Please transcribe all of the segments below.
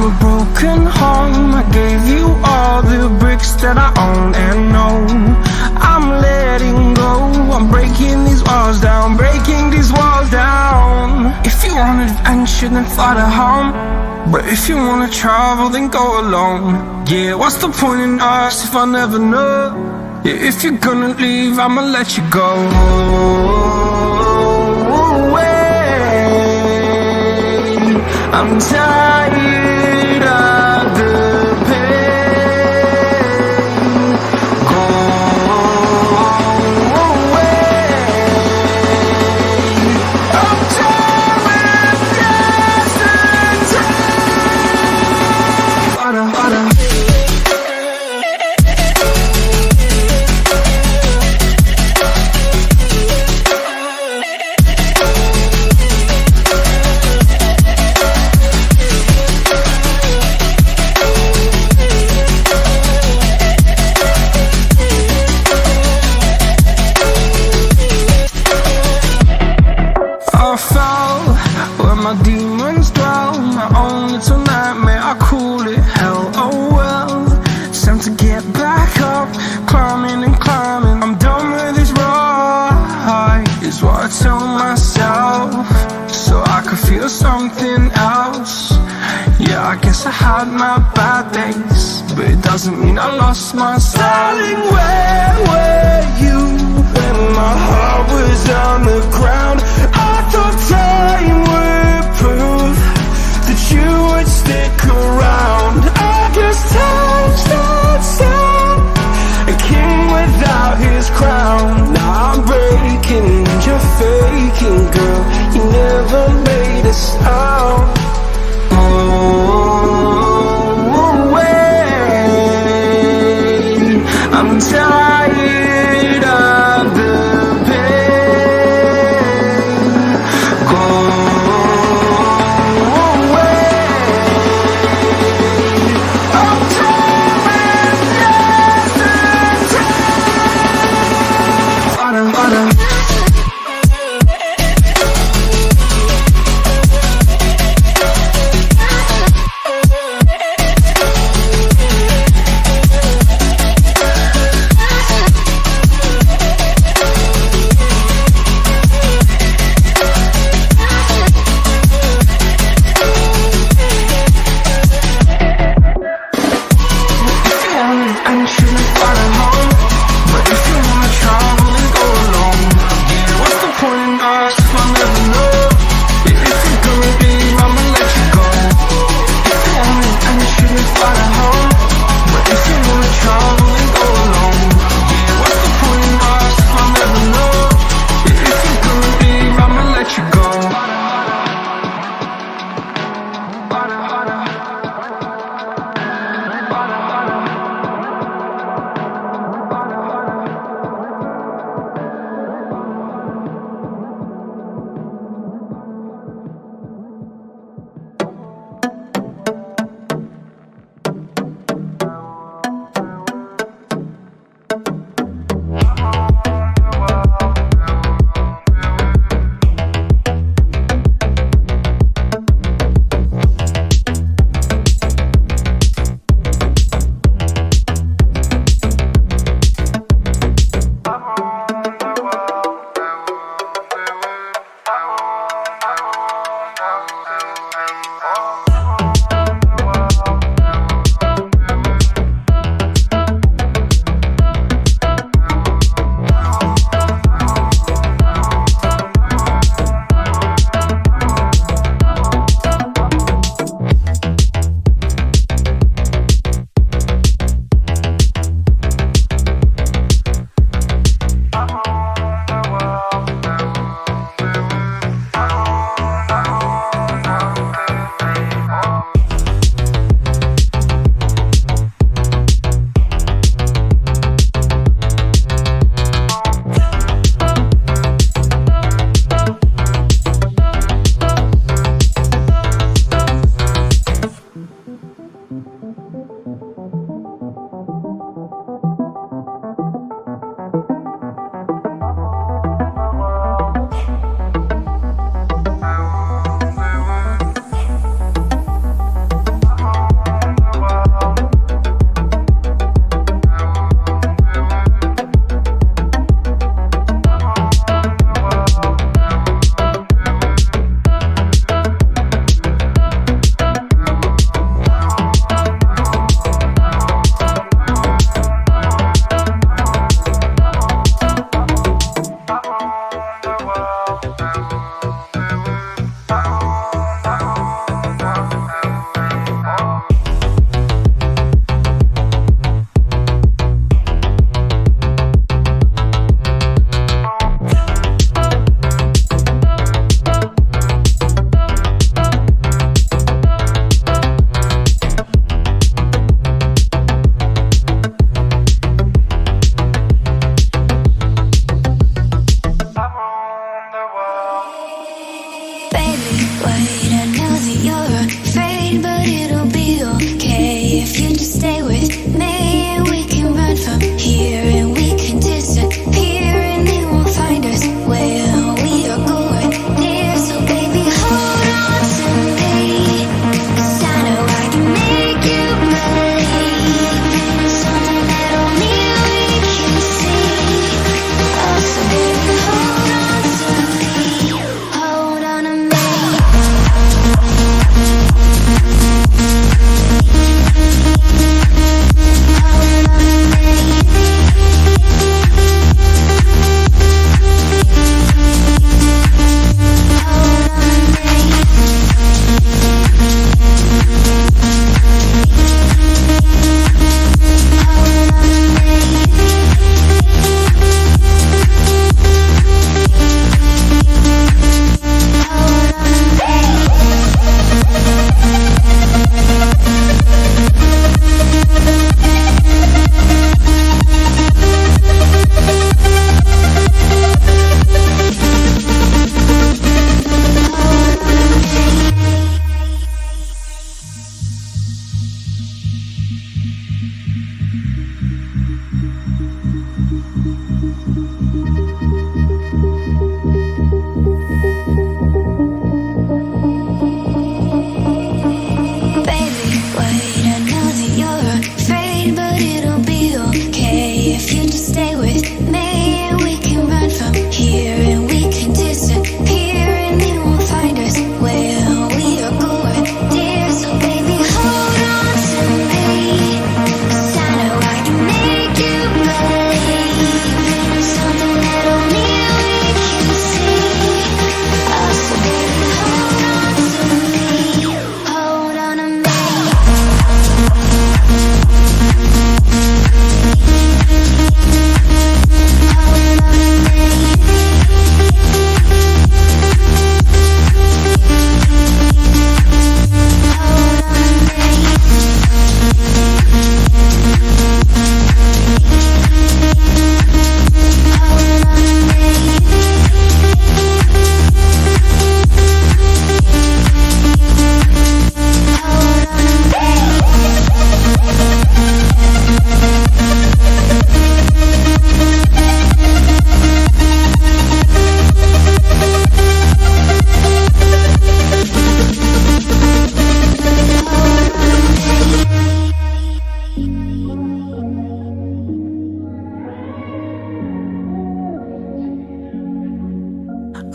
a broken home. I gave you all the bricks that I own and know. I'm letting go, I'm breaking these walls down, breaking these walls down. If you want adventure, then fly to home. But if you wanna travel, then go alone. Yeah, what's the point in us if I never know? Yeah, if you're gonna leave, I'ma let you go. I'm tired of the pain. Go away. I'm tired of yesterday. My demons dwell, my own little nightmare, I call it hell. Oh well, it's time to get back up, climbing and climbing. I'm done with this ride, is what I tell myself, so I could feel something else. Yeah, I guess I had my bad days, but it doesn't mean I lost my styling. Where were you when my heart was on the ground? I thought time would prove that you would stick around. I guess time starts out, a king without his crown. Now I'm breaking and you're faking, girl. You never made a sound. Oh, wait, I'm tired of the wait, I know that you're afraid, but it'll be okay if you just stay with me. And we can run from here, and we can disappear, and they won't find us where we are going near. So baby, hold on to me, 'cause I know I can make you believe something that only we can see. Oh, so baby, hold on to me, hold on to me.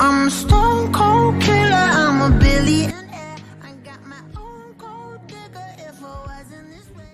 I'm a stone cold killer, I'm a billionaire. I got my own gold digger if I wasn't this way.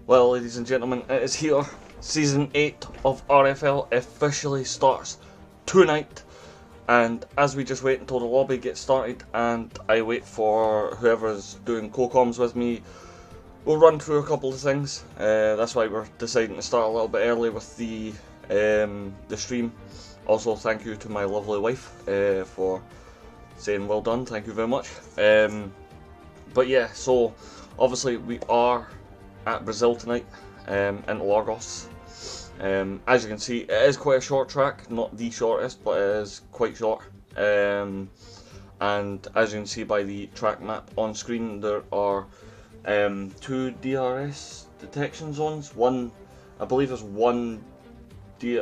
Well, ladies and gentlemen, it is here. Season 8 of RFL officially starts tonight, and as we just wait until the lobby gets started and I wait for whoever's doing co-coms with me, we'll run through a couple of things. That's why we're deciding to start a little bit early with the stream. Also, thank you to my lovely wife for saying well done, thank you very much. But yeah, so obviously we are at Brazil tonight, in Lagos. As you can see, it is quite a short track, not the shortest, but it is quite short. And as you can see by the track map on screen, there are 2 DRS detection zones. One, I believe there's one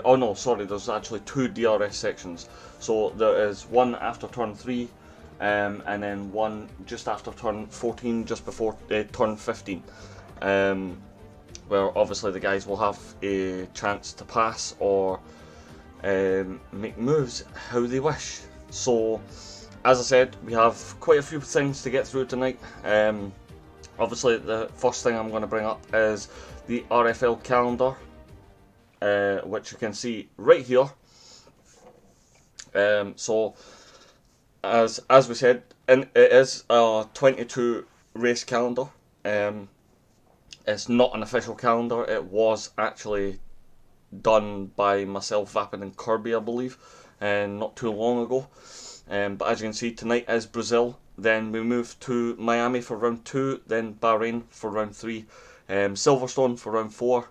oh no, sorry, there's actually 2 DRS sections. So there is one after turn 3, and then one just after turn 14, just before turn 15. Where obviously the guys will have a chance to pass or make moves how they wish. So, as I said, we have quite a few things to get through tonight. Obviously, the first thing I'm going to bring up is the RFL calendar, which you can see right here. So, as we said, it is a 22 race calendar. It's not an official calendar. It was actually done by myself, Vapid and Kirby, I believe, and not too long ago. But as you can see, tonight is Brazil. Then we move to Miami for round 2, then Bahrain for round 3, Silverstone for round 4,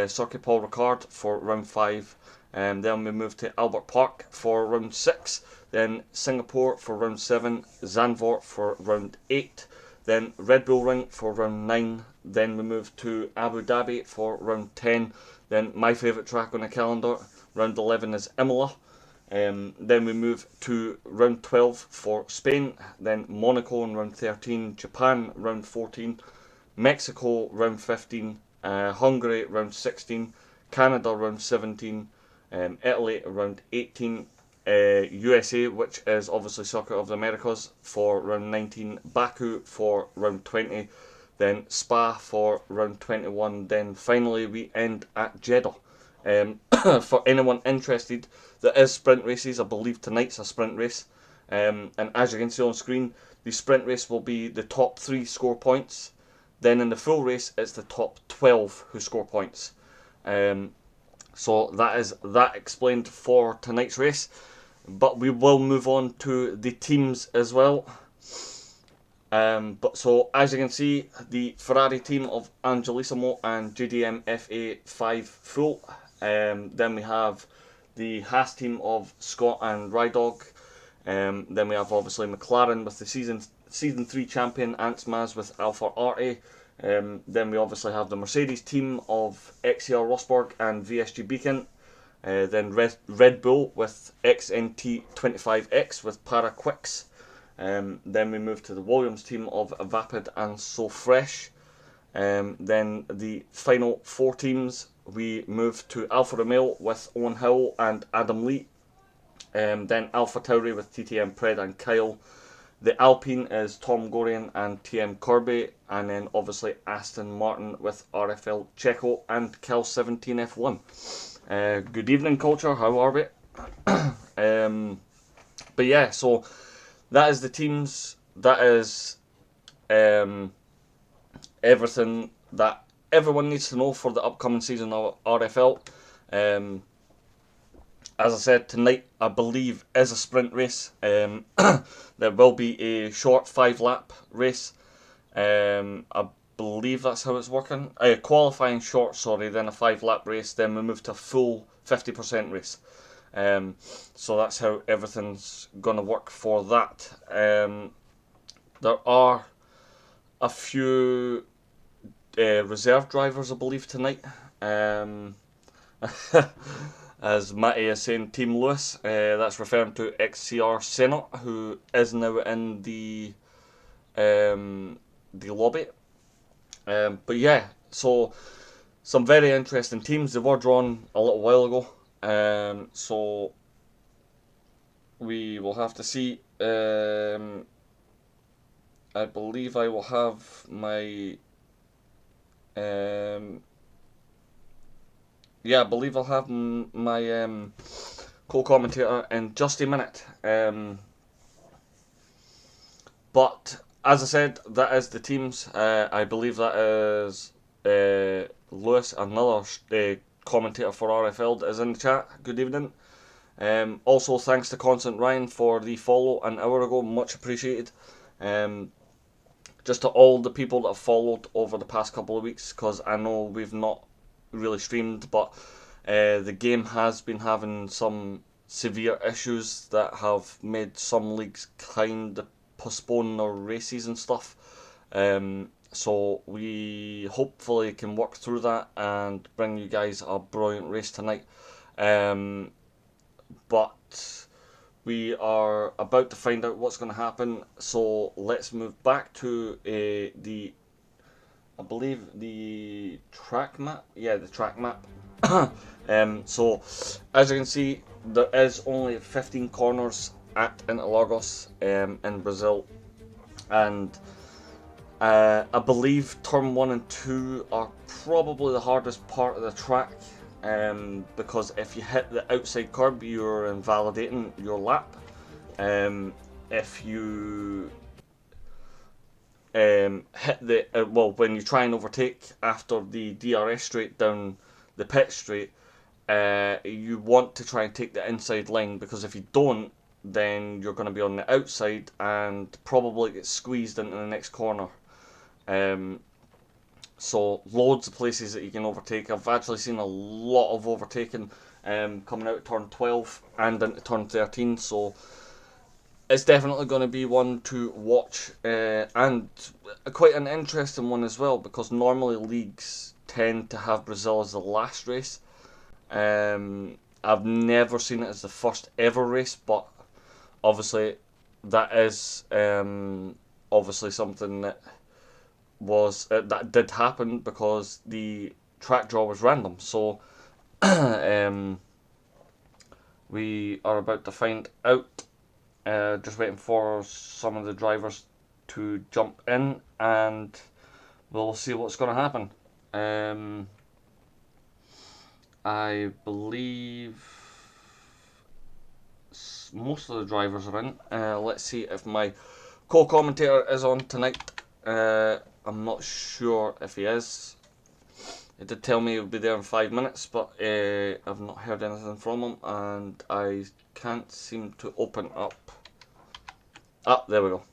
Circuit Paul Ricard for round 5, then we move to Albert Park for round 6, then Singapore for round 7, Zandvoort for round 8, then Red Bull Ring for round 9, then we move to Abu Dhabi for round 10, then my favourite track on the calendar, round 11 is Imola, then we move to round 12 for Spain, then Monaco in round 13, Japan round 14, Mexico round 15, Hungary round 16, Canada round 17, Italy round 18, USA, which is obviously Circuit of the Americas, for round 19, Baku for round 20, then Spa for round 21, then finally we end at Jeddah. For anyone interested, there is sprint races. I believe tonight's a sprint race, and as you can see on screen, the sprint race will be the top 3 score points. Then in the full race, it's the top 12 who score points. So that is that explained for tonight's race. But we will move on to the teams as well. But so as you can see, the Ferrari team of Angelissimo and GDM FA5 full. Then we have the Haas team of Scott and Rydog. Then we have obviously McLaren with the season 3 champion Ants Maz with Alfa Arte. Then we obviously have the Mercedes team of XCR Rosberg and VSG Beacon. Then Red Bull with XNT25X with Para Quicks. Then we move to the Williams team of Vapid and So Fresh. Then the final 4 teams, we move to Alfa Romeo with Owen Hill and Adam Lee. Then Alpha Tauri with TTM Pred and Kyle. The Alpine is TomGorian and TM Kirby. And then obviously Aston Martin with RFL Checo and Cal17F1. Good evening, culture. How are we? But yeah, so that is the teams. That is everything that everyone needs to know for the upcoming season of RFL. As I said, tonight I believe is a sprint race. There will be a short 5-lap race. I believe that's how it's working. Qualifying short, sorry, then a 5-lap race, then we move to a full 50% race. So that's how everything's going to work for that. There are a few reserve drivers, I believe, tonight. As Matty is saying, Team Lewis, that's referring to XCR Senna, who is now in the lobby. But yeah, so some very interesting teams. They were drawn a little while ago, so we will have to see. I believe I will have my yeah, I believe I'll have my co-commentator in just a minute. But as I said, that is the teams. I believe that is Lewis, another commentator for RFL, that is in the chat. Good evening. Also, thanks to Constant Ryan for the follow an hour ago. Much appreciated. Just to all the people that have followed over the past couple of weeks, because I know we've not really streamed, but the game has been having some severe issues that have made some leagues kind of postpone their races and stuff. So we hopefully can work through that and bring you guys a brilliant race tonight. But we are about to find out what's going to happen. So let's move back to I believe the track map. Yeah, the track map. So as you can see, there is only 15 corners at Interlagos in Brazil, and I believe turn 1 and 2 are probably the hardest part of the track, because if you hit the outside curb, you're invalidating your lap. If you hit the when you try and overtake after the DRS straight down the pit straight, you want to try and take the inside line, because if you don't, then you're going to be on the outside and probably get squeezed into the next corner. So loads of places that you can overtake. I've actually seen a lot of overtaking coming out of turn 12 and into turn 13, so it's definitely going to be one to watch, and quite an interesting one as well, because normally leagues tend to have Brazil as the last race. I've never seen it as the first ever race, but obviously that is obviously something that was that did happen because the track draw was random. So we are about to find out. Just waiting for some of the drivers to jump in, and we'll see what's going to happen. I believe most of the drivers are in. Let's see if my co-commentator is on tonight. I'm not sure if he is. He did tell me he'll be there in 5 minutes, but I've not heard anything from him, and I can't seem to open up. Ah, there we go.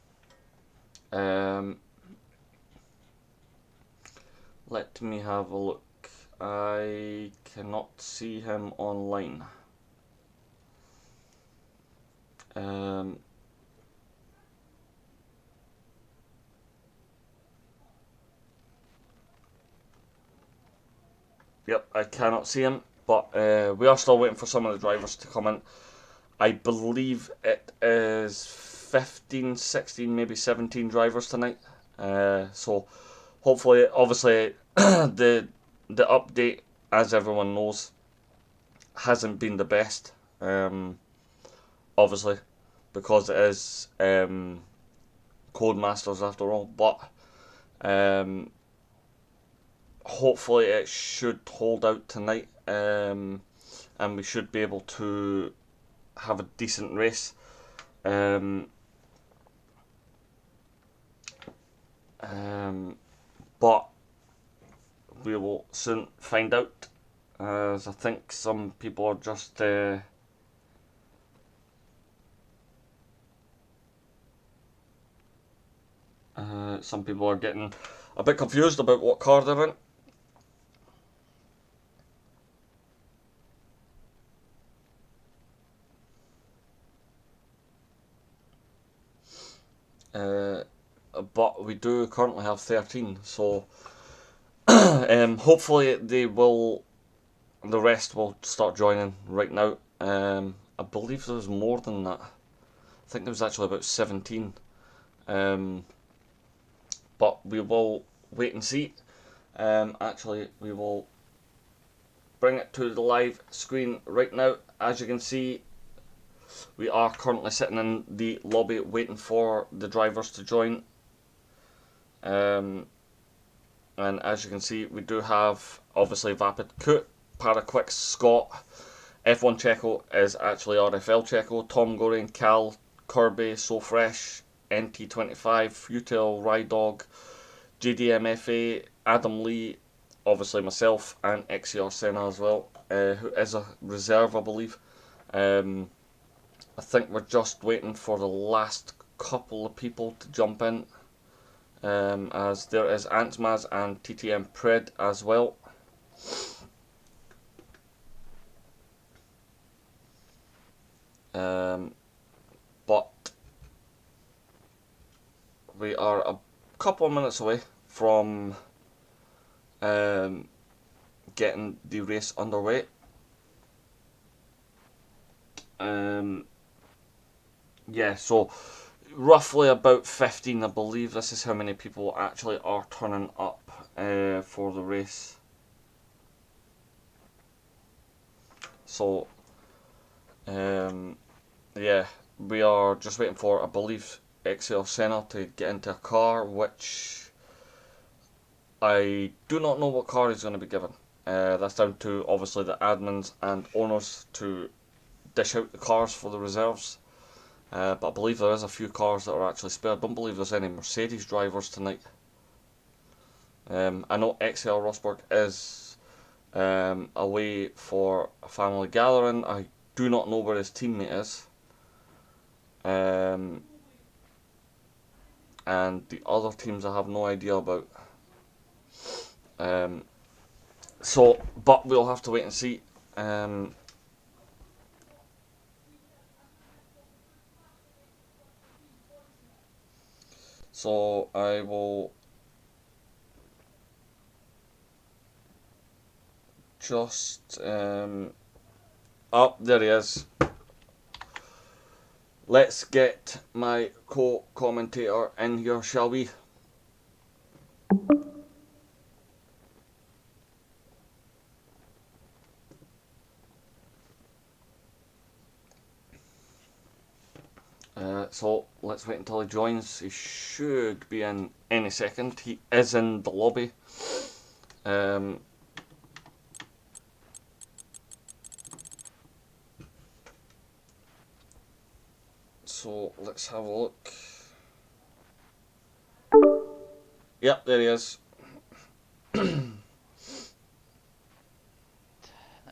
Let me have a look. I cannot see him online. Yep, I cannot see him, but we are still waiting for some of the drivers to come in. I believe it is 15, 16, maybe 17 drivers tonight. So hopefully, obviously, the update, as everyone knows, hasn't been the best. Obviously, because it is Codemasters after all, but hopefully it should hold out tonight, and we should be able to have a decent race. But we will soon find out, as I think some people are just some people are getting a bit confused about what car they're in. But we do currently have 13, so hopefully the rest will start joining right now. I believe there was more than that. I think there was actually about 17. But we will wait and see. Actually, we will bring it to the live screen right now. As you can see, we are currently sitting in the lobby waiting for the drivers to join. And as you can see, we do have obviously Vapid Coot Paraquick Scott. F1 Checo is actually RFL Checo. TomGorian, Cal, Kirby, So Fresh, NT25, Futel, Rydog, JDMFA, Adam Lee, obviously myself, and XCR Senna as well, who is a reserve, I believe. I think we're just waiting for the last couple of people to jump in, as there is Antsmaz and TTM Pred as well. But we are a couple of minutes away from getting the race underway. Yeah, so roughly about 15, I believe this is how many people actually are turning up for the race. So yeah, we are just waiting for, I believe, XCR Senna to get into a car, which I do not know what car he's going to be given. That's down to obviously the admins and owners to dish out the cars for the reserves. But I believe there is a few cars that are actually spare. I don't believe there's any Mercedes drivers tonight. I know XL Rosberg is away for a family gathering. I do not know where his teammate is. And the other teams I have no idea about. So, but we'll have to wait and see. So I will just oh, there he is. Let's get my co-commentator in here, shall we? So let's wait until he joins. He should be in any second. He is in the lobby. So let's have a look. Yep, there he is. That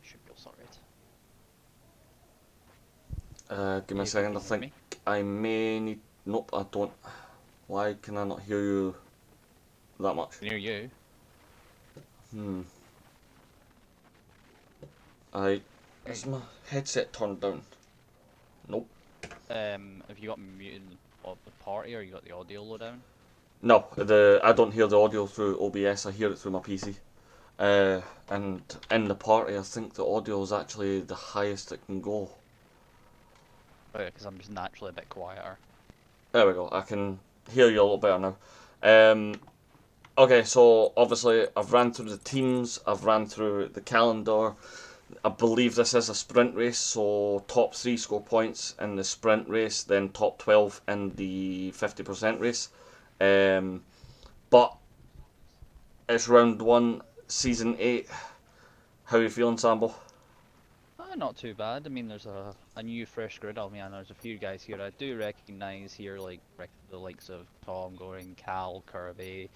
should be all sorted. Give me a second, I think I may need... Nope, I don't. Why can I not hear you that much? Near you. Is my headset turned down? Nope. Have you got muted of the party, or you got the audio low down? No, I don't hear the audio through OBS, I hear it through my PC. And in the party, I think the audio is actually the highest it can go. Oh yeah, because I'm just naturally a bit quieter. There we go, I can hear you a little better now. Okay, so obviously I've ran through the teams, I've ran through the calendar. I believe this is a sprint race, so top 3 score points in the sprint race, then top 12 in the 50% race. But it's round 1, season 8. How are you feeling, Sambo? Not too bad. I mean, there's a new fresh grid. I mean, there's a few guys here I do recognise here, like the likes of TomGorian, Cal, Kirby,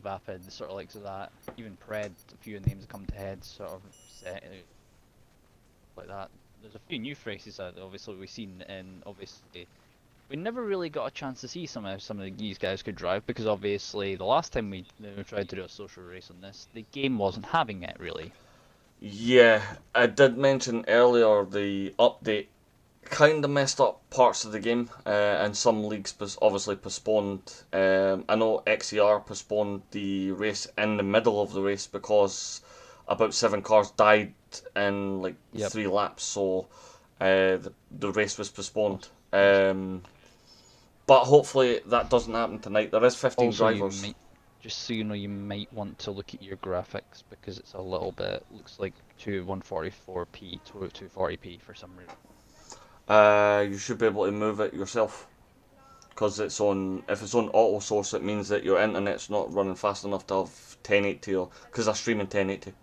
Vapid, the sort of likes of that. Even Pred, a few names come to head, sort of set like that. There's a few new faces that obviously we've seen, and obviously we never really got a chance to see some of these guys could drive, because obviously the last time we tried to do a social race on this, the game wasn't having it really. Yeah, I did mention earlier the update kind of messed up parts of the game, and some leagues obviously postponed. I know XCR postponed the race in the middle of the race because about 7 cars died in like 3 laps, so the race was postponed. But hopefully that doesn't happen tonight. There is 15 also, drivers. Just so you know, you might want to look at your graphics, because it's a little bit, looks like 144p to 240p for some reason. You should be able to move it yourself, because it's on. If it's on auto source, it means that your internet's not running fast enough to have 1080, or because I stream in 1080.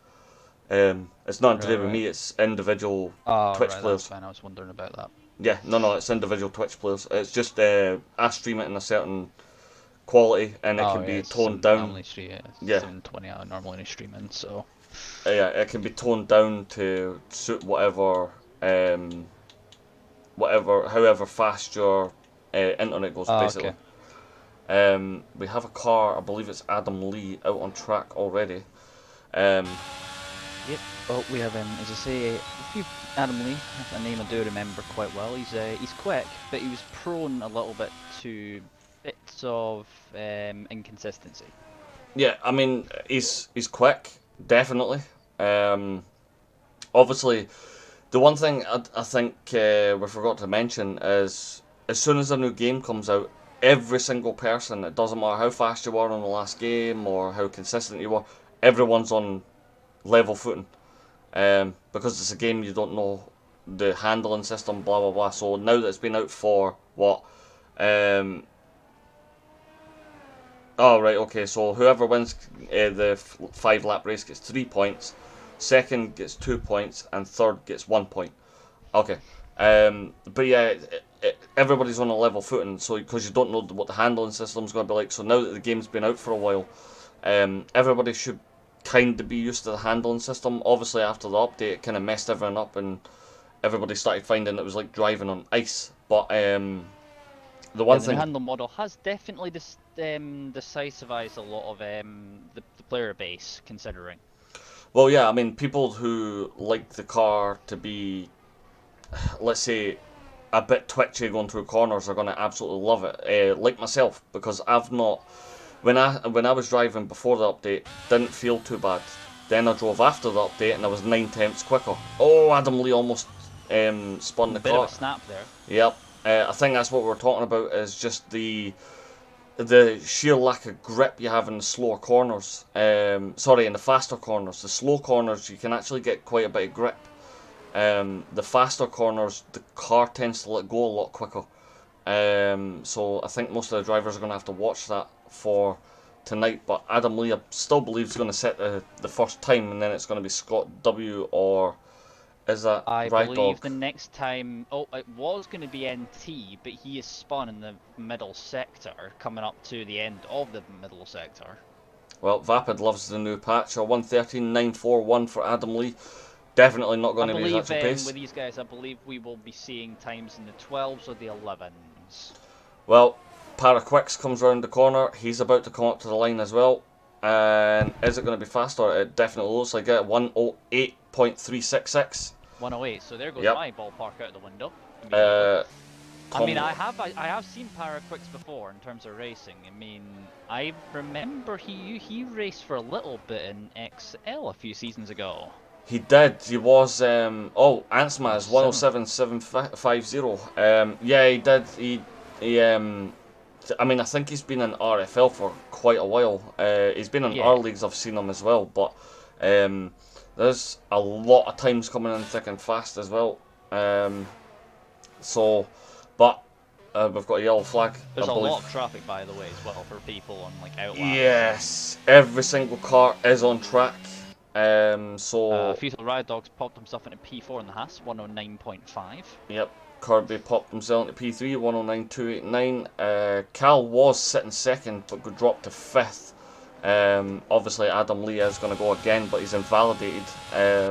It's not to do with Right. me. It's individual Oh, Twitch right, players. that's fine. I was wondering about that. Yeah, no, it's individual Twitch players. It's just I stream it in a certain quality, and it Oh, can yeah, be it's toned down. normally stream Yeah, 720 I normally streaming, so. yeah, it can be toned down to suit however fast your internet goes, Oh, basically. okay. We have a car. I believe it's Adam Lee out on track already. Um, Yep. Well, we have as I say, a few Adam Lee, a name I do remember quite well. He's quick, but he was prone a little bit to bits of inconsistency. yeah, I mean he's quick, definitely. Obviously, the one thing I think we forgot to mention is as soon as a new game comes out, every single person, it doesn't matter how fast you were on the last game or how consistent you were, everyone's on level footing. Because it's a game you don't know the handling system, blah blah blah. So now that it's been out for what? Oh right, okay. So whoever wins the 5 lap race gets 3 points, second gets 2 points, and third gets 1 point. Okay. But yeah, everybody's on a level footing. So because you don't know what the handling system's going to be like. So now that the game's been out for a while, everybody should kind of be used to the handling system. Obviously, after the update, it kind of messed everyone up, and everybody started finding it was like driving on ice. But the one The new thing, handle model has definitely decisivized a lot of the player base, considering. well, yeah, I mean, people who like the car to be, let's say, a bit twitchy going through corners are going to absolutely love it. Like myself, because I've not, when I was driving before the update, didn't feel too bad. Then I drove after the update and I was 9 tenths quicker. Oh, Adam Lee almost spun the Bit car. of a snap there. Yep. I think that's what we're talking about is just the sheer lack of grip you have in the slower corners. Sorry, in the faster corners. The slow corners you can actually get quite a bit of grip. The faster corners, the car tends to let go a lot quicker. So I think most of the drivers are going to have to watch that for tonight. But Adam Lee, I still believe, is going to set the first time, and then it's going to be Scott W. or is that I Ride believe Dog? the next time. Oh, it was going to be NT, but he is spun in the middle sector, coming up to the end of the middle sector. Well, Vapid loves the new patch. A 113.941 for Adam Lee. Definitely not going I to be his believe actual pace. with these guys, I believe we will be seeing times in the 12s or the 11s. Well, Paraquix comes round the corner. He's about to come up to the line as well. And is it going to be faster? It definitely looks like it. 108.366. 108. So there goes Yep. my ballpark out the window. Uh, I mean, Tom- I have seen Paraquix before in terms of racing. I mean, I remember he raced for a little bit in XL a few seasons ago. He did. He was. Antsmaz 107.750. Yeah, he did. He. I mean, I think he's been in RFL for quite a while. He's been in Yeah. our leagues. I've seen him as well. But there's a lot of times coming in thick and fast as well. But we've got a yellow flag. There's I a believe. lot of traffic, by the way, as well, for people on like outlaps. Yes, every single car is on track. Fetal Ride Dogs popped himself into P4 in the Haas, 109.5. Yep, Kirby popped himself into P3, 109.289. Cal was sitting second, but got dropped to fifth. Obviously, Adam Lee is going to go again, but he's invalidated. I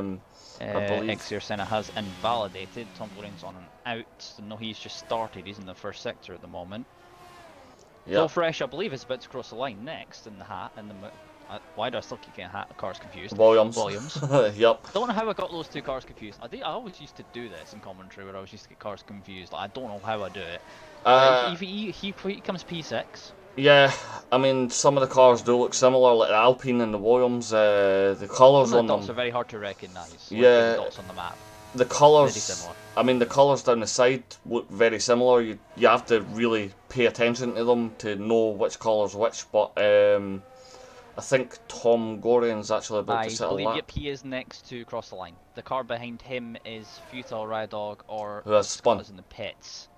believe. XCR Senna has invalidated. TomGorian's on an out. So no, he's just started. He's in the first sector at the moment. Yep. Phil Fresh, I believe, is about to cross the line next in the hat. Why do I still keep getting cars confused? Williams. Yep. I don't know how I got those two cars confused. I always used to do this in commentary, where I always used to get cars confused. Like, I don't know how I do it. He comes P6. Yeah, I mean, some of the cars do look similar, like the Alpine and the Williams. The colours Some on of the dots them. are very hard to recognise. Yeah. The dots on the map. The Very colours. similar. I mean, the colours down the side look very similar. You have to really pay attention to them to know which colour's which. But I think TomGorian's actually about to I set a believe, lap. yep, he is next to cross the line. The car behind him is Futile Ride Dog or Who has spun. Scott is in the pits.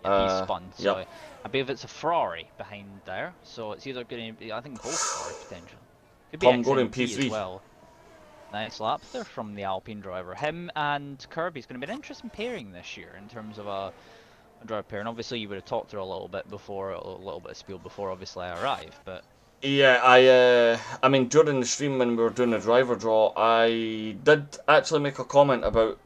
Yep, he's spun. So yep. I believe it's a Ferrari behind there. So it's either going to be, I think, both Ferrari potential. Could be TomGorian XMP P3. as well. Nice lap there from the Alpine driver. Him and Kirby's going to be an interesting pairing this year in terms of a driver pair. And obviously you would have talked to her a little bit of spiel before obviously I arrived. But Yeah, I mean, during the stream when we were doing the driver draw, I did actually make a comment about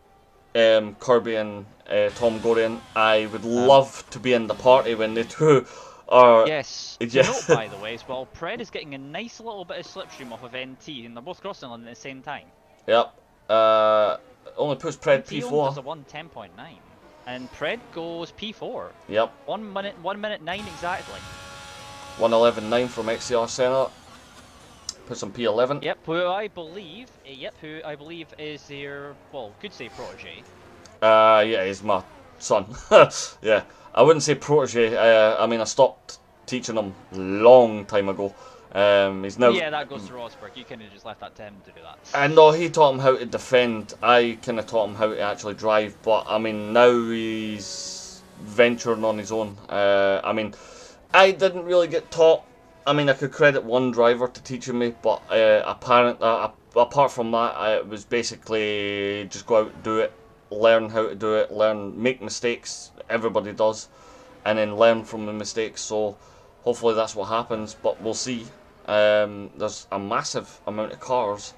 Kirby and TomGorian. I would love to be in the party when they two are. yes, to Yeah. note by the way as well, Pred is getting a nice little bit of slipstream off of NT, and they're both crossing on at the same time. Yep. Only puts Pred NT only does P4. a 1:10.9, and Pred goes P4. Yep. 1 minute 9 exactly. 1:11.9 from XCR Senna. Puts on P11. Yep, who I believe is their, well, could say protege. Yeah, he's my son. Yeah, I wouldn't say protege. I mean, I stopped teaching him long time ago. He's now. Yeah, that goes to Rosberg. You kind of just left that to him to do that. And no, he taught him how to defend. I kind of taught him how to actually drive. But I mean, now he's venturing on his own. I mean, I didn't really get taught. I mean, I could credit one driver to teaching me, but apart from that, it was basically just go out and do it, learn how to do it, make mistakes. Everybody does, and then learn from the mistakes. So hopefully that's what happens. But we'll see. There's a massive amount of cars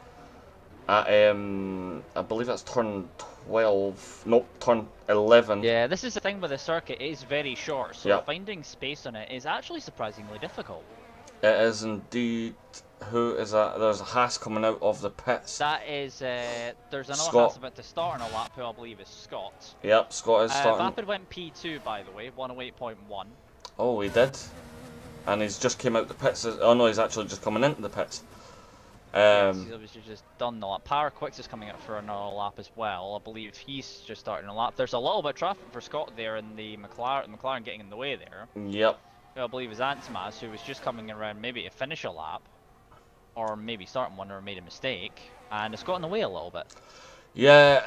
at I believe that's turn 12. Nope, turn 11. Yeah, this is the thing with the circuit. It is very short, so Yep. finding space on it is actually surprisingly difficult. It is indeed. Who is that? There's a Haas coming out of the pits. That is, there's another Scott. Haas about to start on a lap who I believe is Scott. Yep, Scott is starting. Vapid went P2 by the way, 108.1. Oh, he did. And he's just came out the pits. Oh no, he's actually just coming into the pits. Yes, he's obviously just done the lap. Power Quicks is coming out for another lap as well. I believe he's just starting a lap. There's a little bit of traffic for Scott there in the McLaren getting in the way there. Yep. Who I believe is Antmas, who was just coming around maybe to finish a lap, or maybe starting one, or made a mistake, and it's got in the way a little bit. Yeah,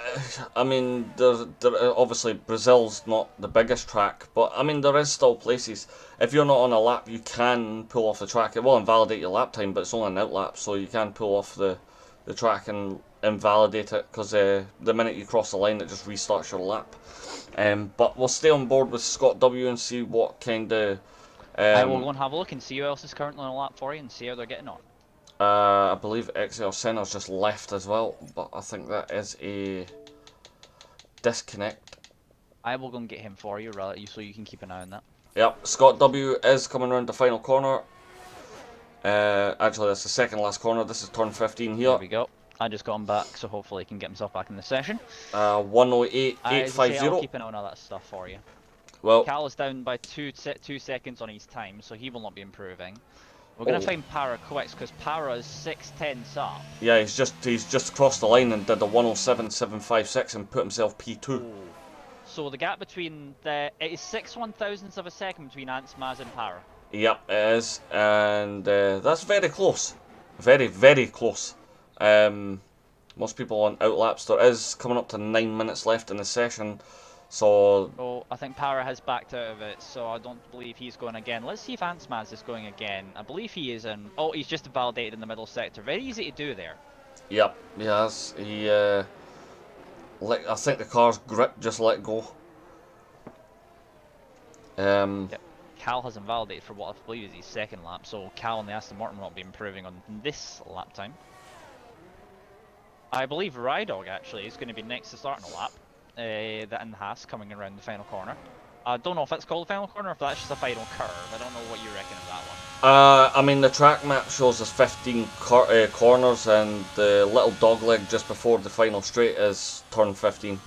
I mean, obviously Brazil's not the biggest track, but I mean there is still places. If you're not on a lap, you can pull off the track. It will invalidate your lap time, but it's only an out lap, so you can pull off the track and invalidate it, because the minute you cross the line, it just restarts your lap. But we'll stay on board with Scott W and see what kind of. I will go and have a look and see who else is currently on a lap for you and see how they're getting on. I believe XCR Senna's just left as well, but I think that is a disconnect. I will go and get him for you, so you can keep an eye on that. Yep, Scott W is coming around the final corner. Actually, that's the second last corner. This is turn 15 here. There we go. I just got him back, so hopefully he can get himself back in the session. 108.850. I'll keep an eye on all that stuff for you. Well, Cal is down by 2 seconds on his time, so he will not be improving. We're going to find Para Quicks, because Para is 6/10 up. yeah, he's just crossed the line and did a 107.756 and put himself P2. Ooh. So the gap between it is 6/1000ths of a second between Antmas and Para. Yep, it is, and that's very close. Very, very close. Most people on outlaps. There is coming up to 9 minutes left in the session. So I think Para has backed out of it, so I don't believe he's going again. Let's see if Antmas is going again. I believe he is in. Oh, he's just validated in the middle sector. Very easy to do there. yep, he has. I think the car's grip just let go. Yep. Cal has invalidated for what I believe is his second lap, so Cal and the Aston Martin will not be improving on this lap time. I believe Rydog actually is going to be next to starting a lap. That in Haas coming around the final corner. I don't know if it's called the final corner or if that's just a final curve. I don't know what you reckon of that one. I mean, the track map shows us 15 corners, and the little dogleg just before the final straight is turn 15.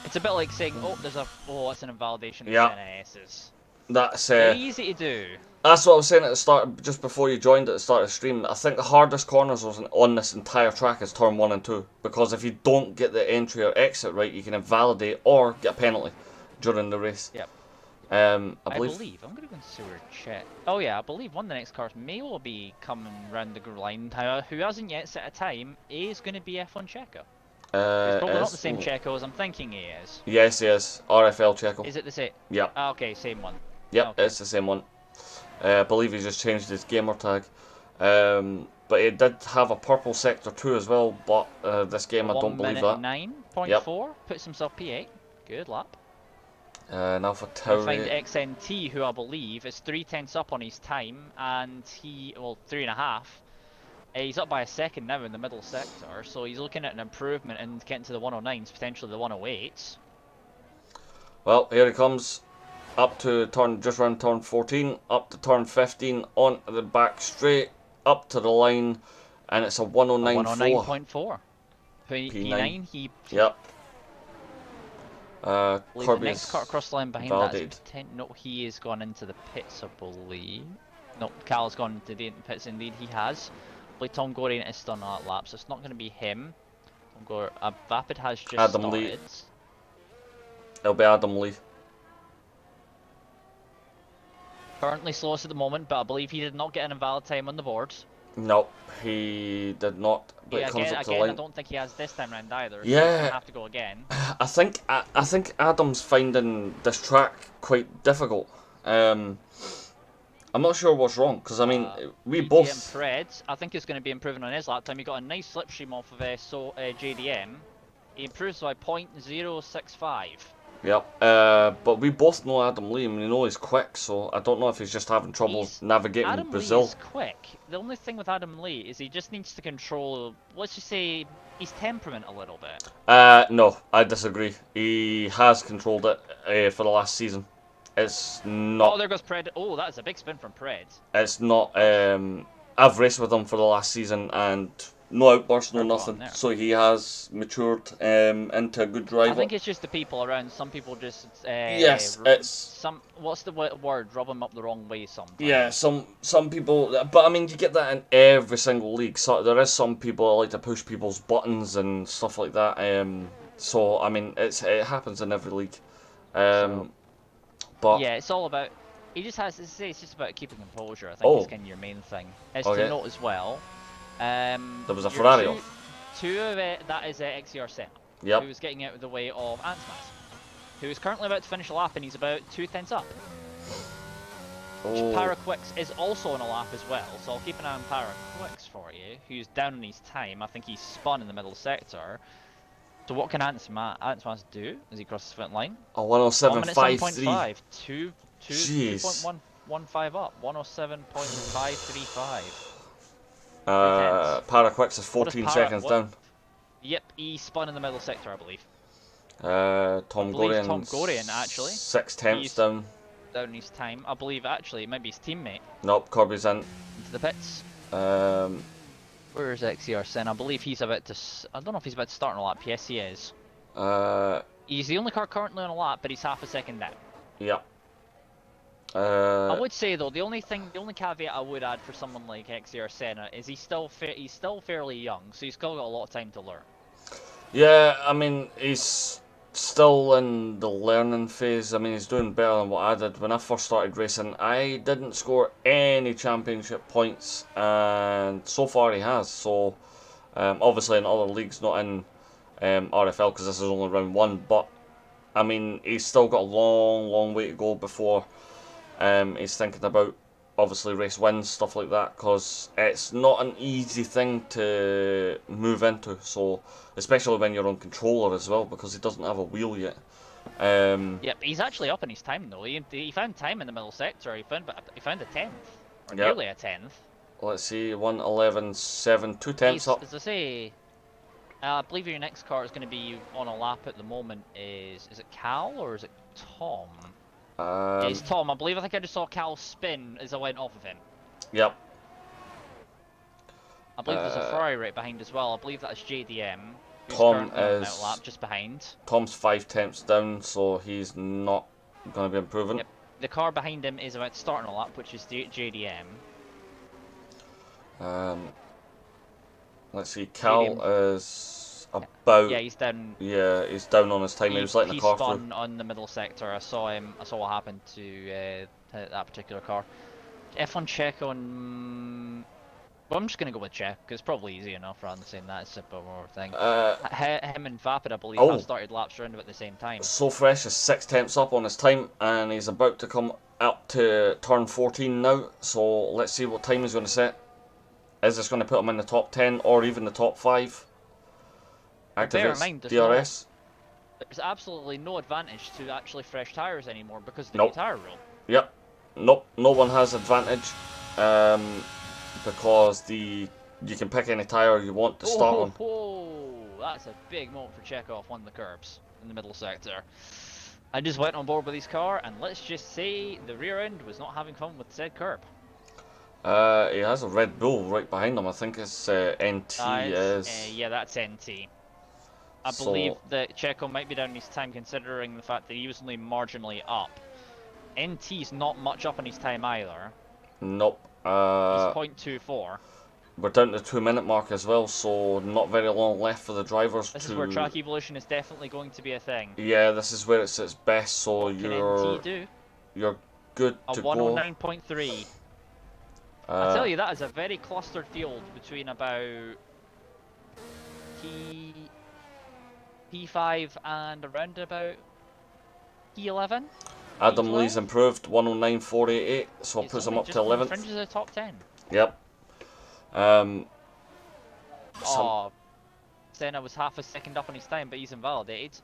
It's a bit like saying, it's an invalidation of Yeah. 10 S's. That's Very ezy to do. That's what I was saying at the start, just before you joined at the start of the stream. I think the hardest corners on this entire track is turn 1 and 2, because if you don't get the entry or exit right, you can invalidate or get a penalty during the race. Yep. I believe I'm going to go and see where check. Oh yeah, I believe one of the next cars may well be coming round the line. Who hasn't yet set a time is going to be F1 Checo. It's probably not the same Checo as I'm thinking he is. Yes, yes, RFL Checo. Is it the same? Yep. Ah, okay, same one. Yep, Okay. it's the same one. I believe he just changed his gamer tag. But it did have a purple sector too as well, but this game I don't believe that. 9.4, Yep. puts himself P8. Good lap. Now for Gonna find Tauri, XNT, who I believe is 3/10 up on his time, and well, 3.5. He's up by a second now in the middle sector, so he's looking at an improvement and getting to the 109s, potentially the 108s. well, here he comes. Up to turn, just around turn 14, up to turn 15, onto the back straight, up to the line, and it's a 109.4. 109.4. P9, he... Yep. The Kirby next car across the line behind validated. that is no, he has gone into the pits, I believe. No, Cal's gone into the pits, indeed he has. I believe TomGorian is still on that lap, so it's not going to be him. Vapid has just Adam started. Lee. It'll be Adam Lee. Currently slowest at the moment, but I believe he did not get an invalid time on the board. No, he did not. But Yeah, it comes again, up to the line. I don't think he has this time round either. So Yeah. he's gonna have to go again. I think Adam's finding this track quite difficult. I'm not sure what's wrong, because I mean we both. Preds, I think he's going to be improving on his lap time. He got a nice slipstream off of JDM. He improves by 0.065. Yep. But we both know Adam Lee, and we know he's quick, so I don't know if he's just having trouble navigating Adam Brazil. Lee is quick. The only thing with Adam Lee is he just needs to control, let's just say, his temperament a little bit. No, I disagree. He has controlled it for the last season. It's not. Oh, there goes Pred. Oh, that is a big spin from Pred. It's not. I've raced with him for the last season, and no outbursts, no nothing. So he has matured into a good driver. I think it's just the people around. Some people just yes, it's what's the word? Rub him up the wrong way sometimes. Yeah, some people, but I mean you get that in every single league. So there is some people that like to push people's buttons and stuff like that. So I mean it happens in every league. But yeah, it's all about. He just has to say it's just about keeping composure. I think is kind of your main thing. As to note as well. There was a Ferrari off. Two of it, that is XCR Senna. Yep. Who was getting out of the way of Antsmas, who is currently about to finish a lap, and he's about 2/10 up. Paraquix is also on a lap as well, so I'll keep an eye on Paraquix for you, who's down on his time. I think he's spun in the middle sector. So what can Antsmas do as he crosses the front line? A 107.53. 2.15 up. 107.535. Paraquix is 14 seconds down. Yep, he spun in the middle sector, I believe. TomGorian actually 6/10 down. Down his time. I believe actually it might be his teammate. Nope, Kirby's in. Into the pits. Where is XCR Sen? I believe he's about to. I don't know if he's about to start on a lap. Yes, he is. He's the only car currently on a lap, but he's half a second down. Yeah. I would say though, the only caveat I would add for someone like XCR Senna is he's still fairly young, so he's still got a lot of time to learn. Yeah, I mean he's still in the learning phase. I mean he's doing better than what I did when I first started racing. I didn't score any championship points, and so far he has. So obviously in other leagues, not in RFL because this is only round 1, but I mean he's still got a long way to go before he's thinking about obviously race wins, stuff like that, because it's not an easy thing to move into, so especially when you're on controller as well, because he doesn't have a wheel yet. Yep, he's actually up in his time though. He found time in the middle sector. He found a 10th, or nearly a 10th. Let's see, 1:11.7, 2/10 up. As I say, I believe your next car is going to be on a lap at the moment. Is it Cal or is it Tom? It's Tom. I think I just saw Cal spin as I went off of him. Yep. I believe there's a Ferrari right behind as well. I believe that's JDM. Tom is on lap just behind. Tom's 5/10 down, so he's not going to be improving. Yep. The car behind him is about to start on a lap, which is JDM. Let's see. Cal is about. Yeah, he's down. Yeah, he's down on his time. He was letting the car through. He spun on the middle sector. I saw him. I saw what happened to that particular car. F1 check on. Well, I'm just gonna go with check because it's probably easy enough rather than saying that. It's a bit more thing. Him and Vapid, I believe, have started laps around about the same time. So Fresh is 6/10 up on his time, and he's about to come up to turn 14 now. So let's see what time he's going to set. Is this going to put him in the top 10 or even the top 5? Bear in Activates mind, DRS. there's absolutely no advantage to actually fresh tyres anymore because of the Nope. new tyre rule. Yep. Nope. No one has advantage. Because you can pick any tyre you want to start on. Oh, that's a big moment for Chekhov on the curbs in the middle sector. I just went on board with his car, and let's just say the rear end was not having fun with said curb. He has a Red Bull right behind him. I think it's NT Yeah, that's NT. I believe that Checo might be down his time considering the fact that he was only marginally up. NT's not much up on his time either. Nope. He's 0.24. We're down to the 2-minute mark as well, so not very long left for the drivers This is where track evolution is definitely going to be a thing. Yeah, this is where it's its best, so What can NT do? You're good to go. A 109.3. I tell you, that is a very clustered field between about P5 and around about P11. Adam P12? Lee's improved 109.488, so it puts him up to 11th. Fringes of the top 10. Yep. Senna was half a second up on his time, but he's invalidated.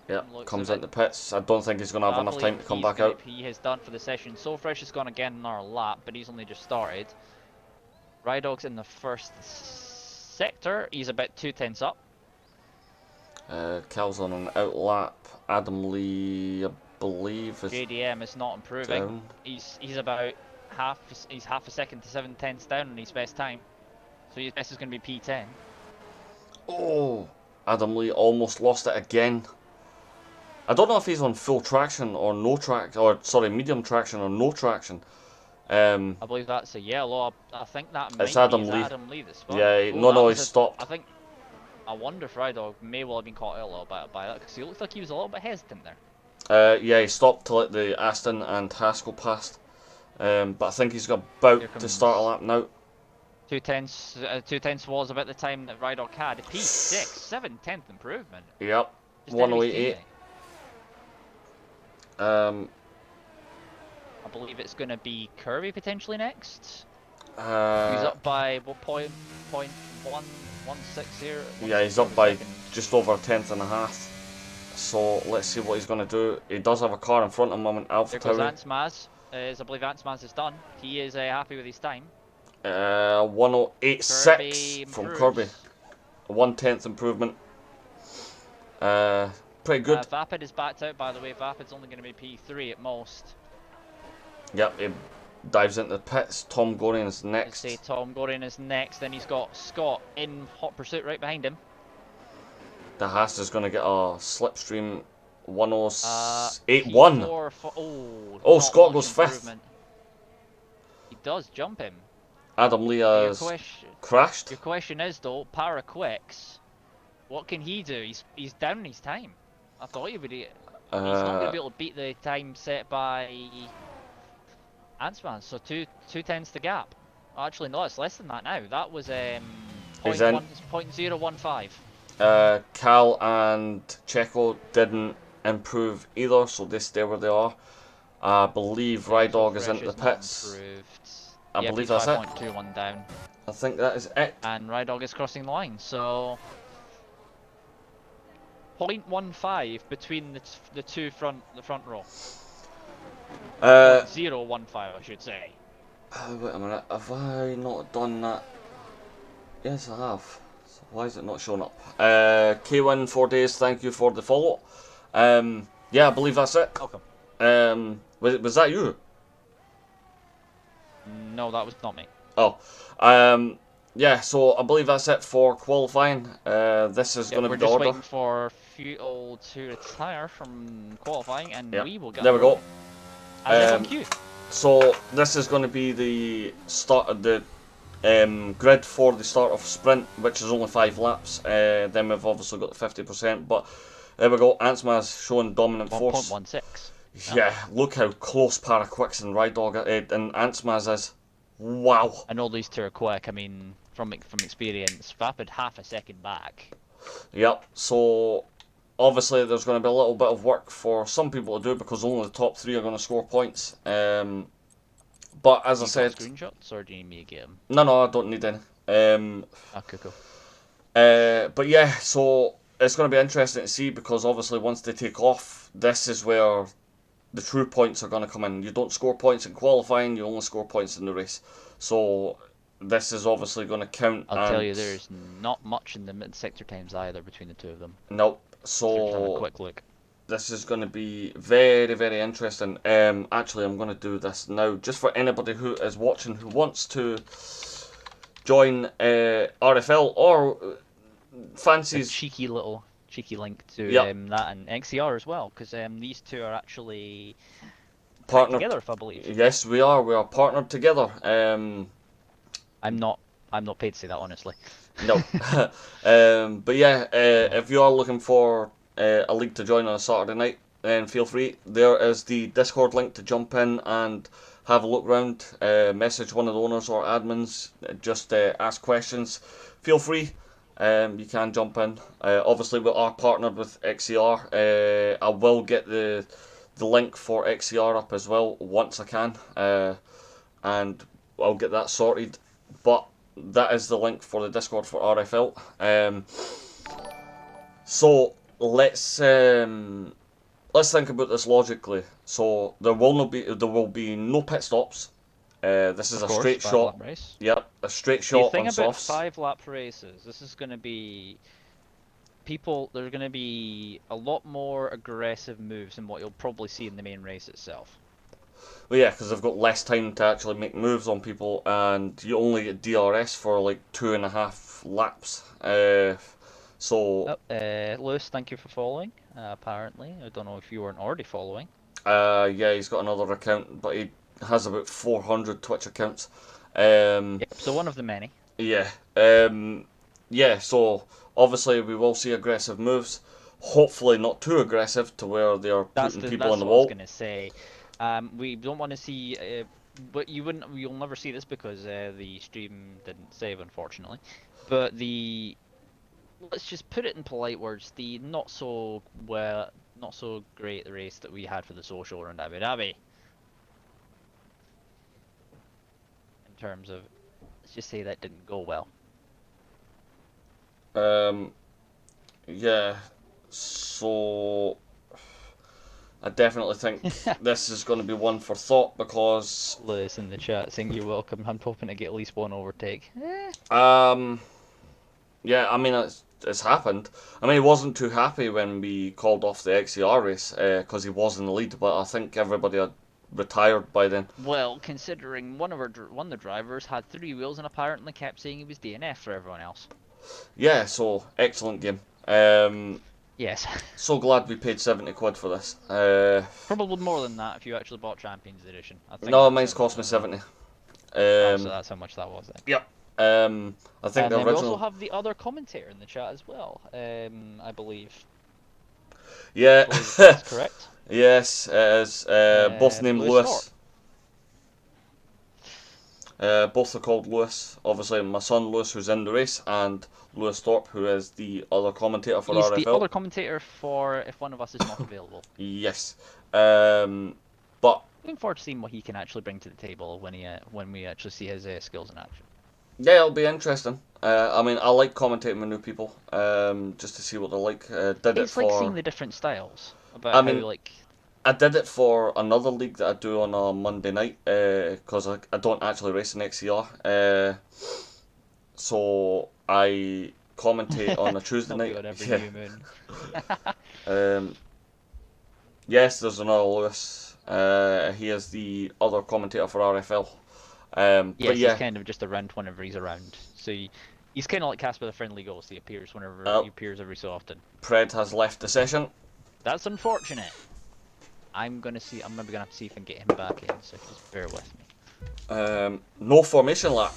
Yep, comes into pits. I don't think he's going to have enough time to come back out. He has done for the session. So Fresh has gone again in our lap, but he's only just started. Rydog's in the first sector. He's about 2/10 up. Cal's on an out lap. Adam Lee, I believe, is JDM is not improving. down. He's about half a second to 7/10 down on his best time. So his best is going to be P10. Oh, Adam Lee almost lost it again. I don't know if he's on full traction or no track, or sorry, medium traction or no traction. I believe that's a yellow. I think that might Adam be Lee. Adam Lee this spot. Yeah, no, he stopped. I wonder if Rydog may well have been caught out a little bit by that because he looked like he was a little bit hesitant there. Yeah, he stopped to let the Aston and Haskell past. But I think he's about to start a lap now. 2/10 was about the time that Rydog had. P6, 7/10 improvement. Yep, Just down to his 108. teammate. I believe it's going to be Kirby potentially next. He's up by what point 160. Yeah, he's up by just over a tenth and a half. So let's see what he's going to do. He does have a car in front of him on Alpha There goes Tower. Ansmaz. I believe Ansmaz is done. He is happy with his time. 108.6 from Kirby. A 1/10 improvement. Pretty good. Vapid is backed out, by the way. Vapid's only going to be P3 at most. Yep, he dives into the pits. TomGorian is next. Say TomGorian is next. Then he's got Scott in hot pursuit right behind him. The Haas is going to get a slipstream 108.1. Oh, Scott goes 5th. He does jump him. Adam Lee has crashed. Your question is though, Paraquix, what can he do? He's down in his time. I thought he would. He's not going to be able to beat the time set by Ansman. So 2/10's the gap. Oh, actually, no, it's less than that now. That was 0.015. Cal and Checo didn't improve either, so they stay where they are. I believe Rydog is into the pits. I believe that's it. 5.21 down. I think that is it. And Rydog is crossing the line, so 0.15 between the front row. 0.015, I should say. Wait a minute, have I not done that? Yes, I have. So why is it not showing up? K1 4 days, thank you for the follow. Yeah, I believe that's it. Welcome. Was that you? No, that was not me. Oh, yeah. So I believe that's it for qualifying. This is going to be the order. We're just waiting for Fuel to retire from qualifying, and we will get. There we go. On cue. So this is going to be the start of the grid for the start of sprint, which is only 5 laps. Then we've obviously got the 50%, but there we go. Ansma's showing dominant force. 1.16. Yeah, look how close Paraquix and Rydog and Ansmaz is. Wow. I know these two are quick. I mean, from experience, Vapid half a second back. Yep. So obviously there's going to be a little bit of work for some people to do because only the top 3 are going to score points. But as I You got said, screenshots, or do you need me to get them? no, I don't need any. Okay, cool. But yeah, so it's going to be interesting to see, because obviously once they take off, this is where the true points are going to come in. You don't score points in qualifying, you only score points in the race. So this is obviously going to count. I'll tell you, there's not much in the mid-sector times either between the two of them. Nope. So just have a So quick look. this is going to be very, very interesting. Actually, I'm going to do this now, just for anybody who is watching who wants to join RFL or fancies. Cheeky link to Yep. that and XCR as well, because these two are actually Partnered together, if I believe. Yes, we are. We are partnered together. I'm not paid to say that, honestly. No. But yeah, if you are looking for a league to join on a Saturday night, then feel free. There is the Discord link to jump in and have a look around. Message one of the owners or admins. Just ask questions. Feel free. You can jump in. Obviously, we are partnered with XCR. I will get the link for XCR up as well once I can, and I'll get that sorted. But that is the link for the Discord for RFL. So let's think about this logically. So there will be no pit stops. This is Of a course, straight 5 shot. lap race. Yep, a straight The shot thing on about softs. 5-lap races, this is going to be there's going to be a lot more aggressive moves than what you'll probably see in the main race itself. Well, yeah, because they've got less time to actually make moves on people, and you only get DRS for like 2.5 laps. Lewis, thank you for following. Apparently, I don't know if you weren't already following. Yeah, he's got another account, but he has about 400 Twitch accounts. Yep, so one of the many. Yeah. Yeah, so obviously we will see aggressive moves. Hopefully not too aggressive to where they're putting people on the what wall. I was going to say. We don't want to see, but you'll never see this because the stream didn't save, unfortunately. But let's just put it in polite words, the not so great race that we had for the social around Abu Dhabi. In terms of, let's just say that didn't go well. Yeah, so I definitely think this is going to be one for thought, because Lewis in the chat saying you're welcome. I'm hoping to get at least one overtake. yeah, I mean it's happened. I mean, he wasn't too happy when we called off the XCR race because he was in the lead, but I think everybody had retired by then. Well, considering one of the drivers had 3 wheels and apparently kept saying he was DNF for everyone else. Yeah, so excellent game. Yes. So glad we paid 70 quid for this. Probably more than that if you actually bought Champions Edition. I think No, mine's cost me 70. So that's how much that was then. Yep. I think And the then we original. also have the other commentator in the chat as well. I believe. Yeah. I believe that's correct. Yes, it is. Both named Lewis. Both are called Lewis. Obviously, my son Lewis, who's in the race, and Lewis Thorpe, who is the other commentator for He's RFL. the other commentator for if one of us is not available. Yes. But Looking forward to seeing what he can actually bring to the table when we actually see his skills in action. yeah, it'll be interesting. I mean, I like commentating with new people, just to see what they're like. It's like seeing the different styles. I did it for another league that I do on a Monday night, because I don't actually race in XCR. So I commentate on a Tuesday night. On every new moon. Yes, there's another Lewis. He is the other commentator for RFL. Yes, but yeah, he's kind of just around whenever he's around. So he's kind of like Casper the Friendly Ghost. He appears whenever he appears every so often. Pred has left the session. That's unfortunate. I'm maybe gonna have to see if I can get him back in. So just bear with me. No formation lap.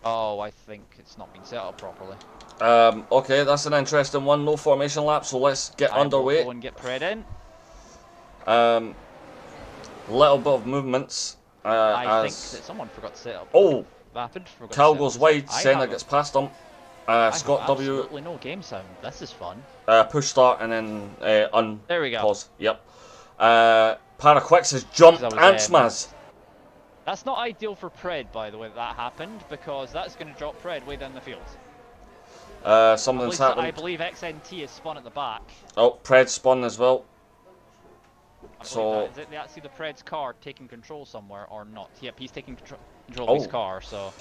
Oh, I think it's not been set up properly. Okay, that's an interesting one. No formation lap, so let's get underway. Will go and get Pred in. Little bit of movements. I think that someone forgot to set up. Oh, Vapid forgot Cal to set goes up. wide, Senna gets past him. Scott W. Absolutely no game sound. This is fun. Push start and then There we go. pause. Yep. Paraquix has jumped That was, Ansmaz. That's not ideal for Pred, by the way, that happened, because that's going to drop Pred way down the field. Something's happened. I believe XNT is spun at the back. Oh, Pred spun as well. So is it actually the Pred's car taking control somewhere or not? Yep, he's taking control of his car. So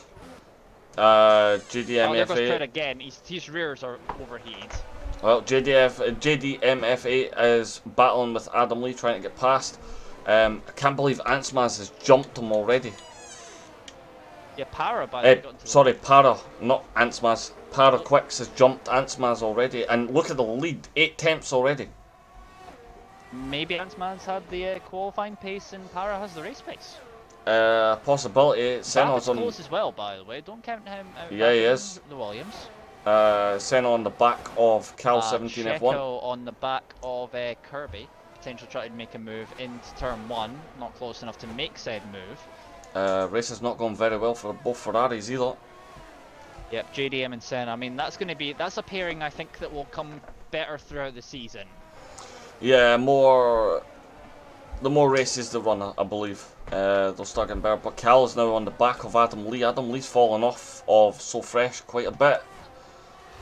JDMFA. Oh, there goes Pred again. His rears are overheated. Well, JDMFA is battling with Adam Lee, trying to get past. I can't believe Antsmaz has jumped him already. Yeah, Para, by the way, got into sorry, Para, not Antsmaz. Para Quicks has jumped Antsmaz already, and look at the lead, 8 tenths already. Maybe Antsmaz had the qualifying pace and Para has the race pace. Possibility. Senna's on close as well, by the way. Don't count him out. Yeah, he is. The Williams. Senna on the back of Cal 17 F1. Checo on the back of Kirby. Potentially trying to make a move into turn 1. Not close enough to make said move. Race has not gone very well for both Ferraris either. Yep, JDM and Senna. I mean, that's a pairing I think that will come better throughout the season. Yeah, the more races they run, I believe, they'll start getting better. But Cal is now on the back of Adam Lee. Adam Lee's fallen off of So Fresh quite a bit.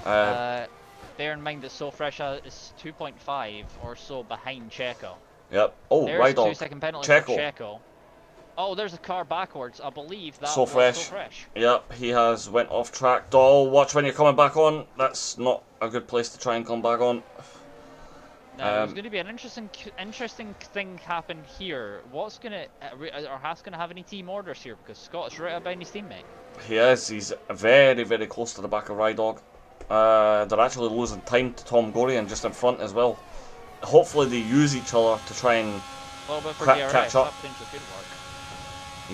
Bear in mind that So Fresh is 2.5 or so behind Checo. Yep. Oh, there's right a on. 2-second penalty Checo. for Checo. Oh, there's a car backwards. I believe that So was Fresh. So Fresh. Yep, he has went off track. Oh, watch when you're coming back on. That's not a good place to try and come back on. Now, there's going to be an interesting thing happen here. What's going to, or Haas going to have any team orders here? Because Scott is right up behind his teammate. He is. He's very, very close to the back of Rydog. They're actually losing time to TomGorian just in front as well. Hopefully they use each other to try and catch up.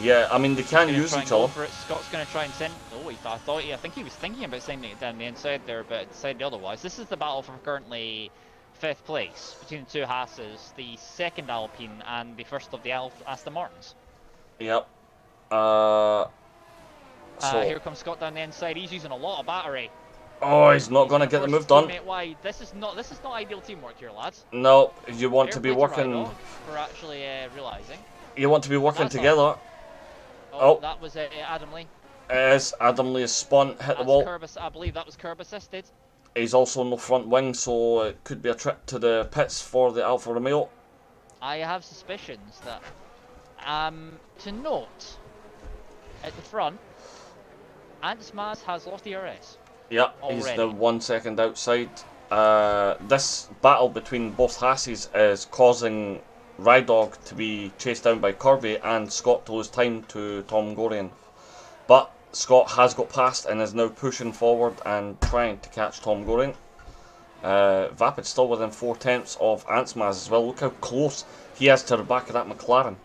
Yeah, I mean they can use each other. Scott's going to try and send. Oh, I think he was thinking about sending it down the inside there, but decided otherwise. This is the battle for currently 5th place between the two Haas's, the 2nd Alpine and the 1st of the Aston Martins. Yep. Here comes Scott down the inside. He's using a lot of battery. Oh, he's not going to get the move done. Wide. This is not ideal teamwork here, lads. No, you want to be working. For actually realizing. You want to be working together. Oh, that was Adam Lee. As Adam Lee is spun, hit the wall. I believe that was Kirby assisted. He's also on the front wing, so it could be a trip to the pits for the Alfa Romeo. I have suspicions that, to note, at the front, Antsmaz has lost DRS. Yeah, he's now 1 second outside. This battle between both Haasses is causing Rydog to be chased down by Kirby and Scott to lose time to TomGorian. But Scott has got past and is now pushing forward and trying to catch TomGorian. Vapid still within 4 tenths of Antsmaz as well. Look how close he is to the back of that McLaren.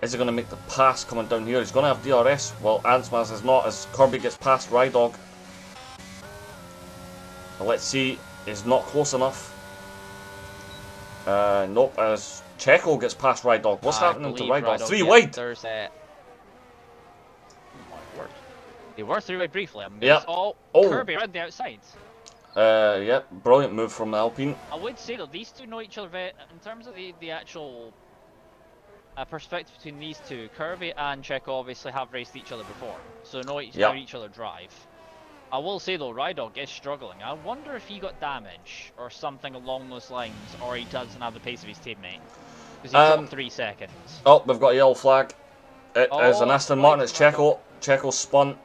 Is he going to make the pass coming down here? He's going to have DRS. Well, Antsmaz is not, as Kirby gets past Rydog. Let's see, he's not close enough. Nope, as Checo gets past Rydog. What's happening to Rydog? 3 wide! There's oh my word. They were 3 wide briefly. Yeah. Kirby around the outside. Yep, brilliant move from the Alpine. I would say though, these two know each other very, in terms of the actual perspective between these two. Kirby and Checo obviously have raced each other before, so know how each other drive. I will say though, Rydog is struggling. I wonder if he got damage or something along those lines, or he doesn't have the pace of his teammate. Because he's got 3 seconds. Oh, we've got a yellow flag. It is an Aston Martin, it's Checo. Checo's spun.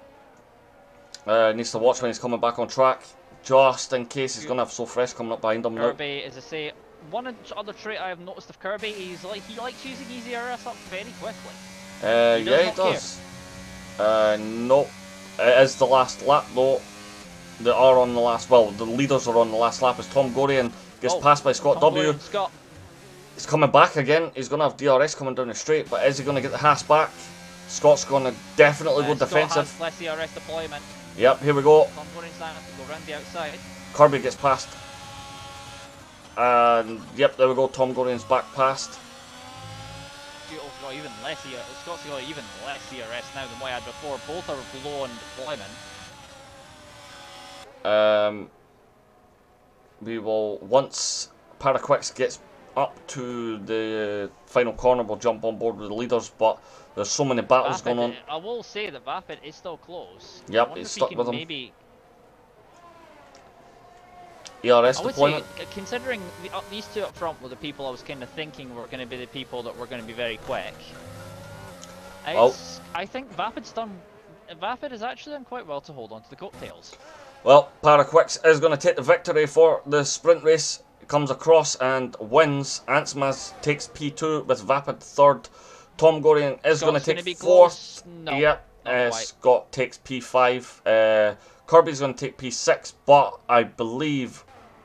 Needs to watch when he's coming back on track. Just in case he's going to have So Fresh coming up behind him now. Kirby, as I say, one other trait I have noticed of Kirby is he likes using easy RS up very quickly. Yeah, he does. Nope. It is the last lap though. They are on the last, well, the leaders are on the last lap as TomGorian gets passed by Scott W. He's coming back again. He's going to have DRS coming down the straight, but is he going to get the Haas back? Scott's going to definitely go defensive. Scott has less DRS deployment. Yep, here we go. TomGorian's going to have to go around the outside. Kirby gets past. And yep, there we go. TomGorian's back past. Got even less. Scott's got even less DRS now than what I had before. Both are low on deployment. We will, once Paraquix gets up to the final corner will jump on board with the leaders, but there's so many battles Vapid, going on. I will say that Vapid is still close. I Yep, wonder he's if he stuck can with him. maybe. ERS I would say, deployment. considering these two up front were the people I was kind of thinking were going to be the people that were going to be very quick. I think Vapid's done. Vapid has actually done quite well to hold on to the coattails. Well, Paraquix is going to take the victory for the sprint race. Comes across and wins. Antsmaz takes P2 with Vapid third. TomGorian is going to take fourth. No, yep. Scott takes P5. Kirby's going to take P6, but I believe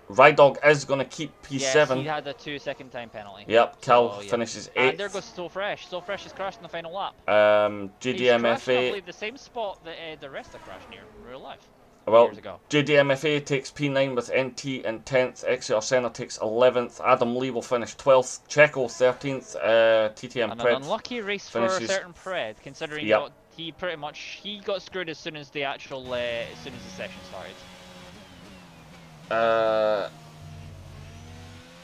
Rydog is going to keep P7. Yes, he had a 2-second time penalty. Yep, Cal So, finishes 8th. And there goes So Fresh. So Fresh has crashed in the final lap. JDMFA. He's crashed, I believe, the same spot that the rest have crashed near in real life. Well, Years ago. JDMFA takes P9 with NT in 10th. XCR Senna takes 11th. Adam Lee will finish 12th. Checo 13th. TTM And Pred an unlucky race finishes... for a certain Pred, considering Yep. he got screwed as soon as the actual as soon as the session started.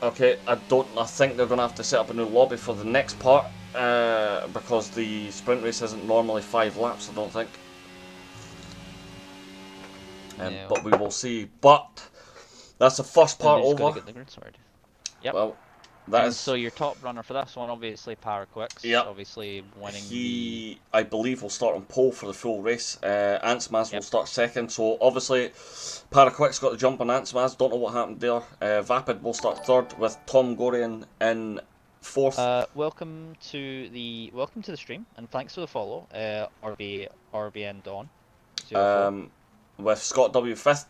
Okay, I think they're going to have to set up a new lobby for the next part because the sprint race isn't normally 5 laps, I don't think. No. But we will see. But that's the first part Somebody's over. gotta get the grid sorted. Yep. Well, that is... So your top runner for this one, obviously, Paraquix. Yep. Obviously winning He, I believe, will start on pole for the full race. Antsmaz will start second. So obviously, Paraquix got the jump on Antsmaz. Don't know what happened there. Vapid will start third with TomGorian in fourth. Welcome to the stream, and thanks for the follow. RBN Dawn. 04. With Scott W fifth.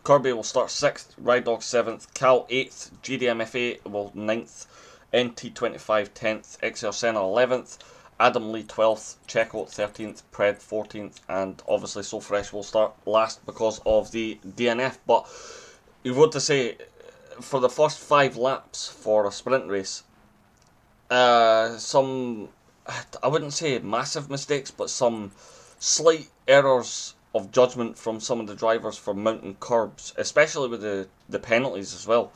Kirby will start 6th, Rydog 7th, Cal 8th, GDMFA will 9th, NT25 10th, XR Senna 11th, Adam Lee 12th, Checo 13th, Pred 14th, and obviously So Fresh will start last because of the DNF. But you would to say, for the first 5 laps for a sprint race, some, I wouldn't say massive mistakes, but some slight errors of judgment from some of the drivers for mounting curbs, especially with the penalties as well,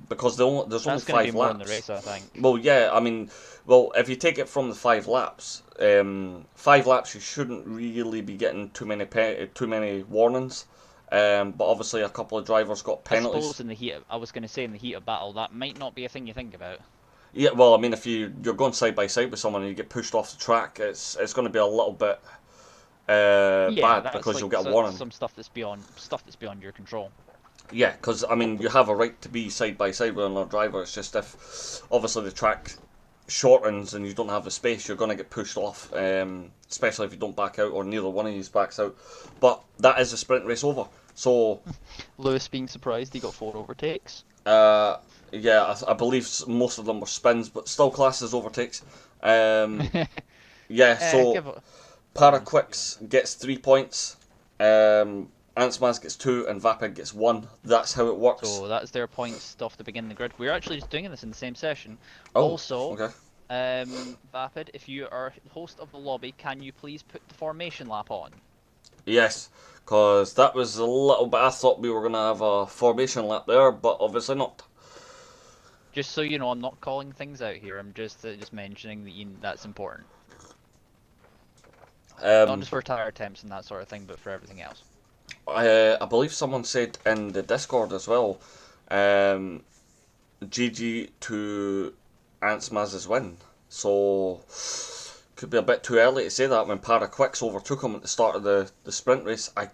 because there's only 5 laps. More in the race, I think. Well, yeah, I mean, if you take it from the 5 laps, 5 laps you shouldn't really be getting too many warnings. But obviously a couple of drivers got penalties. I suppose in the heat of battle, that might not be a thing you think about. Yeah, well, I mean, if you're going side by side with someone and you get pushed off the track, it's going to be a little bit bad because you'll get a warning. Some stuff that's beyond your control. Yeah, because I mean, you have a right to be side by side with another driver. It's just if obviously the track shortens and you don't have the space, you're going to get pushed off. Especially if you don't back out or neither one of you backs out. But that is the sprint race over. So Lewis being surprised he got 4 overtakes. Yeah, I believe most of them were spins, but still classed as overtakes. Yeah, so Paraquix gets 3 points, Antsmaz gets 2, and Vapid gets 1. That's how it works. So that's their points off the beginning of the grid. We're actually just doing this in the same session. Oh, also, okay. Vapid, if you are host of the lobby, can you please put the formation lap on? Yes, because that was a little bit... I thought we were going to have a formation lap there, but obviously not. Just so you know, I'm not calling things out here. I'm just mentioning that that's important. Not just for tire temps and that sort of thing, but for everything else. I believe someone said in the Discord as well, GG to Antsmaz's win. So, could be a bit too early to say that when Paraquix overtook him at the start of the sprint race. I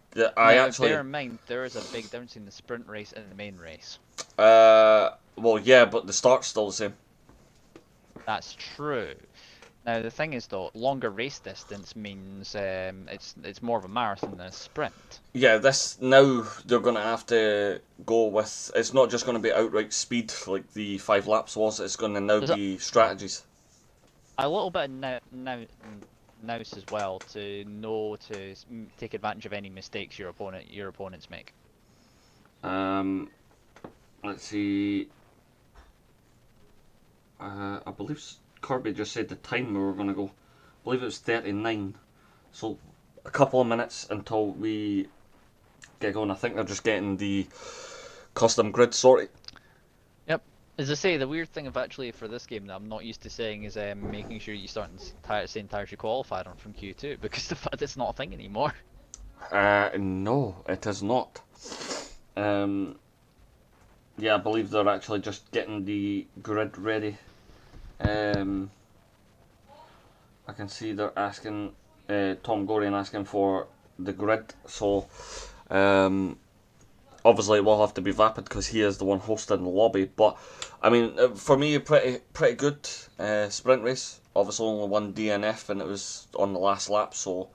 actually... Bear in mind, there is a big difference in the sprint race and the main race. Well, yeah, but the start's still the same. That's true. Now the thing is though, longer race distance means it's more of a marathon than a sprint. Yeah, now they're going to have to go with, it's not just going to be outright speed like the 5 laps was, it's going to now be strategies. A little bit of nous as well, to know to take advantage of any mistakes your opponents make. Let's see. I believe Kirby just said the time we were going to go. I believe it was 39. So a couple of minutes until we get going. I think they're just getting the custom grid sorted. Yep. As I say, the weird thing of actually for this game that I'm not used to saying is making sure you start saying tires you qualified on from Q2 because the fact it's not a thing anymore. No, it is not. Yeah, I believe they're actually just getting the grid ready. I can see they're asking, TomGorian asking for the grid, so obviously it will have to be Vapid because he is the one hosting the lobby. But I mean, for me, pretty good sprint race. Obviously, only one DNF, and it was on the last lap. So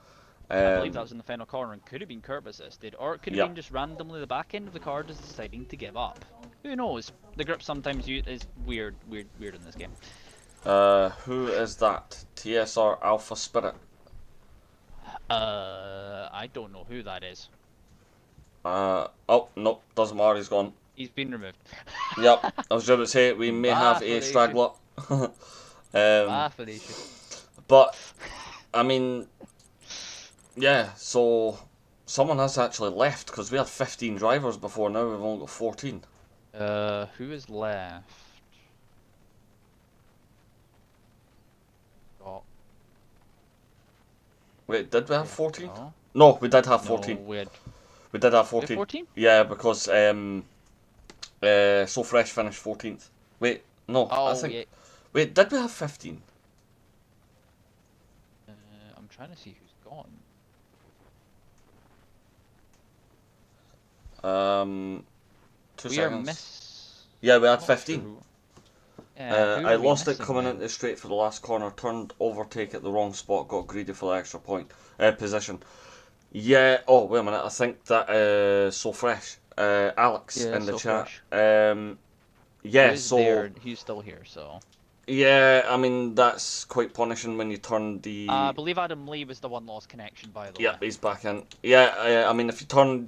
I believe that was in the final corner and could have been curb assisted, or it could have yeah. been just randomly the back end of the car just deciding to give up. Who knows? The grip sometimes is weird in this game. Who is that? TSR Alpha Spirit. I don't know who that is. Oh no, doesn't matter. He's gone. He's been removed. Yep, I was going to say we may have a straggler. Bafflation. But I mean, yeah. So someone has actually left because we had 15 drivers before. Now we've only got 14. Who is left? Got. Wait, did we have 14? No. No, we did have 14. No, we did have 14. 14? Yeah, because So Fresh finished 14th. Wait, no, Oh, I think. yeah. Wait, did we have 15? I'm trying to see who's gone. 2 We seconds. Yeah, we had not 15. sure who I are we lost it missing coming then? into straight for the last corner, turned overtake at the wrong spot, got greedy for the extra point position. Yeah, oh wait a minute, I think that So Fresh, Alex Yeah, in the So chat. Fresh. Yeah, Who's so there? He's still here, so. yeah, I mean that's quite punishing when you turn the. I believe Adam Lee was the one lost connection, by the Yeah, way. he's back in. Yeah, I mean if you turn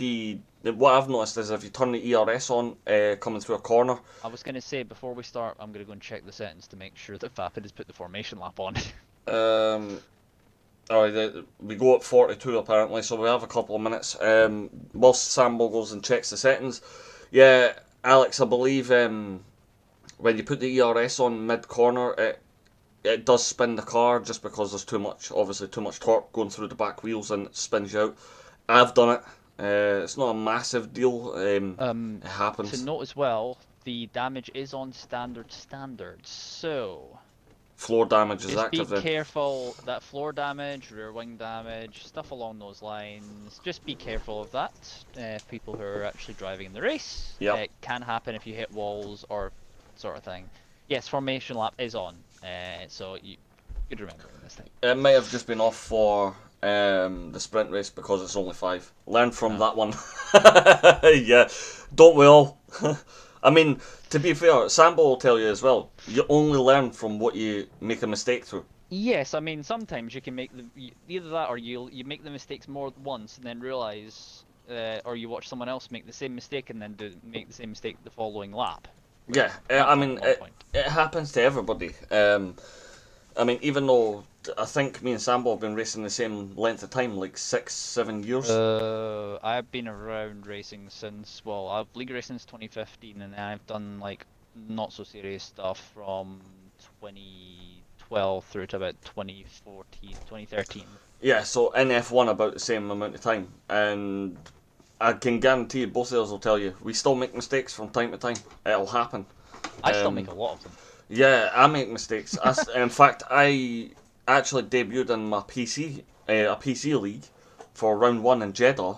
what I've noticed is if you turn the ERS on, coming through a corner. I was going to say, before we start, I'm going to go and check the settings to make sure that Vapid has put the formation lap on. We go at 42 apparently, so we have a couple of minutes. Whilst Sambo goes and checks the settings. Yeah, Alex, I believe when you put the ERS on mid corner, it does spin the car just because there's obviously too much torque going through the back wheels and it spins you out. I've done it. It's not a massive deal. It happens. To note as well, the damage is on standard, so Floor damage is just be active then. careful that floor damage, rear wing damage, stuff along those lines. Just be careful of that. People who are actually driving in the race, Yep. it can happen if you hit walls or sort of thing. Yes, formation lap is on, so you could remember this thing. It may have just been off for the sprint race because it's only 5. Learn from that one. Yeah, don't we all? I mean, to be fair, Sambo will tell you as well. You only learn from what you make a mistake through. Yes, I mean sometimes you can make either that or you make the mistakes more than once and then realize, or you watch someone else make the same mistake and then make the same mistake the following lap. Yeah, I mean, it happens to everybody. I mean, even though I think me and Sambo have been racing the same length of time, like 6-7 years. I've been around racing since, well, I've league raced since 2015, and then I've done like not so serious stuff from 2012 through to about 2013. Yeah, so in F1 about the same amount of time, and I can guarantee you, both of us will tell you, we still make mistakes from time to time. It'll happen. I still make a lot of them. Yeah, I make mistakes. In fact, I actually debuted in my a PC league for round 1 in Jeddah.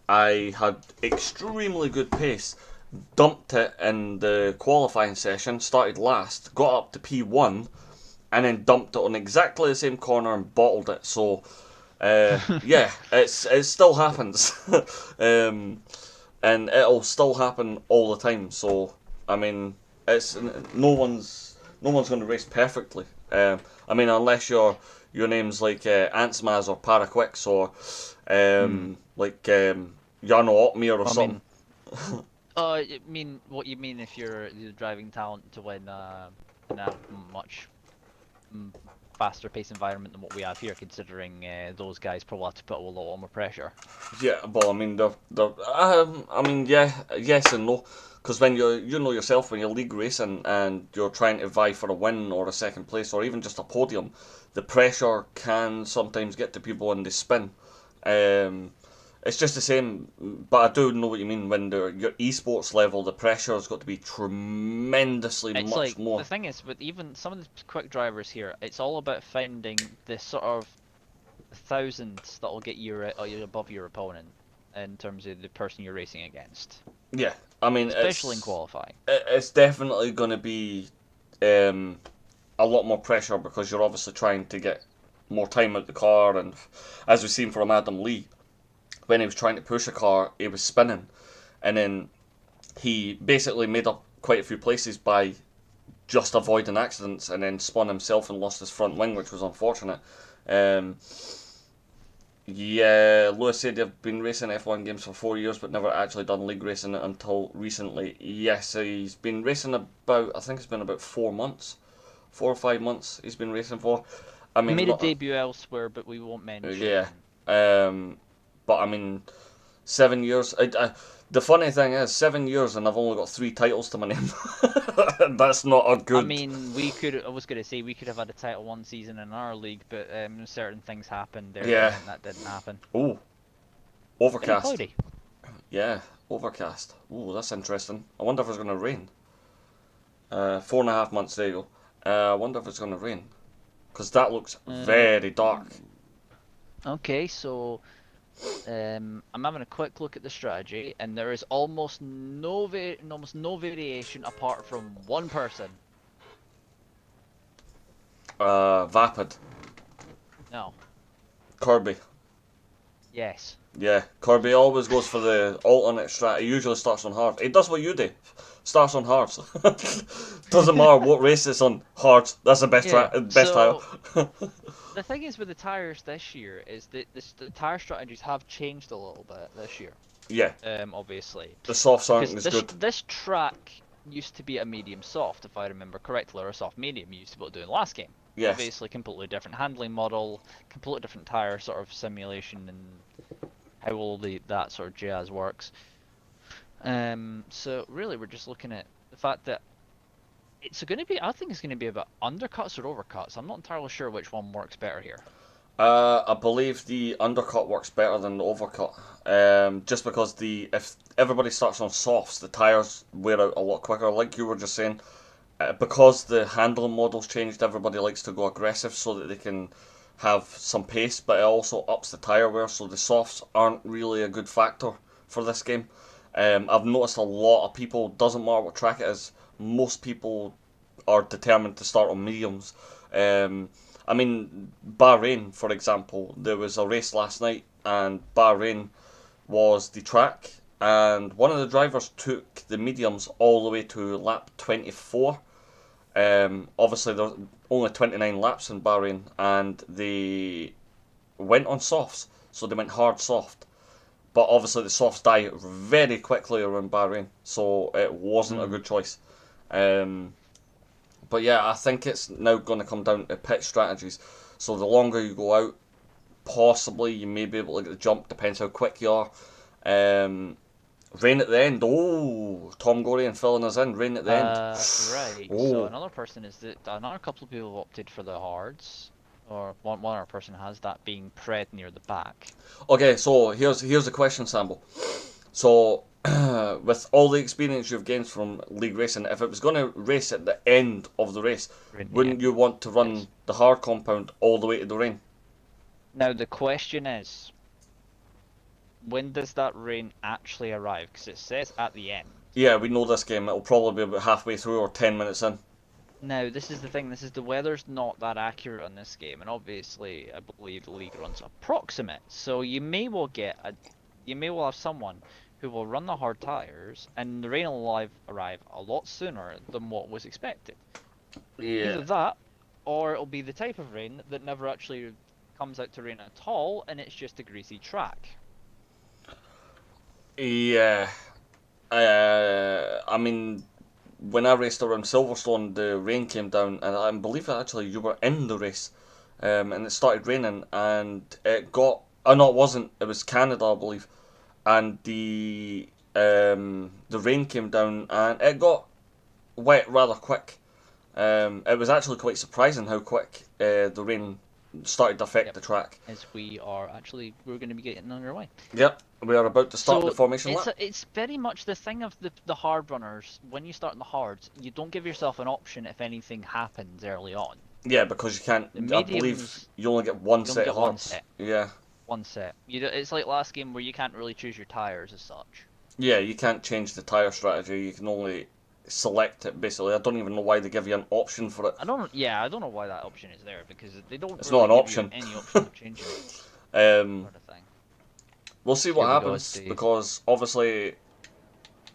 I had extremely good pace, dumped it in the qualifying session, started last, got up to P1, and then dumped it on exactly the same corner and bottled it. So, yeah, it still happens, and it'll still happen all the time. So, I mean, it's no one's going to race perfectly. I mean, unless your name's like Antsmaz or Paraquix or like Jarno Otmir or something. I mean, what you mean if you're the driving talent to win in a much faster paced environment than what we have here, considering those guys probably have to put a lot more pressure. Yeah, well, I mean, yeah, yes and no. Because when you know yourself, when you're league racing and you're trying to vie for a win or a second place or even just a podium, the pressure can sometimes get to people and they spin. It's just the same, but I do know what you mean. When your esports level, the pressure has got to be tremendously It's much like, more. the thing is, with even some of the quick drivers here, it's all about finding this sort of thousandths that will get you above your opponent in terms of the person you're racing against, Yeah, I mean, especially in qualifying. it's definitely going to be a lot more pressure because you're obviously trying to get more time out the car, and as we've seen from Adam Lee, when he was trying to push a car, he was spinning, and then he basically made up quite a few places by just avoiding accidents, and then spun himself and lost his front wing, which was unfortunate. Um, yeah, Lewis said they've been racing F1 games for 4 years, but never actually done league racing until recently. Yes, he's been racing about, I think it's been about 4 months, 4 or 5 months he's been racing for. I He mean, made a debut elsewhere, but we won't mention. yeah. Um, but I mean, 7 years. The funny thing is, 7 years and I've only got 3 titles to my name. That's not a good. I mean, I was going to say we could have had a title one season in our league, but certain things happened there Yeah. that meant that didn't happen. Oh, overcast. Cloudy. Yeah, overcast. Oh, that's interesting. I wonder if it's going to rain. 4.5 months, there you go. I wonder if it's going to rain. Because that looks very dark. Okay, so I'm having a quick look at the strategy, and there is almost no variation apart from one person. Vapid. No. Kirby. Yes. Yeah, Kirby always goes for the alternate strat. He usually starts on hard. He does what you do. Starts on hards. Doesn't matter what race it's on. Hards. That's the best best so, tire. The thing is with the tires this year is that the tire strategies have changed a little bit this year. Yeah. Obviously. The softs aren't Because as good. this track used to be a medium soft, if I remember correctly, or a soft medium you used to be able to do in the last game. Yes. Obviously, completely different handling model, completely different tire sort of simulation, and how all that sort of jazz works. So really, we're just looking at the fact that it's going to be. I think it's going to be about undercuts or overcuts. I'm not entirely sure which one works better here. I believe the undercut works better than the overcut. Just because if everybody starts on softs, the tires wear out a lot quicker. Like you were just saying, because the handling model's changed, everybody likes to go aggressive so that they can have some pace, but it also ups the tire wear. So the softs aren't really a good factor for this game. I've noticed a lot of people, doesn't matter what track it is, most people are determined to start on mediums. I mean, Bahrain, for example, there was a race last night, and Bahrain was the track, and one of the drivers took the mediums all the way to lap 24. Obviously, there's only 29 laps in Bahrain, and they went on softs, so they went hard soft. But obviously, the softs die very quickly around Bahrain, so it wasn't a good choice. But yeah, I think it's now going to come down to pit strategies. So the longer you go out, possibly you may be able to get the jump, depends how quick you are. Rain at the end. Oh, TomGorian filling us in. Rain at the end. Right. Oh. So another couple of people have opted for the hards, or one other person has, that being Pred near the back. Okay, so here's a question, Sambo. So with all the experience you've gained from league racing, if it was going to race at the end of the race, wouldn't you want to run the hard compound all the way to the rain? Now the question is, when does that rain actually arrive? Because it says at the end. Yeah, we know this game. It'll probably be about halfway through or 10 minutes in. Now, this is the thing. The weather's not that accurate on this game, and obviously, I believe the league runs approximate. So you may well have someone who will run the hard tires, and the rain will arrive a lot sooner than what was expected. Yeah. Either that, or it'll be the type of rain that never actually comes out to rain at all, and it's just a greasy track. Yeah. I mean, when I raced around Silverstone, the rain came down, and I believe actually you were in the race. and it started raining, and it got. Oh no, it wasn't. It was Canada, I believe, and the rain came down, and it got wet rather quick. It was actually quite surprising how quick the rain started to affect the track. As we're going to be getting underway. Yep, we are about to start the formation lap. It's very much the thing of the hard runners. When you start in the hards, you don't give yourself an option if anything happens early on. Yeah, because you can't. I believe you only get one set of hards. Yeah. One set. It's like last game where you can't really choose your tyres as such. Yeah, you can't change the tyre strategy. You can only select it, basically. I don't even know why they give you an option for it. I don't know why that option is there, because they don't. It's really not an give option. You any option of changing it. Sort of thing. We'll see what happens, because obviously,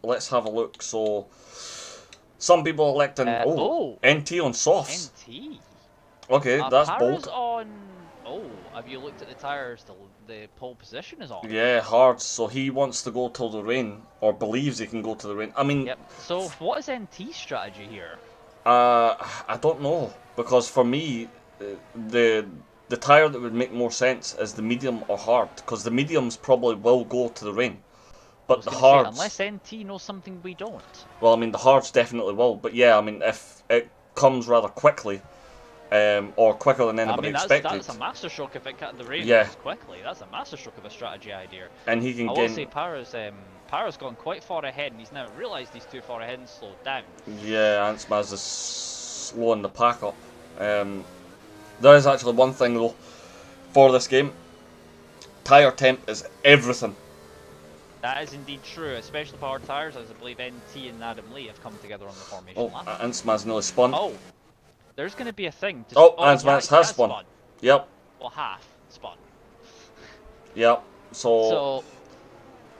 let's have a look. So, some people electing NT on softs. NT. Okay, that's Para's bold. On. Oh, have you looked at the tyres? The pole position is on. Yeah, hard. So he wants to go till the rain, or believes he can go to the rain. I mean. Yep. So what is NT's strategy here? I don't know, because for me, the tyre that would make more sense is the medium or hard, because the mediums probably will go to the rain, but the hards. Unless NT knows something we don't. Well, I mean the hards definitely will, but yeah, I mean if it comes rather quickly. Or quicker than anybody expected. That's a masterstroke if it cut the rain quickly. That's a masterstroke of a strategy idea. And he can I will say Para's gone quite far ahead, and he's now realised he's too far ahead and slowed down. Yeah, Ansmaz is slowing the pack up. There is actually one thing though for this game. Tyre temp is everything. That is indeed true, especially for hard tyres, as I believe NT and Adam Lee have come together on the formation lap. Ansmaz nearly spun. Oh. There's going to be a thing. Ansmaz has spun. Yep. Well, half spun. Yep. So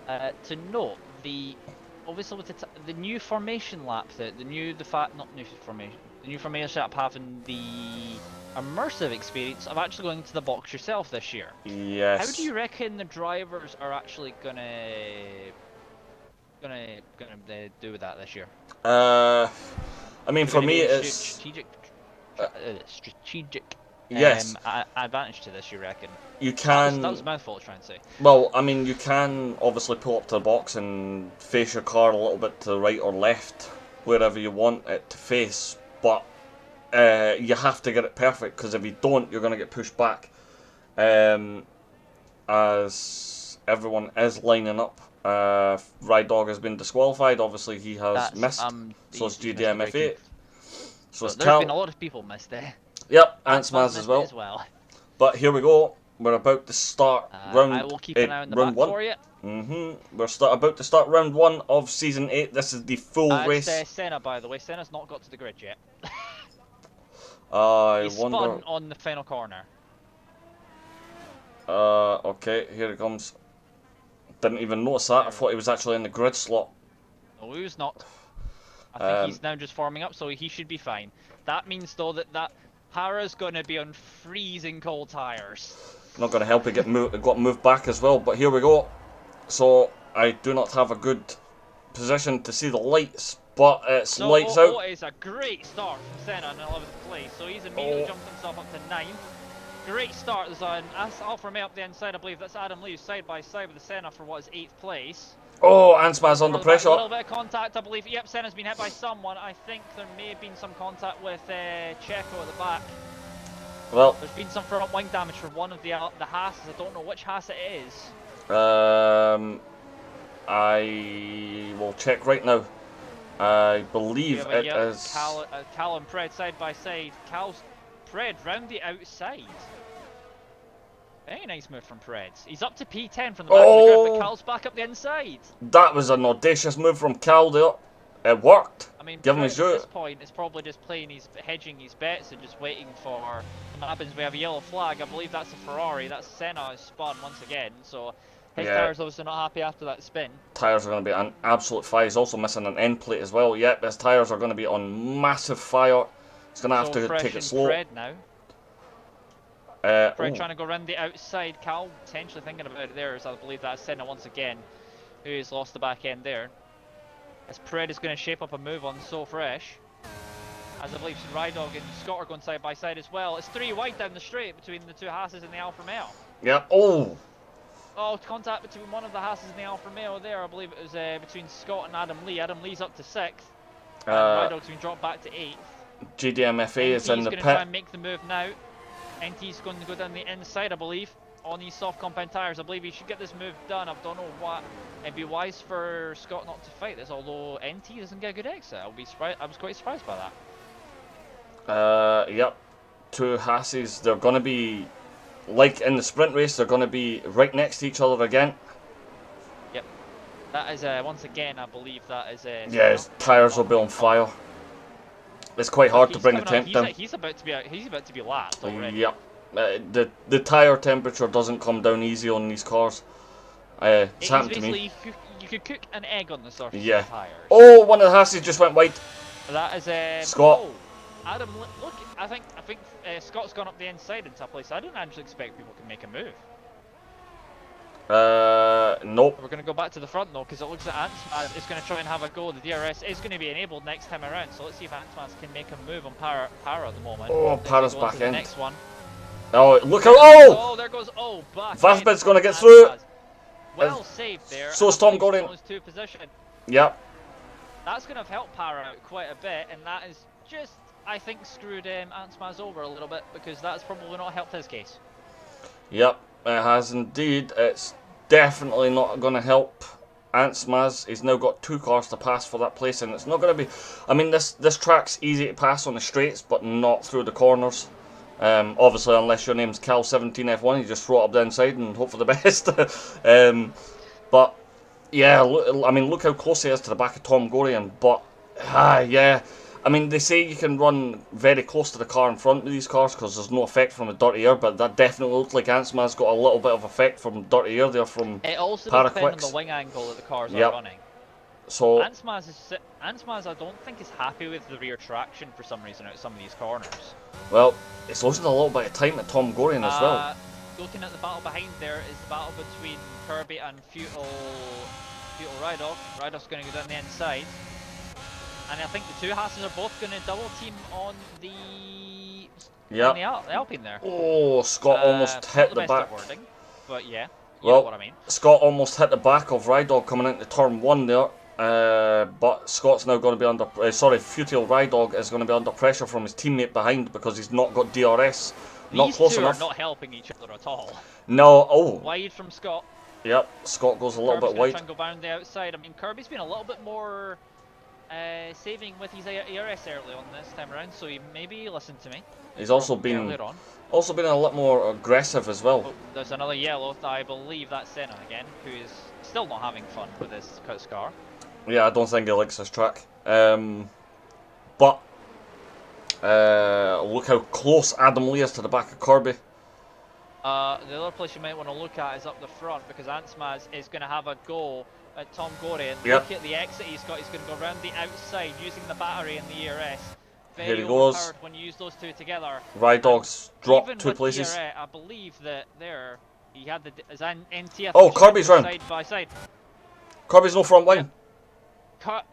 to note, obviously with the new formation lap, the new formation lap having the immersive experience of actually going to the box yourself this year. Yes. How do you reckon the drivers are actually gonna do with that this year? I mean, for me, it's strategic yes. Advantage to this, you reckon? You can. That was a mouthful I was trying to say. Well, I mean, you can obviously pull up to the box and face your car a little bit to the right or left, wherever you want it to face, but you have to get it perfect, because if you don't, you're going to get pushed back. As everyone is lining up, Ride Dog has been disqualified. Obviously, he has missed. So it's GDMF8. So it's there's been a lot of people missed there. Yep, Ansmaz as well. But here we go. We're about to start round. I will keep an eye on the back for you. We're about to start round 1 of season 8. This is the full race. It's Senna, by the way. Senna's not got to the grid yet. He's spun on the final corner. Okay, here it comes. Didn't even notice that. I thought he was actually in the grid slot. No, he was not. I think he's now just forming up, so he should be fine. That means, though, that Para's going to be on freezing cold tyres. Not going to help it got moved back as well, but here we go. So, I do not have a good position to see the lights, but it's lights out. It's a great start from Senna in 11th place, so he's immediately jumped himself up to 9th. Great start. There's an Alfa Romeo up the inside. I believe that's Adam Lee side by side with the Senna for what is 8th place. Oh, Ansmaz under pressure. A little bit of contact, I believe. Yep, Senna's been hit by someone. I think there may have been some contact with Checo at the back. Well, there's been some front wing damage for one of the Haas's. I don't know which Haas it is. I will check right now. I believe it is. Cal and Pred side by side. Pred round the outside. Very nice move from Preds. He's up to P10 from the back of the grid, but Cal's back up the inside. That was an audacious move from Cal there. It worked. I mean, give him his due. At this point, it's probably just hedging his bets and just waiting for what happens. We have a yellow flag. I believe that's a Ferrari. That's Senna is spun once again. So his tyres obviously not happy after that spin. Tyres are going to be an absolute fire. He's also missing an end plate as well. Yep, his tyres are going to be on massive fire. He's going to have to take it slow. Fred now. Fred trying to go around the outside. Cal potentially thinking about it there, as I believe that's Senna once again, who's lost the back end there. As Pred is going to shape up a move on So Fresh. As I believe Rydog and Scott are going side by side as well. It's 3 wide down the straight between the two Hasses and the Alfa Romeo. Yep. Oh. Oh, contact between one of the Hasses and the Alfa Romeo there. I believe it was between Scott and Adam Lee. Adam Lee's up to 6th. And Rydog's been dropped back to 8th. GDMFA is in the pit. NT's going to try and make the move now. NT's going to go down the inside, I believe, on these soft compound tyres. I believe he should get this move done. I don't know what. It'd be wise for Scott not to fight this, although NT doesn't get a good exit. I was quite surprised by that. Yep. 2 Hasses. They're going to be, like in the sprint race, they're going to be right next to each other again. Yep. That is, once again, I believe that is... yeah, his tyres will be on fire. It's quite hard to bring the temp down. He's about to be lapped already. Yep. The tyre temperature doesn't come down easy on these cars. It's happened to me. You could cook an egg on the surface Yeah. of the tyres. Oh, one of the Hasses just went wide. That is Scott. Oh, Adam, look, I think Scott's gone up the inside into a place I didn't actually expect people could make a move. Nope. We're going to go back to the front though, because it looks like Antsmaz is going to try and have a go. The DRS is going to be enabled next time around, so let's see if Antsmaz can make a move on Para at the moment. Oh, Para's back in. Next one. Oh, look out! Oh! Oh, there goes. Oh, back. Vapid's going to get through. Well saved there. So is TomGorian. Position. Yep. That's going to have helped Para out quite a bit, and that is just, I think, screwed Antsmaz over a little bit, because that's probably not helped his case. Yep, it has indeed. It's definitely not going to help Antsmaz. He's now got 2 cars to pass for that place, and it's not going to be... I mean, this track's easy to pass on the straights, but not through the corners. Obviously, unless your name's Cal17F1, you just throw it up the inside and hope for the best. But, yeah, look how close he is to the back of TomGorian. But, yeah... I mean, they say you can run very close to the car in front of these cars because there's no effect from the dirty air, but that definitely looked like Antsmaz got a little bit of effect from dirty air there from It also on depends on the wing angle that the cars are running. So Antsmaz, I don't think is happy with the rear traction for some reason out of some of these corners. Well, it's losing a little bit of time at TomGorian as well. Looking at the battle behind there is the battle between Kirby and Futile Rydog. Rydog's going to go down the inside. And I think the 2 Hasses are both going to double team on the Alpine there. Oh, Scott almost hit the back. Wording, but yeah, you know what I mean. Scott almost hit the back of Rydog coming into turn 1 there. But Scott's now going to be under... Futile Rydog is going to be under pressure from his teammate behind because he's not got DRS. Not close enough. These two are not helping each other at all. No, oh. Wide from Scott. Yep, Scott goes a little bit wide. Try and go down the outside. I mean, Kirby's been a little bit more... saving with his ERS early on this time around, so he maybe listened to me. He's also been a lot more aggressive as well. Oh, there's another yellow. I believe that's Senna again, who is still not having fun with his car. Yeah, I don't think he likes this track. But look how close Adam Lee is to the back of Kirby. The other place you might want to look at is up the front, because Antsmaz is going to have a go at TomGorian. Yep. Look at the exit he's got. He's going to go around the outside using the battery and the ERS. Very Here he goes. When you use those two together. Rydog's dropped even 2 places. ERS, I believe that there he had the NT. Oh, Kirby's round. Side by side. Kirby's no front wing.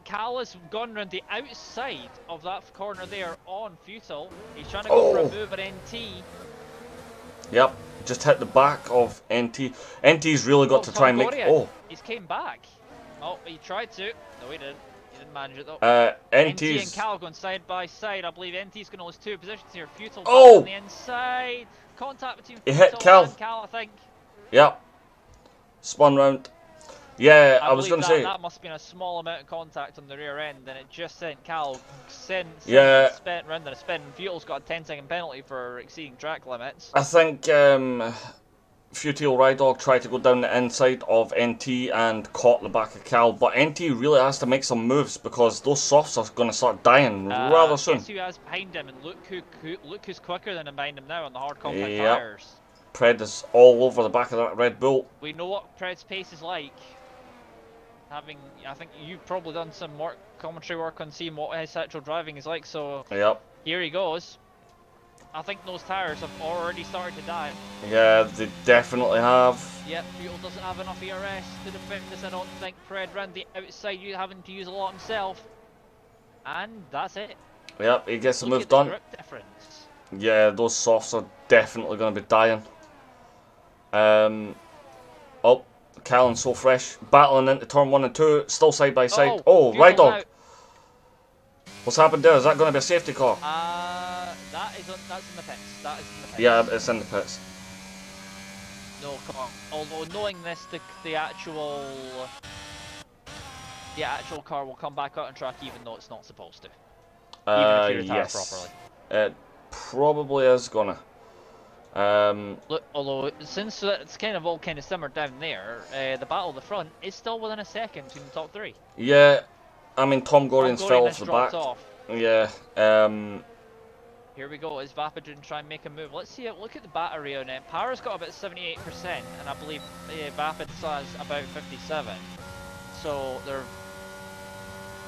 Cal has gone round the outside of that corner there on Futile. He's trying to go for a move at NT. Yep, just hit the back of NT. NT's really got to try and make... He's came back. Oh, he tried to. No, he didn't. He didn't manage it though. NT and Cal going side by side. I believe NT's going to lose 2 positions here. Futile on the inside. Contact between Futile and Cal, I think. Yep. Spun round. Yeah, I was going to say... That must have been a small amount of contact on the rear end, and it just sent Cal spent round in a spin. Futile's got a 10-second penalty for exceeding track limits. I think Futile Rydog tried to go down the inside of NT and caught the back of Cal, but NT really has to make some moves because those softs are going to start dying rather soon. Guess who has behind him, and look who's quicker than him behind him now on the hard compound tyres. Pred is all over the back of that Red Bull. We know what Pred's pace is like. I think you've probably done some commentary work on seeing what his actual driving is like, so here he goes. I think those tyres have already started to die. Yeah, they definitely have. Yep, Futile doesn't have enough ERS to defend this, I don't think. Pred ran the outside, having to use a lot himself. And that's it. Yep, he gets the Look move at the done. grip difference. Yeah, those softs are definitely going to be dying. Oh, Callan's so fresh. Battling into turn 1 and 2. Still side by side. Oh, Ride Fusel's Dog. out. What's happened there? Is that going to be a safety car? That's in the pits. That is in the pits. Yeah, it's in the pits. No car. Although knowing this, the actual car will come back out on track even though it's not supposed to. Even if you retire Yes. properly. It probably is gonna. Look, although since it's kind of all kind of simmered down there, the battle at the front is still within a second between the top three. Yeah, I mean TomGorian's fell TomGorian off has the dropped back. off. Yeah. Here we go. Is Vapid going to try and make a move? Let's see it. Look at the battery on it. Power's got about 78%, and I believe Vapid has about 57. So they're,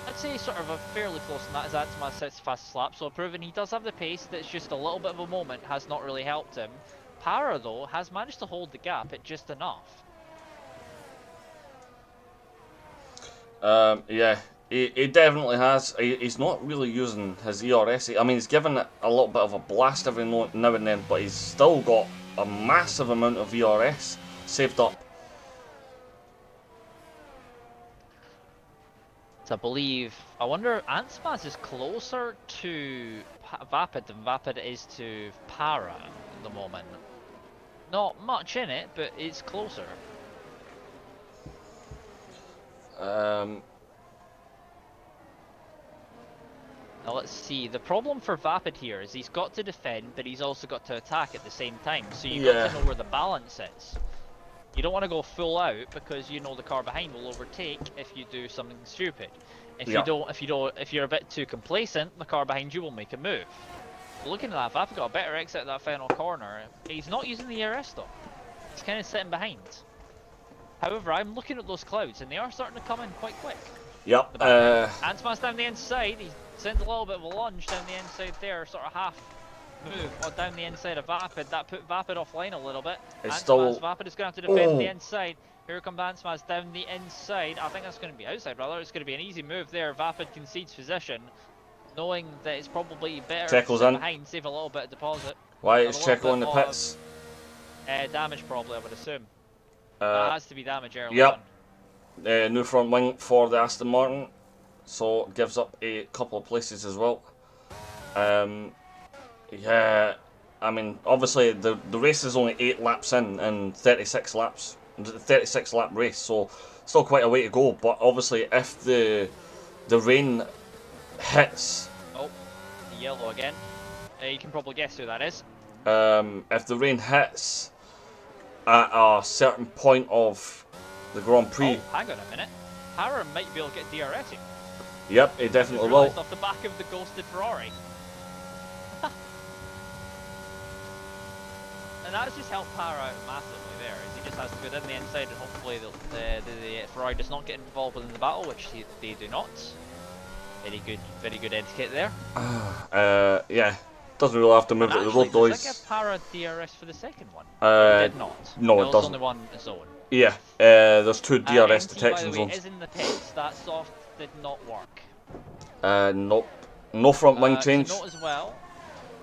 I'd say, sort of a fairly close, and that is Atma sits fast slap. So proving he does have the pace. That's just a little bit of a moment has not really helped him. Power though has managed to hold the gap at just enough. Yeah. He definitely has. He's not really using his ERS. I mean, he's given it a little bit of a blast every now and then, but he's still got a massive amount of ERS saved up. So I wonder, Ansmaz is closer to Vapid than Vapid is to Para at the moment. Not much in it, but it's closer. Now let's see, the problem for Vapid here is he's got to defend, but he's also got to attack at the same time, so you've got to know where the balance is. You don't want to go full out because you know the car behind will overtake if you do something stupid. If you're a bit too complacent, the car behind you will make a move. Looking at that, Vapid got a better exit at that final corner. He's not using the ERS though. He's kind of sitting behind. However, I'm looking at those clouds and they are starting to come in quite quick. Yep. Ansman's down the inside. He's sent a little bit of a lunge down the inside there, sort of half move or down the inside of Vapid. That put Vapid offline a little bit. Vapid is going to have to defend the inside. Here comes Ansmaz down the inside. I think that's going to be outside rather. It's going to be an easy move there. Vapid concedes position, knowing that it's probably better to sit behind, save a little bit of deposit. Why is Checo in the pits? Damage probably, I would assume. That has to be damage early yep. on. New front wing for the Aston Martin, so it gives up a couple of places as well. Yeah, I mean, obviously the race is only 8 laps in and 36 laps, 36 lap race, so still quite a way to go. But obviously, if the rain hits, the yellow again. You can probably guess who that is. If the rain hits at a certain point of the Grand Prix. Oh, hang on a minute. Para might be able to get DRS. Yep, he definitely will. Off the back of the ghosted Ferrari. And that's just helped Para out massively there. He just has to go down the inside and hopefully the Ferrari does not get involved within the battle, which they do not. Very good etiquette there. Yeah. Doesn't really have to move at the road though. Does that give Para DRS for the second one? It did not. No, it doesn't. Only one zone. Yeah, there's 2 DRS detection by the way, zones. Is in the pits. That soft did not work. Nope. No front wing change. Note as well,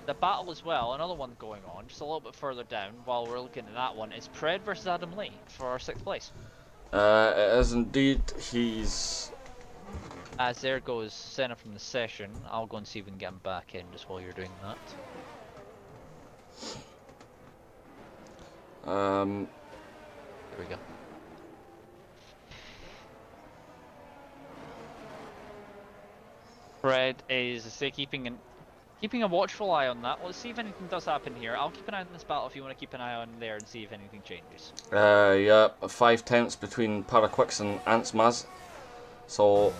the battle as well, another one going on, just a little bit further down while we're looking at that one, is Pred versus Adam Lee for 6th place. It is indeed. He's... As there goes Senna from the session, I'll go and see if we can get him back in just while you're doing that. Here we go. Fred is keeping a watchful eye on that. Let's see if anything does happen here. I'll keep an eye on this battle if you want to keep an eye on there and see if anything changes. Yeah, 5 tenths between Paraquix and Ansmaz. So,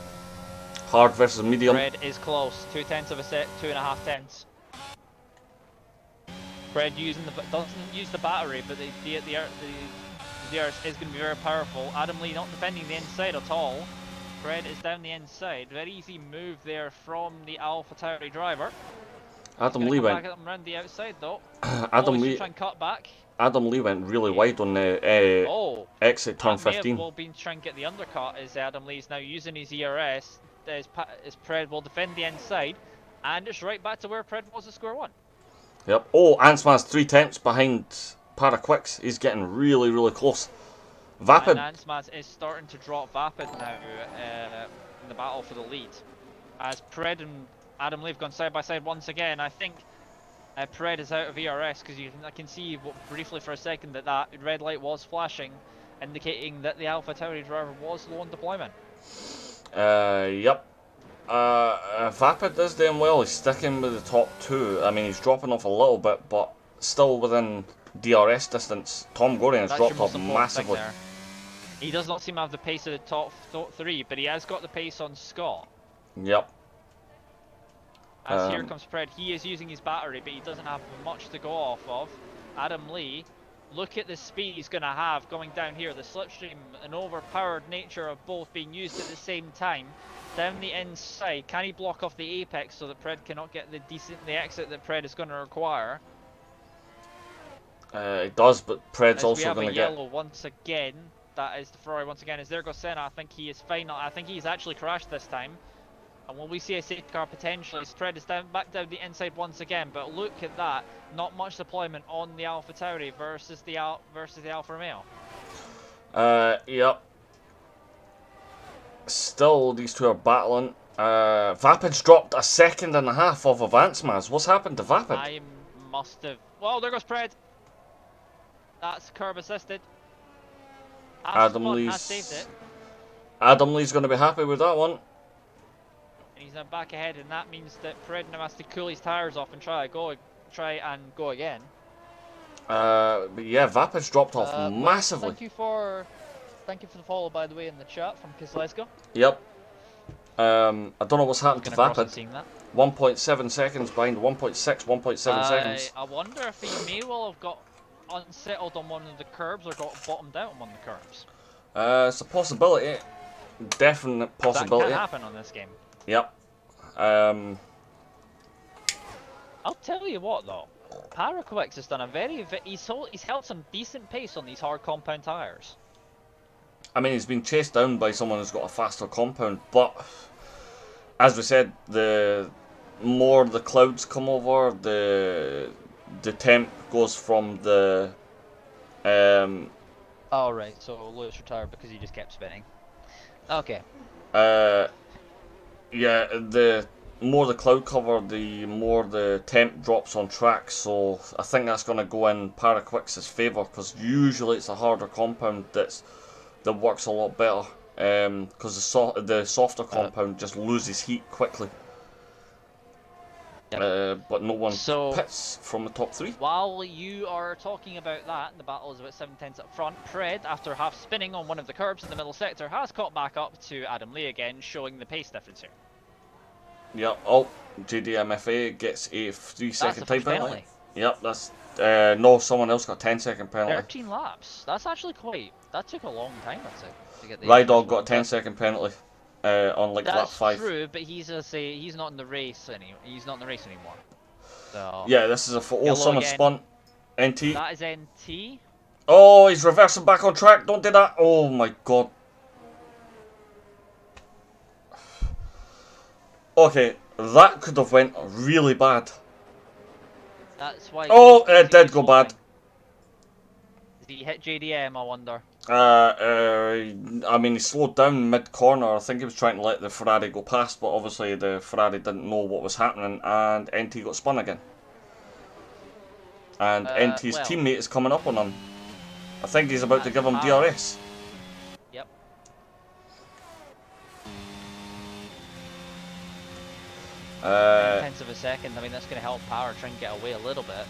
hard versus medium. Fred is close. 2 tenths of a set, 2.5 tenths. Fred doesn't use the battery, but the DRS is going to be very powerful. Adam Lee not defending the inside at all. Fred is down the inside. Very easy move there from the AlphaTauri driver. Adam Lee went back at them around the outside though. Adam Lee try and cut back. Adam Lee went really wide on the exit turn 15. May have been trying to get the undercut as Adam Lee's now using his ERS. As Pred will defend the inside. And it's right back to where Pred was at square one. Yep. Oh, Antsman's 3/10 behind Paraquix. He's getting really, really close. Vapid. And Ansmaz is starting to drop Vapid now in the battle for the lead. As Pred and Adam Lee have gone side by side once again, I think Pred is out of ERS because I can see briefly for a second that red light was flashing, indicating that the Alpha Tauri driver was low on deployment. Yep. Vapid is doing well. He's sticking with the top two. I mean, he's dropping off a little bit, but still within DRS distance. TomGorian has dropped off massively. He does not seem to have the pace of the top three, but he has got the pace on Scott. Yep. As here comes Pred, he is using his battery, but he doesn't have much to go off of. Adam Lee, look at the speed he's going to have going down here. The slipstream and overpowered nature of both being used at the same time. Down the inside, can he block off the apex so that Pred cannot get the exit that Pred is going to require? It does, but Pred's also going to get... yellow once again. That is the Ferrari once again. As there goes Senna, I think he is final. I think he's actually crashed this time. And will we see a safety car potentially? Pred is back down the inside once again. But look at that. Not much deployment on the Alpha Tauri versus the Alfa Romeo. Yep. Still, these two are battling. Vapid's dropped a second and a half off of Antsmaz. What's happened to Vapid? I must have... Well, there goes Pred. That's curb assisted. Adam Lee's going to be happy with that one. And he's now back ahead, and that means that Pred now has to cool his tires off and try and go again. But yeah, Vapid's dropped off massively. Thank you for the follow, by the way, in the chat from Kislesko. Yep. I don't know what's happened to Vapid. 1.7 seconds behind 1.6, 1.7 seconds. I wonder if he may well have got unsettled on one of the curbs or got bottomed out on one of the curbs. It's a possibility. Definite possibility. That can happen on this game. Yep. I'll tell you what though, Paraquix has done he's held some decent pace on these hard compound tires. I mean, he's been chased down by someone who's got a faster compound, but as we said, the more the clouds come over, the temp goes from the Oh right, so Lewis retired because he just kept spinning. Okay. Yeah, the more the cloud cover, the more the temp drops on track, so I think that's going to go in Paraquix's favour, because usually it's a harder compound that works a lot better, because the softer compound just loses heat quickly. Yep. But no one pits from the top three. While you are talking about that, the battle is about 7/10 up front. Pred, after half spinning on one of the curbs in the middle sector, has caught back up to Adam Lee again, showing the pace difference here. Yep. Oh, JDMFA gets a 3-second time penalty. Yep, that's no, someone else got a 10-second penalty. 13 laps. That's actually that took a long time, I'd say, to get the Rydog got a 10-second penalty. On like lap 5. That's true, but he's not in the race anymore. So yeah, this is someone spun. NT. That is NT. Oh, he's reversing back on track. Don't do that. Oh my god. Okay, that could have went really bad. That's why. Oh, it did go bad. Did he hit JDM, I wonder? I mean, he slowed down mid-corner. I think he was trying to let the Ferrari go past, but obviously the Ferrari didn't know what was happening, and NT got spun again. And NT's teammate is coming up on him. I think he's about to give him DRS. Yep. 10 tenths of a second. I mean, that's going to help Power try and get away a little bit.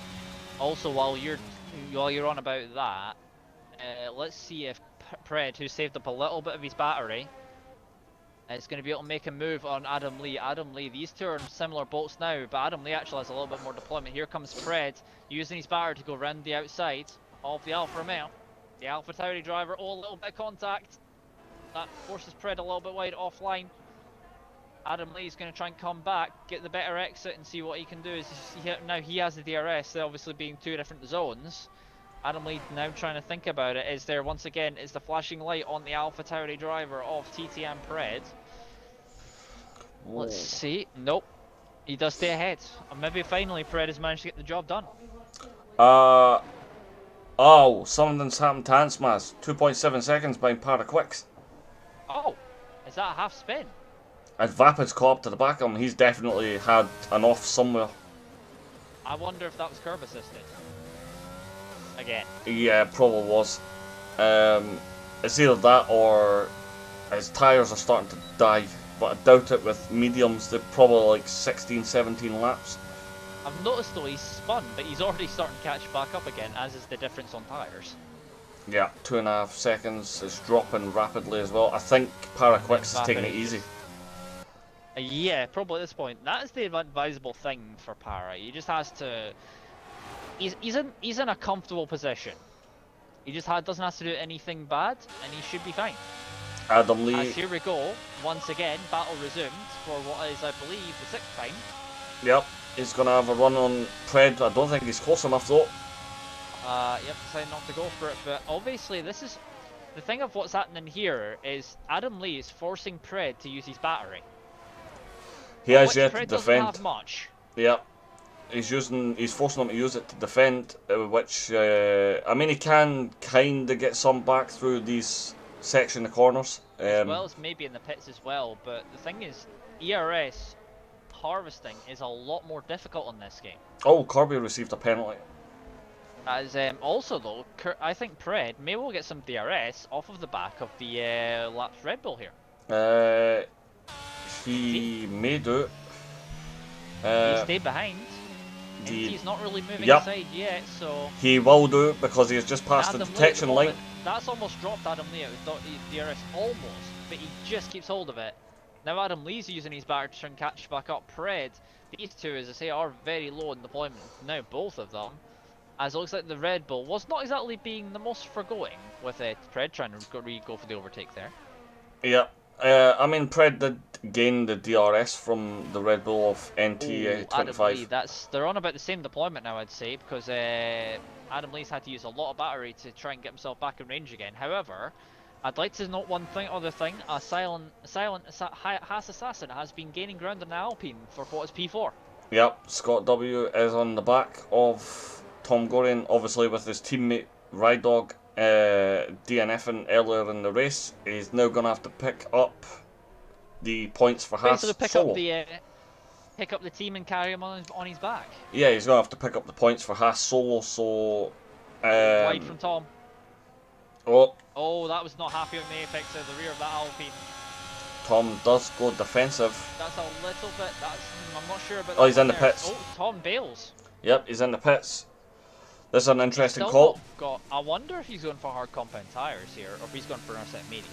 Also, while you're on about that, let's see if Pred, who saved up a little bit of his battery, is going to be able to make a move on Adam Lee. Adam Lee, these two are in similar boats now, but Adam Lee actually has a little bit more deployment. Here comes Pred, using his battery to go round the outside of the Alfa Romeo. The Alpha Tauri driver, a little bit of contact. That forces Pred a little bit wide offline. Adam Lee's going to try and come back, get the better exit and see what he can do. Now he has the DRS, they're obviously being two different zones. Adam Lee now trying to think about it. Is there once again the flashing light on the Alpha Tauri driver of TTM Pred? Let's see. Nope. He does stay ahead. And maybe finally Pred has managed to get the job done. Oh, something's happened to Antsmas. 2.7 seconds behind Paraquix. Oh, is that a half spin? And Vapid's caught up to the back of him. He's definitely had an off somewhere. I wonder if that was curb assisted. Again. Yeah, probably was. It's either that or his tyres are starting to die. But I doubt it with mediums. They're probably like 16, 17 laps. I've noticed though he's spun, but he's already starting to catch back up again, as is the difference on tyres. Yeah, 2.5 seconds. It's dropping rapidly as well. I think Paraquix is taking it easy. Yeah, probably at this point. That is the advisable thing for Para. He just has to. He's in a comfortable position. He just doesn't have to do anything bad, and he should be fine. Adam Lee. As here we go, once again, battle resumed for what is, I believe, the 6th time. Yep, he's going to have a run on Pred. I don't think he's close enough though. Yep, decided not to go for it, but obviously this is... The thing of what's happening here is Adam Lee is forcing Pred to use his battery. He has yet Pred to doesn't defend. have much. Yep. He's forcing him to use it to defend, which, I mean, he can kind of get some back through these section of corners. As well as maybe in the pits as well, but the thing is, ERS harvesting is a lot more difficult in this game. Oh, Kirby received a penalty. As also though, I think Pred may well get some DRS off of the back of the laps Red Bull here. He may do it. He stayed behind. He's not really moving aside yet, so... He will do it because he's just passed the detection line. That's almost dropped Adam Lee out of the DRS, almost, but he just keeps hold of it. Now Adam Lee's using his battery to try and catch back up. Pred, these two, as I say, are very low in deployment. Now both of them, as it looks like the Red Bull was not exactly being the most forgoing, with Pred trying to go for the overtake there. Yeah. I mean, Pred did gain the DRS from the Red Bull of NT25. Adam Lee, they're on about the same deployment now, I'd say, because Adam Lee's had to use a lot of battery to try and get himself back in range again. However, I'd like to note one other thing. A silent Haas Assassin has been gaining ground on the Alpine for what is P4. Yep, Scott W is on the back of TomGorian, obviously with his teammate Rydog DNFing earlier in the race. He's now going to have to pick up the points for Haas solo. Pick up the team and carry him on his back. Yeah, he's going to have to pick up the points for Haas solo, so... wide from Tom. Oh, that was not happy with the apex of the rear of that Alpine. Tom does go defensive. That's a little bit, I'm not sure about that. Oh, he's in the pits. Oh, Tom bails. Yep, he's in the pits. This is an interesting call. I wonder if he's going for hard compound tyres here, or if he's going for a set mediums.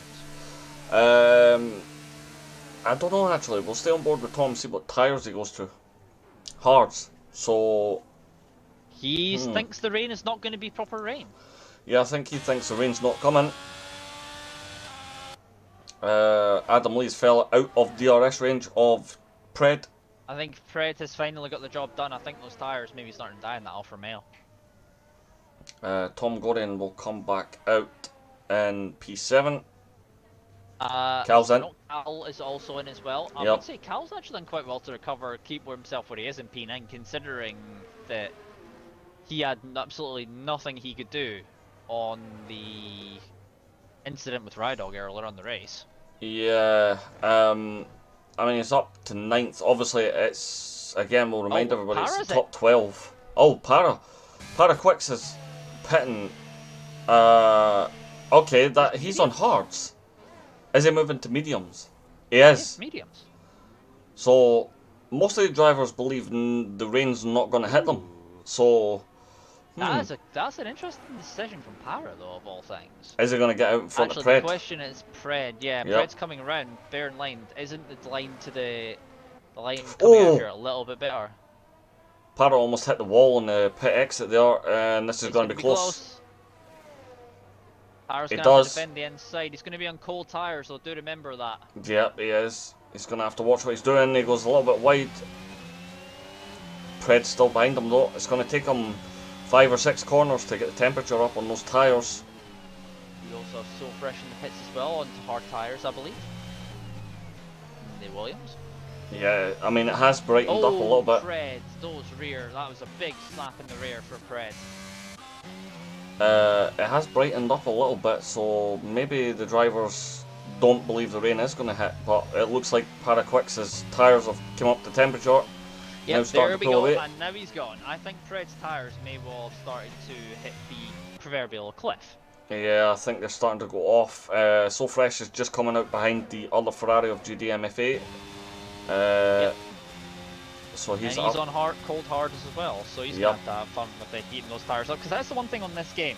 I don't know actually. We'll stay on board with Tom, see what tyres he goes to. Hards. So... He thinks the rain is not going to be proper rain. Yeah, I think he thinks the rain's not coming. Adam Lee's fell out of DRS range of Pred. I think Pred has finally got the job done. I think those tyres may be starting to die in that Alfa Romeo. TomGorian will come back out in P7. Cal's in. Cal is also in as well. I would say Cal's actually done quite well to recover, keep himself where he is in P9, considering that he had absolutely nothing he could do on the incident with Rydog earlier on the race. Yeah, I mean, it's up to 9th. Obviously, it's, again, we'll remind everybody, it's top 12. Oh, Paraquix is pitting. Okay, he's on hards. Is he moving to mediums? He is. Yes, mediums. So, most of the drivers believe the rain's not going to hit them. So... That's an interesting decision from Para, though, of all things. Is he going to get out in front of Pred? Actually, the question is Pred. Yeah, Pred's coming around. Bear in mind, isn't the line to the line coming out here a little bit better? Para almost hit the wall on the pit exit there, and this is going to be close. Para's going to have to defend the inside. He's going to be on cold tyres, so do remember that. Yep, he is. He's going to have to watch what he's doing. He goes a little bit wide. Pred's still behind him, though. It's going to take him 5 or 6 corners to get the temperature up on those tyres. We also have So Fresh in the pits as well, onto hard tyres, I believe. The Williams. Yeah, I mean, it has brightened up a little bit. Pred, those rear, that was a big slap in the rear for Pred. It has brightened up a little bit, so maybe the drivers don't believe the rain is going to hit, but it looks like Paraquix's tyres have come up to temperature. Yep, Now starting there to we pull go, away. and now he's gone. I think Pred's tyres may well have started to hit the proverbial cliff. Yeah, I think they're starting to go off. So Fresh is just coming out behind the other Ferrari of GDMFA. Yep. So he's and he's up. on cold hard as well, so he's Yep. going to have fun with heating those tyres up. Because that's the one thing on this game,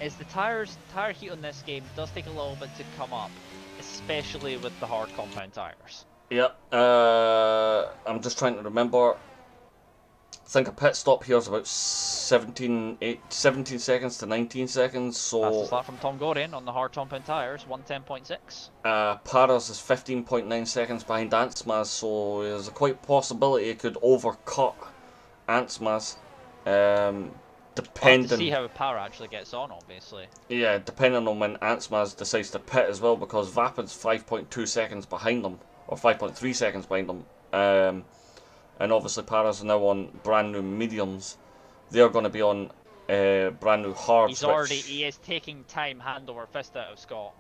is the tire heat on this game does take a little bit to come up, especially with the hard compound tyres. Yep. I'm just trying to remember. I think a pit stop here is about 17 seconds to 19 seconds. So That's the slap from TomGorian on the hard compound tyres, 110.6. Paras is 15.9 seconds behind Antsmaz, so there's a quite possibility it could overcut Antsmaz. Depending. We'll have to see how Power actually gets on, obviously. Yeah, depending on when Antsmaz decides to pit as well, because Vapid's 5.2 seconds behind them, or 5.3 seconds behind them. And obviously Paras are now on brand new mediums. They're going to be on brand new hards. He is taking time hand over fist out of Scott.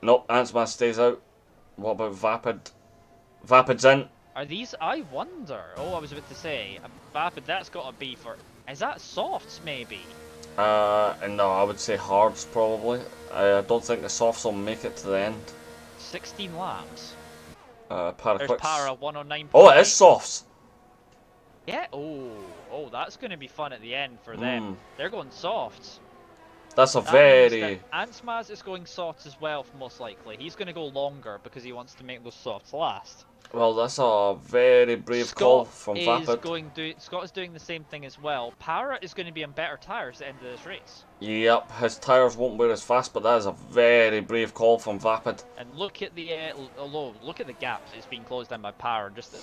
Nope, Antsmaz stays out. What about Vapid? Vapid's in. Are these? I wonder. Oh, I was about to say, Vapid. That's got to be for. Is that softs maybe? And no, I would say hards probably. I don't think the softs will make it to the end. 16 laps. There's Para 109. Oh, it is softs. Yeah. Oh, that's going to be fun at the end for them. They're going softs. That's a That very. means that Antsmaz is going softs as well, most likely. He's going to go longer because he wants to make those softs last. Well, that's a very brave call from Vapid. Scott is doing the same thing as well. Para is going to be on better tyres at the end of this race. Yep, his tyres won't wear as fast, but that is a very brave call from Vapid. And look at the look at the gaps it's been closed down by Para. Just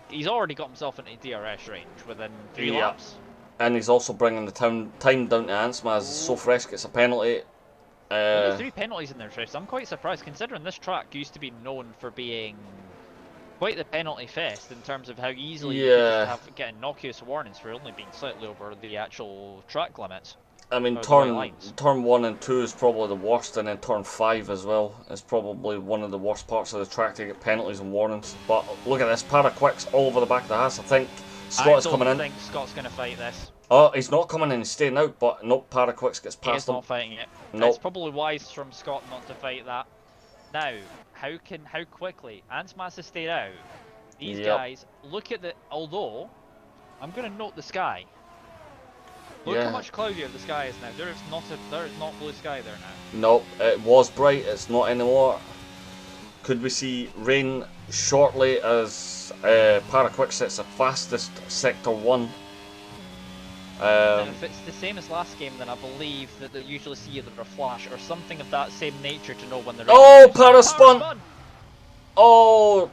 he's already got himself into DRS range within 3 laps. And he's also bringing the time down to Antsmaz. So Fresh gets a penalty. Only 3 penalties in this race. I'm quite surprised considering this track used to be known for being quite the penalty fest in terms of how easily you could just get innocuous warnings for only being slightly over the actual track limits. I mean, turn 1 and 2 is probably the worst, and then turn 5 as well is probably one of the worst parts of the track to get penalties and warnings. But look at this, Paraquix all over the back of the Haas. I think Scott is coming in. I think Scott's going to fight this. Oh, he's not coming in, he's staying out, but nope, Paraquix gets past him. He's not fighting it. Nope. It's probably wise from Scott not to fight that. Now, how quickly Antsmaz has stayed out. These guys, look at the. Although, I'm going to note the sky. Look how much cloudier the sky is now. There is not blue sky there now. Nope, it was bright. It's not anymore. Could we see rain shortly as Paraquix sets the fastest Sector 1? And if it's the same as last game, then I believe that they usually see either a flash or something of that same nature to know when they're. Oh, Para spun! Oh,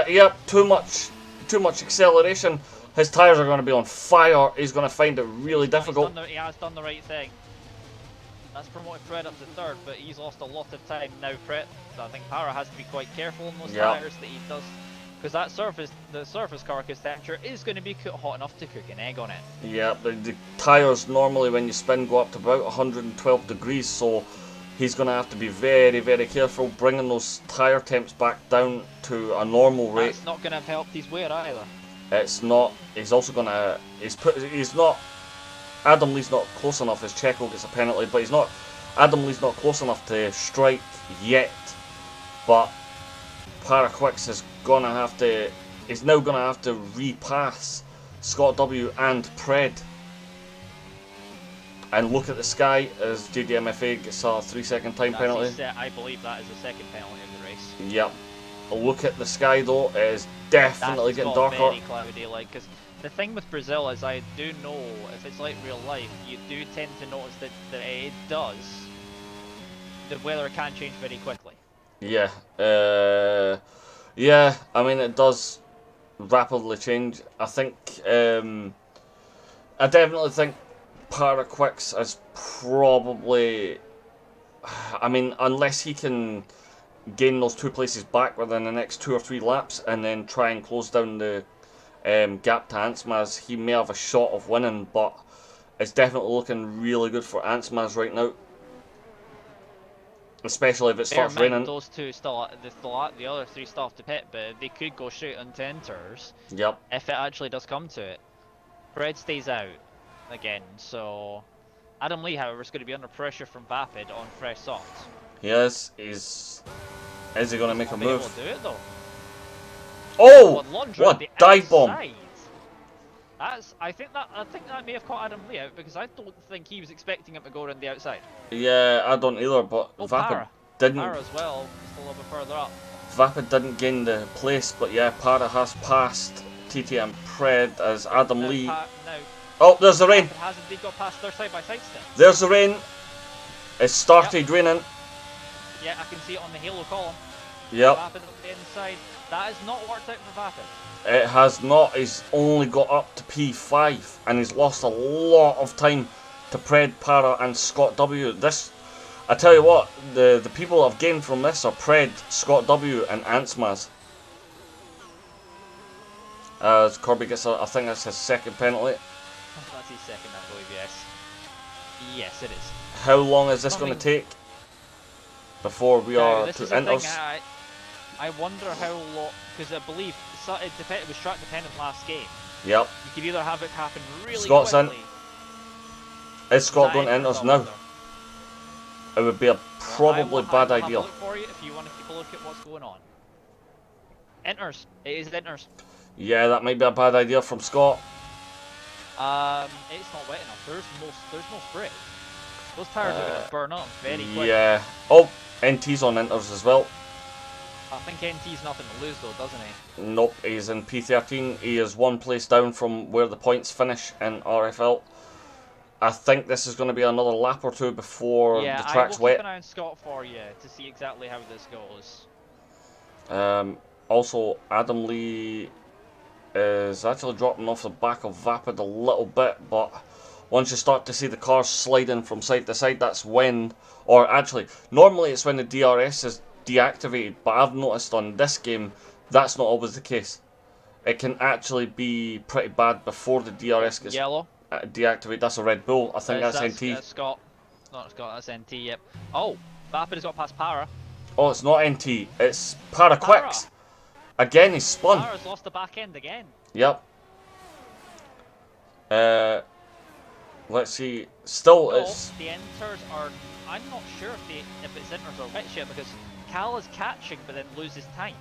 yep, too much acceleration. His tyres are going to be on fire. He's going to find it really difficult. He has done the right thing. That's promoted Pred up to 3rd, but he's lost a lot of time now, Pred. So I think Para has to be quite careful on those tyres that he does. Because the surface carcass temperature is going to be hot enough to cook an egg on it. Yeah, the tyres normally when you spin go up to about 112 degrees, so he's going to have to be very, very careful bringing those tyre temps back down to a normal rate. That's not going to have helped his wear either. It's not. He's also going to. He's not. Adam Lee's not close enough as Checo gets a penalty, but he's not. Adam Lee's not close enough to strike yet. But Paraquix is going to have to. He's now going to have to repass Scott W and Pred. And look at the sky as JDMFA gets a 3-second time penalty. I believe that is the second penalty of the race. Yep. Look at the sky though, it is definitely getting darker. Very cloudy, like, because the thing with Brazil is I do know, if it's like real life, you do tend to notice that it does, the weather can change very quickly. Yeah, yeah, I mean it does rapidly change. I think, I definitely think Paraquix is probably, I mean, unless he can gain those 2 places back within the next 2 or 3 laps, and then try and close down the gap to Ansmaz. He may have a shot of winning, but it's definitely looking really good for Ansmaz right now. Especially if it starts raining. Those two still, the other 3 still have to pit, but they could go straight onto inters. Yep. If it actually does come to it. Fred stays out again, so Adam Lee, however, is going to be under pressure from Vapid on fresh softs. He is. Is he going to make a move? Able to do it though. Oh! What a dive bomb! I think that may have caught Adam Lee out because I don't think he was expecting him to go around the outside. Yeah, I don't either, but Vapid didn't. Para as well, just a little bit further up. Vapid didn't gain the place, but yeah, Para has passed TT and Pred as Adam Lee. Oh, there's the rain. Has indeed got past their side by side still. There's the rain. It started raining. Yeah, I can see it on the halo column. Yep. Vapid on the inside. That has not worked out for Vapid. It has not. He's only got up to P5 and he's lost a lot of time to Pred, Para and Scott W. This, I tell you what, the people that have gained from this are Pred, Scott W and Ansmaz. As Kirby gets, I think that's his 2nd penalty. That's his 2nd, I believe, yes. Yes, it is. How long is this going to take before we are to inters? I wonder how long, because I believe it was track dependent last game. Yep. You could either have it happen really Scott's quickly. Is Scott going to inters now? It would be a probably bad idea. Have a look for you if you want to keep a look at what's going on. Inters. It is inters. Yeah, that might be a bad idea from Scott. It's not wet enough. There's no spray. Those tires are going to burn up very quickly. Yeah. Oh, NT's on inters as well. I think NT's nothing to lose though, doesn't he? Nope, he's in P13. He is 1 place down from where the points finish in RFL. I think this is going to be another lap or 2 before the track's wet. Yeah, I will keep an eye on Scott for you to see exactly how this goes. Also, Adam Lee is actually dropping off the back of Vapid a little bit, but once you start to see the cars sliding from side to side, that's when, or actually, normally it's when the DRS is deactivated, but I've noticed on this game that's not always the case. It can actually be pretty bad before the DRS gets yellow deactivated. That's a Red Bull. I think that's NT. That's Scott. Not Scott, that's NT, yep. Oh, Vapid has got past Para. Oh, it's not NT, it's Para Quicks. Again, he's spun. Para's lost the back end again. Yep. Let's see. Still, it's the inters are. I'm not sure if it's inters or which yet because Cal is catching but then loses time.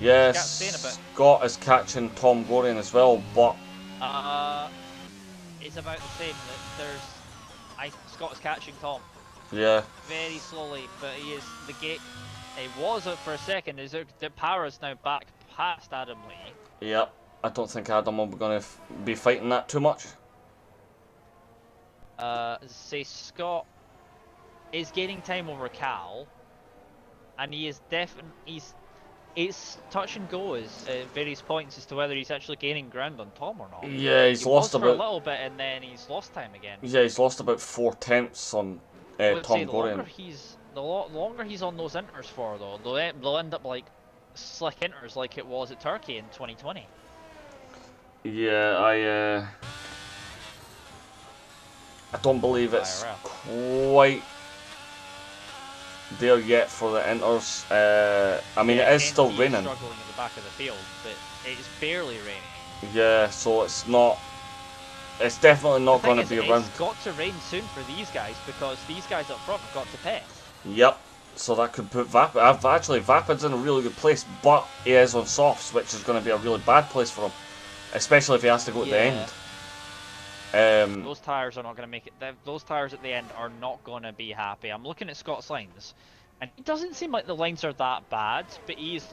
yes. Scott is catching TomGorian as well, but it's about the same. That Scott is catching Tom. Yeah. Very slowly, but he is the gate. He was up for a second. Is there? The power is now back past Adam Lee. Yep. I don't think Adam will be going to be fighting that too much. Say Scott is gaining time over Cal, and he is it's touch and go at various points as to whether he's actually gaining ground on Tom or not. Yeah, he's lost for about a little bit, and then he's lost time again. Yeah, he's lost about 4 tenths on TomGorian. The longer he's on those inters for, though, they'll end up like slick inters like it was at Turkey in 2020. Yeah, I don't believe it's quite there yet for the inters. I mean, it is still raining. Struggling at the back of the field, but it's barely raining. Yeah, so it's not. It's definitely not going to be around. It's got to rain soon for these guys because these guys up front have got to pit. Yep. So that could put Vapid. Actually, Vapid's in a really good place, but he is on softs, which is going to be a really bad place for him, especially if he has to go at the end. Those tyres are not going to make it. Those tyres at the end are not going to be happy. I'm looking at Scott's lines, and it doesn't seem like the lines are that bad, but he is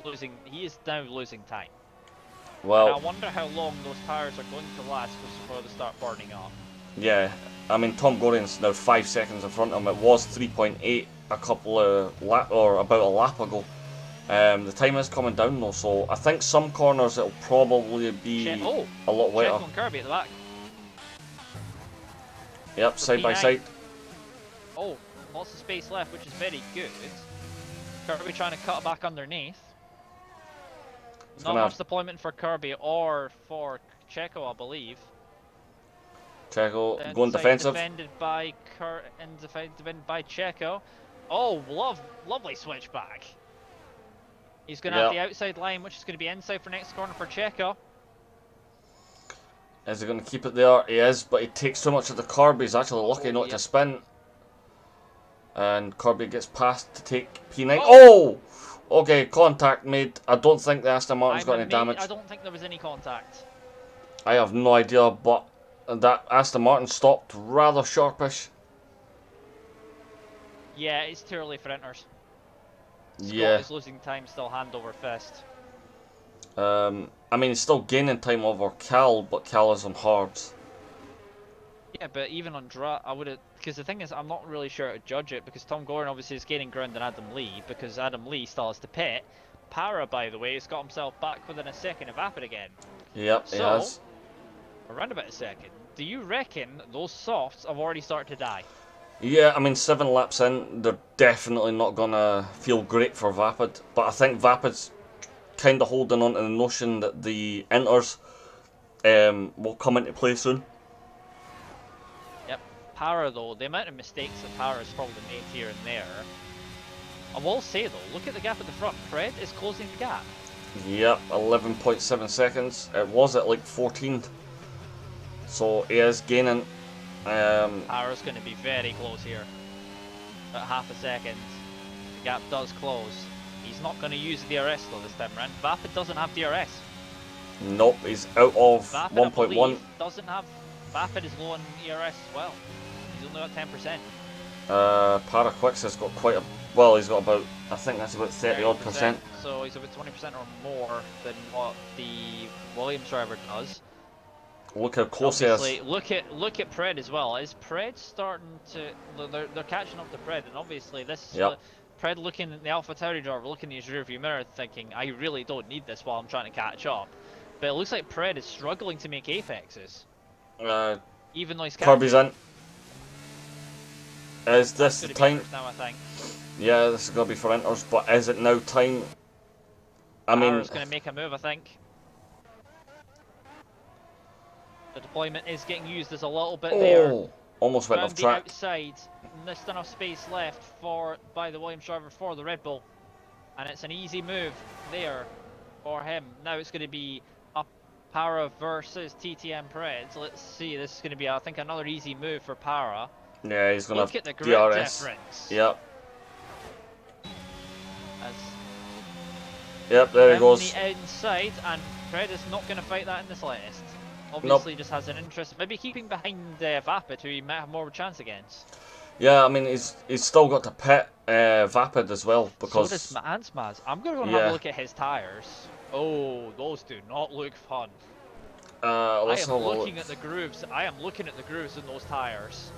now losing time. Well, and I wonder how long those tyres are going to last before they start burning off. Yeah, I mean TomGorian's now 5 seconds in front of him. It was 3.8 a couple of about a lap ago. The time is coming down though, so I think some corners it'll probably be a lot wetter. Check on Kirby at the back. Yep, side by side. Oh, lots of space left, which is very good. Kirby trying to cut back underneath. He's Not gonna much have deployment for Kirby or for Checo, I believe. Checo The going inside defensive. defended by defended by Checo. Oh, lovely switchback. He's going to have the outside line, which is going to be inside for next corner for Checo. Is he going to keep it there? He is, but he takes so much of the Kirby. He's actually lucky not to spin. And Kirby gets past to take P9. Oh! Okay, contact made. I don't think the Aston Martin's got any damage. I don't think there was any contact. I have no idea, but that Aston Martin stopped rather sharpish. Yeah, it's too early for enters. Yeah. Scott is losing time still hand over fist. I mean, he's still gaining time over Cal, but Cal is on hards. Yeah, but even on I would have, because the thing is, I'm not really sure how to judge it, because TomGorian obviously is gaining ground on Adam Lee, because Adam Lee still has to pit. Para, by the way, has got himself back within a second of Vapid again. Yep, he has. Around about a second. Do you reckon those softs have already started to die? Yeah, I mean, 7 laps in, they're definitely not going to feel great for Vapid. But I think Vapid's kind of holding on to the notion that the inters will come into play soon. Yep. Para, though, the amount of mistakes that Para's probably made here and there. I will say, though, look at the gap at the front. Fred is closing the gap. Yep, 11.7 seconds. It was at like 14. So he is gaining. Para's going to be very close here. About half a second. The gap does close. He's not going to use DRS though this time around. Vapid doesn't have DRS. Nope, he's out of 1.1. Doesn't have. Vapid is low on ERS as well. He's only got 10%. Paraquix has got quite a. Well, he's got about. I think that's about 30 odd percent. So he's about 20% or more than what the Williams driver does. Look how close he is. Look at Pred as well. Is Pred starting to? They're catching up to Pred, and obviously this. Yep. Pred looking at the AlphaTauri driver, looking in his rearview mirror, thinking, I really don't need this while I'm trying to catch up. But it looks like Pred is struggling to make apexes. Even though he's Kirby's in. Is this the time? Now, I think. Yeah, this is going to be for enters, but is it now time? I mean, Para's going to make a move, I think. The deployment is getting used as a little bit there. Almost went off track. The outside, just enough space left by the Williams driver for the Red Bull, and it's an easy move there for him. Now it's going to be a Para versus TTM Pred. So let's see. This is going to be, I think, another easy move for Para. Yeah, he's going to have Look at the DRS. grip difference. Yep. Yep, there he goes. The inside, and Pred is not going to fight that in the slightest. Obviously, just has an interest, maybe keeping behind Vapid, who he might have more of a chance against. Yeah, I mean, he's still got to pit Vapid as well, because... So does Maz. I'm going to have a look at his tyres. Oh, those do not look fun. I am looking at the grooves. I am looking at the grooves in those tyres.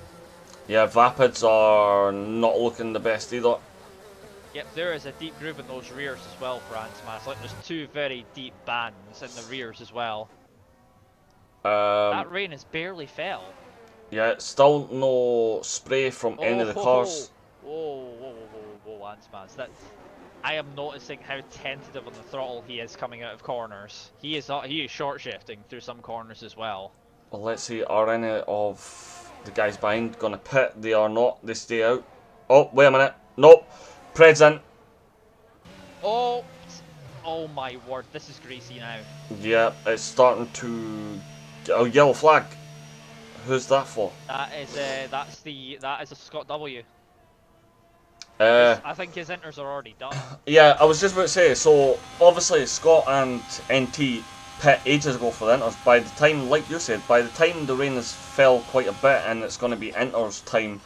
Yeah, Vapids are not looking the best either. Yep, there is a deep groove in those rears as well for Maz. Like, there's 2 very deep bands in the rears as well. That rain has barely fell. Yeah, still no spray from any of the cars. Whoa, Maz. I am noticing how tentative on the throttle he is coming out of corners. He is short shifting through some corners as well. Well, let's see, are any of the guys behind going to pit? They are not, they stay out. Oh, wait a minute. Nope. Pred's in. Oh my word, this is greasy now. Yeah, it's starting to get a yellow flag. Who's that for? That is a Scott W. I think his inters are already done. Yeah, I was just about to say, so obviously Scott and NT pit ages ago for the inters. By the time, like you said, by the time the rain has fell quite a bit and it's going to be inters time,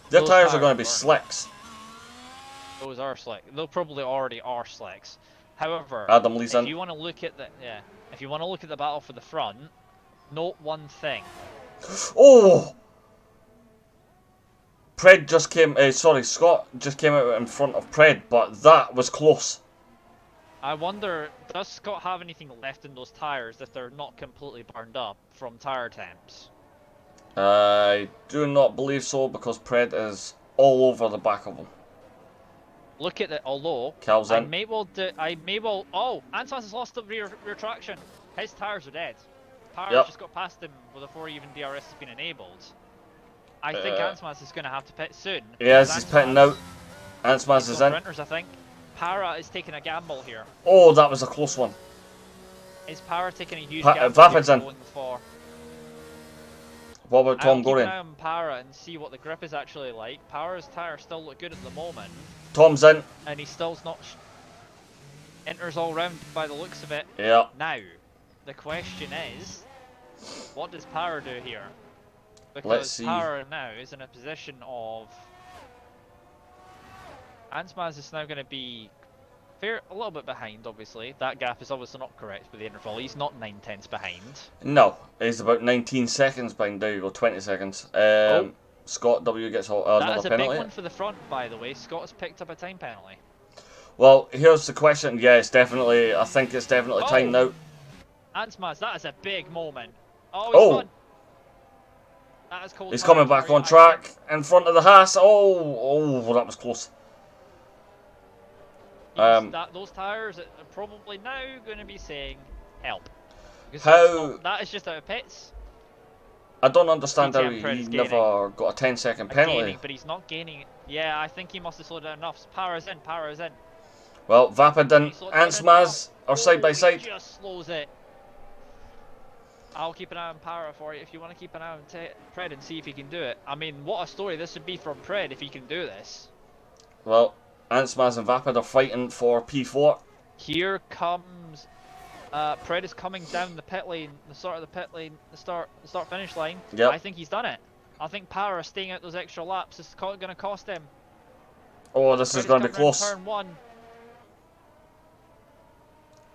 their tyres are going to be slicks. Those are slick. They probably already are slicks. However, Adam Lee's in. If you want to look at the battle for the front, note one thing. Oh! Pred just came. Scott just came out in front of Pred, but that was close. I wonder, does Scott have anything left in those tyres if they're not completely burned up from tyre temps? I do not believe so, because Pred is all over the back of him. Look at it. Although Cal's I in. may well do. I may well. Oh, Ansmas has lost the rear traction. His tires are dead. Power's Yep. just got past him before even DRS has been enabled. I think Ansmas is going to have to pit soon. Yes, he's pitting out. Ansmas is in. Sprinters, I think. Para is taking a gamble here. Oh, that was a close one. Is Para taking a huge gamble Vapid's here in. going for? What about I'll keep an TomGorian? eye on Para and see what the grip is actually like. Para's tyres still look good at the moment, Tom's in. and he still's not enters all round by the looks of it. Yeah. Now, the question is, what does Para do here? Let's Because see. Para now is in a position of... Ansmas is now going to be a little bit behind, obviously. That gap is obviously not correct with the interval. He's not 9/10 behind. No, he's about 19 seconds behind. There you go, 20 seconds. Scott W gets another That is a penalty. big one for the front, by the way. Scott has picked up a time penalty. Well, here's the question. Yeah, it's definitely. I think it's definitely time now. Ansmas, that is a big moment. Oh, he's gone. That is cold. He's coming back on track in front of the Haas. Oh, that was close. Those tyres are probably now going to be saying help. That is just out of pits. I don't understand how DTM he never got a 10-second penalty. But he's not gaining. Yeah, I think he must have slowed down enough. Para's in. Well, Vapid and Ansmas are side by side. He just slows it. I'll keep an eye on Para for you if you want to keep an eye on Pred and see if he can do it. I mean, what a story this would be from Pred if he can do this. Well, Ansmas and Vapid are fighting for P4. Here comes Pred is coming down the pit lane, the start finish line. Yep. I think he's done it. I think Para staying out those extra laps is going to cost him. Oh, this is going to be close. Turn 1.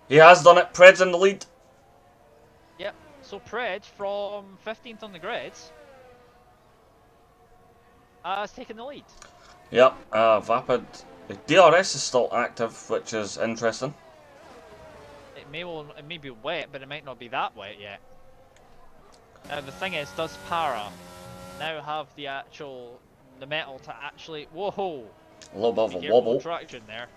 He has done it. Pred's in the lead. Yep. So Pred from 15th on the grid has taken the lead. Yep. Vapid. The DRS is still active, which is interesting. It may be wet, but it might not be that wet yet. Now the thing is, does Para now have the metal to actually? Whoa! A little bit of a wobble. Traction there.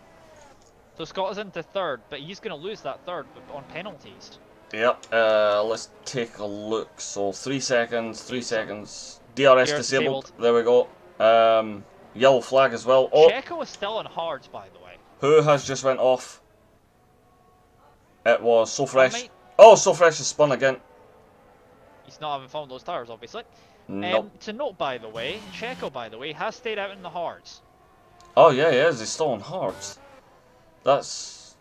So Scott is into third, but he's going to lose that third on penalties. Yep. Let's take a look. So 3 seconds. 3 seconds. DRS disabled. There we go. Yellow flag as well. Oh, Checo is still on hards, by the way. who has just went off? It was So Fresh. Oh, So Fresh has spun again. He's not having fun with those tires, obviously. Nope. To note, by the way, Checo, by the way, has stayed out in the hards. Oh yeah, he is. He's still on hards. That's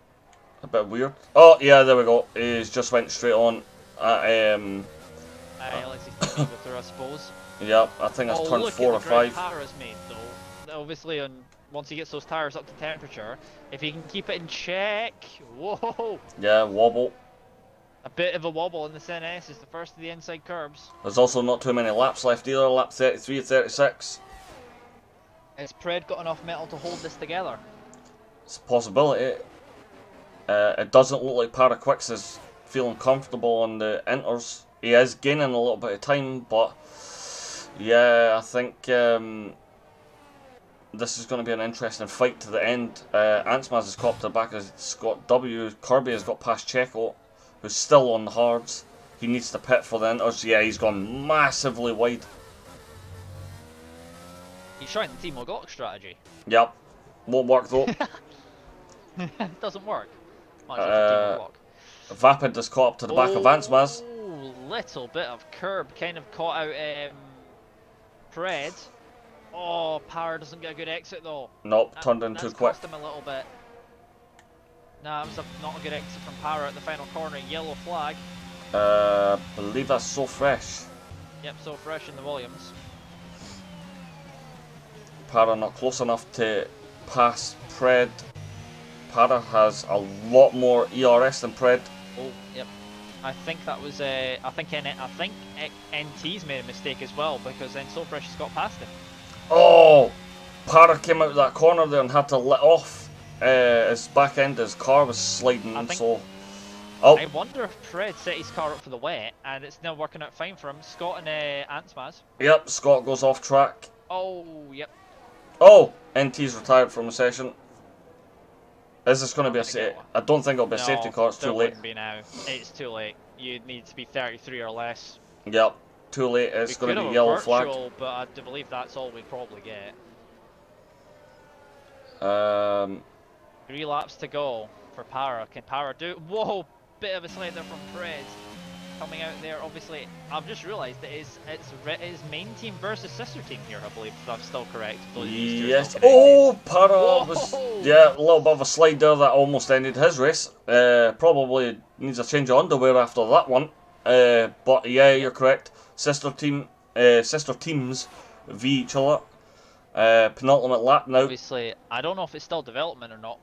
a bit weird. Oh yeah, there we go. He's just went straight on. Let's see through, I suppose. Yep, I think that's turn 4 or 5. Para's made though. Obviously, once he gets those tires up to temperature, if he can keep it in check, whoa! Yeah, wobble. A bit of a wobble in the CNS is the first of the inside curbs. There's also not too many laps left either. Lap 33, 36. Has Pred got enough metal to hold this together? It's a possibility. It doesn't look like Paraquix is feeling comfortable on the inters. He is gaining a little bit of time, but yeah, I think this is going to be an interesting fight to the end. Ansmas has caught to the back of Scott W. Kirby has got past Checo, who's still on the hards. He needs to pit for the inters. Yeah, he's gone massively wide. He's trying the Team Glock strategy. Yep. Won't work though. It doesn't work. Vapid has caught up to the back of Ansmas. Little bit of curb kind of caught out Pred. Oh, Power doesn't get a good exit though. Nope, turned in too quick. Cost him a little bit. Nah, it was not a good exit from Power at the final corner. Yellow flag. Believe that's So Fresh. Yep, So Fresh in the Williams. Para not close enough to pass Pred. Para has a lot more ERS than Pred. Oh, yep. I think that was I think NT's made a mistake as well, because then So Fresh has got past him. Oh, Para came out of that corner there and had to let off. His back end, his car was sliding. I wonder if Pred set his car up for the wet and it's now working out fine for him. Scott and Ansmas. Yep, Scott goes off track. Oh, yep. Oh, NT's retired from the session. Is this going to I'm be a gonna get safety? one. I don't think it'll be a safety car. It's too there late. wouldn't be now. It's too late. You need to be 33 or less. Yep, too late. It's We going could to be have a yellow flag. virtual, but I do believe that's all we'd probably get. 3 laps to go for Para. Can Para do? Whoa, bit of a slide there from Fred. Coming out there, obviously, I've just realised that it's main team versus sister team here, I believe, if I'm still correct. Yes. Oh, Para was, yeah, a little bit of a slide there that almost ended his race. Probably needs a change of underwear after that one. But yeah, you're correct. Sister teams v each other. Penultimate lap now. Obviously, I don't know if it's still development or not.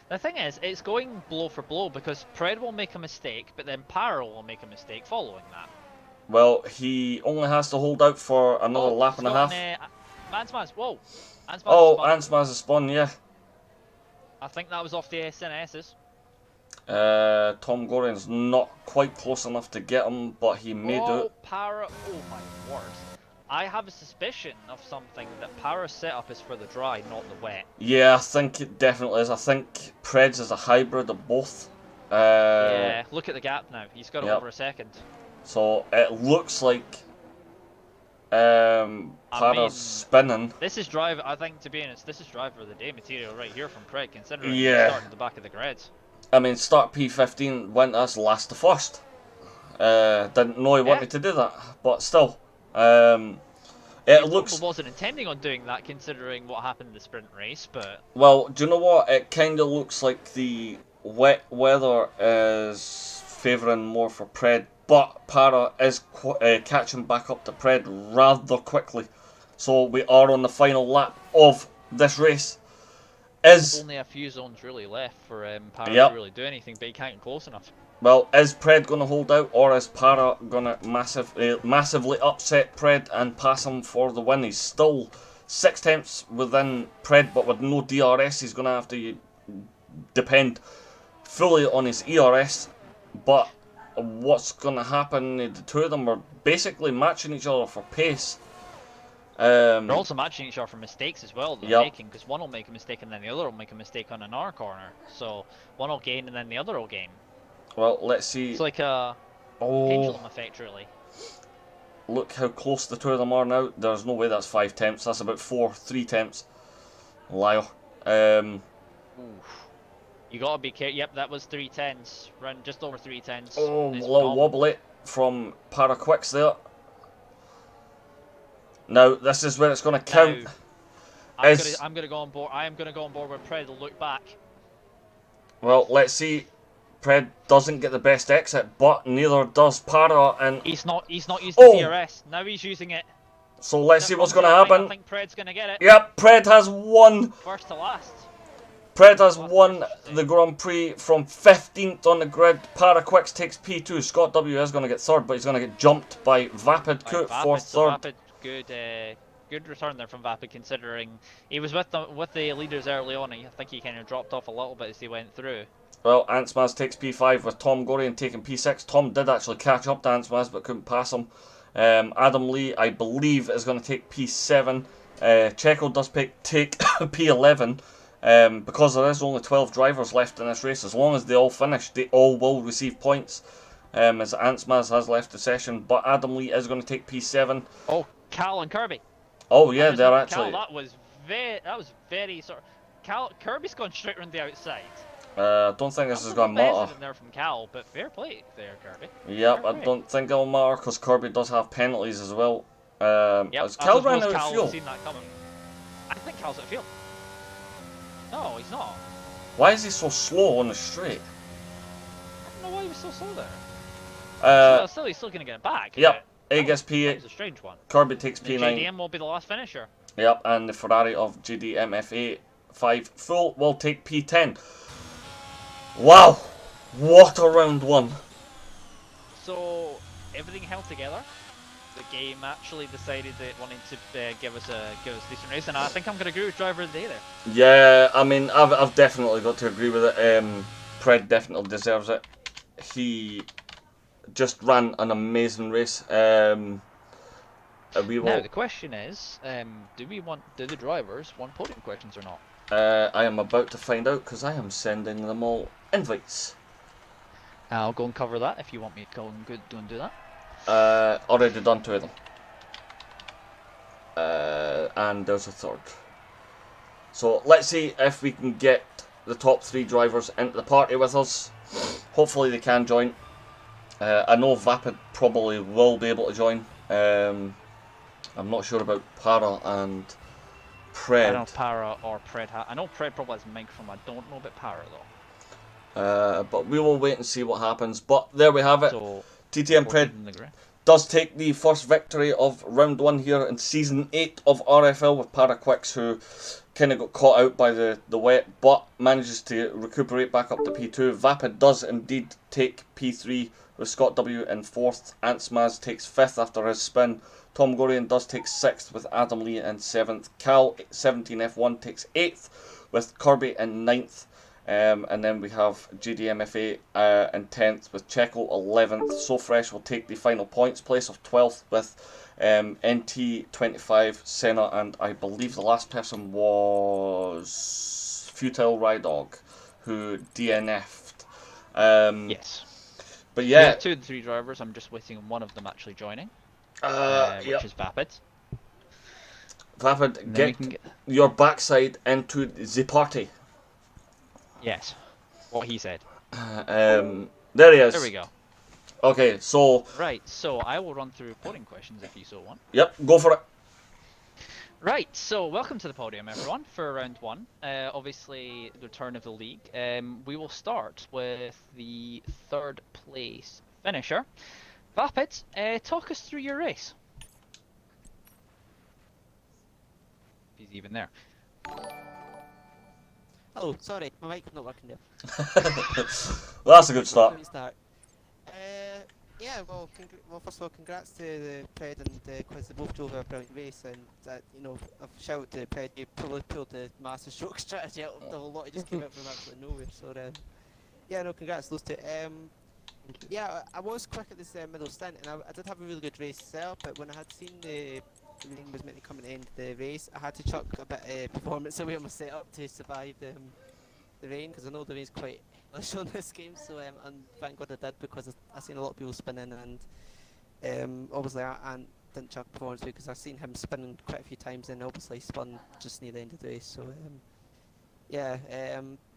The thing is, it's going blow for blow because Pred will make a mistake, but then Para will make a mistake following that. Well, he only has to hold out for another lap and a half. Ansmaz, whoa! Ansmaz has spun, yeah. I think that was off the SNSs. TomGorian's not quite close enough to get him, but he may do it. Para, oh my word. I have a suspicion of something that Para's setup is for the dry, not the wet. Yeah, I think it definitely is. I think Preds is a hybrid of both. Yeah, look at the gap now. He's got over a second. So it looks like Para's spinning. This is driver. I think, to be honest, this is driver of the day material right here from Pred, considering he's starting the back of the grids. I mean, start P15 went as last to first. Didn't know he wanted to do that, but still. It looks. Wasn't intending on doing that, considering what happened in the sprint race, but. Well, do you know what? It kind of looks like the wet weather is favouring more for Pred, but Para is catching back up to Pred rather quickly. So we are on the final lap of this race. There's only a few zones really left for Para to really do anything, but he can't get close enough. Well, is Pred going to hold out, or is Para going to massively upset Pred and pass him for the win? He's still 6 tenths within Pred, but with no DRS, he's going to have to depend fully on his ERS. But what's going to happen? The two of them are basically matching each other for pace. They're also matching each other for mistakes as well that they're making, because one will make a mistake and then the other will make a mistake on an R corner. So one will gain and then the other will gain. Well, let's see. It's like a pendulum effect, really. Look how close the two of them are now. There's no way that's 5 tenths. That's about 3 tenths. Liar. You gotta be careful. Yep, that was 3 tenths. Run just over 3 tenths. Oh, a little wobbly from Para Quicks there. Now, this is where it's going to count. I'm gonna go on board. I am gonna go on board with Pred to look back. Well, let's see. Pred doesn't get the best exit, but neither does Para, and he's not using the DRS. Now he's using it. So let's see what's going to happen. I think Pred's gonna get it. Yep, Pred has won. First to last. Pred has won the Grand Prix from 15th on the grid. Para Quicks takes P2. Scott W is going to get third, but he's going to get jumped by Vapid Coot for third. Vapid, good return there from Vapid, considering he was with the leaders early on. I think he kind of dropped off a little bit as he went through. Well, Ansmaz takes P5 with TomGorian taking P6. Tom did actually catch up to Ansmaz but couldn't pass him. Adam Lee, I believe, is going to take P7. Checo does take P11 because there is only 12 drivers left in this race. As long as they all finish, they all will receive points, as Ansmaz has left the session. But Adam Lee is going to take P7. Oh, Cal and Kirby. Oh yeah, they're actually. Cal, that was very sort of. Kirby's gone straight around the outside. Don't think this is going to matter. There from Cal, but fair play there, Kirby. Yep, I don't think it'll matter because Kirby does have penalties as well. Has Cal ran out of fuel? Seen that coming. I think Cal's out of fuel. No, he's not. Why is he so slow on the straight? I don't know why he was so slow there. He's still going to get it back. Yep, A gets P8. That was a strange one. Kirby takes the P9. JDM will be the last finisher. Yep, and the Ferrari of JDM F5 full will take P10. Wow, what a round one. So, everything held together. The game actually decided that it wanted to give us a decent race, and I think I'm going to agree with driver of the day there. Yeah, I mean, I've definitely got to agree with it. Pred definitely deserves it. He just ran an amazing race. Now the question is, do the drivers want podium questions or not? I am about to find out because I am sending them all invites. I'll go and cover that if you want me to go and do that. Already done 2 of them. And there's a third. So let's see if we can get the top 3 drivers into the party with us. Hopefully they can join. I know Vapid probably will be able to join. I'm not sure about Para and Pred. I don't know if Para or Pred. I know Pred probably has a microphone. I don't know about Para though. But we will wait and see what happens. But there we have it. So TTM Pred does take the first victory of round 1 here in season 8 of RFL with Paraquix, who kind of got caught out by the wet but manages to recuperate back up to P2. Vapid does indeed take P3 with Scott W in 4th. Antsmaz takes 5th after his spin. TomGorian does take 6th with Adam Lee in 7th. Cal 17F1 takes 8th with Kirby in 9th. And then we have GDMFA in 10th with Checo 11th. So Fresh will take the final points place of 12th with NT25, Senna, and I believe the last person was Futile Rydog, who DNF'd. Yes. But yeah. We have 2 of the 3 drivers. I'm just waiting on one of them actually joining. Which is Vapid. Vapid, get your backside into the party. Yes. What he said. There he is. There we go. Okay, so... Right, so I will run through podium questions if you so want. Yep, go for it. Right, so welcome to the podium, everyone, for round 1. Obviously, the return of the league. We will start with the 3rd place finisher. Vapid, talk us through your race. If he's even there. Oh, sorry, my mic's not working there. Well, that's a good start. Yeah, well, first of all, congrats to the Pred and Quiz. They both drove a brilliant race, and a shout out to Pred. You probably pulled the master stroke strategy out of the whole lot. It just came out from absolutely nowhere. So, yeah, no, congrats those two. Yeah, I was quick at this middle stint, and I did have a really good race setup. But when I had seen the rain was meant to come and end the race, I had to chuck a bit of performance away on my setup to survive the rain, because I know the rain's quite hellish on this game. So and thank God I did, because I seen a lot of people spinning, and obviously I didn't chuck performance away because I've seen him spinning quite a few times, and obviously spun just near the end of the race. So yeah,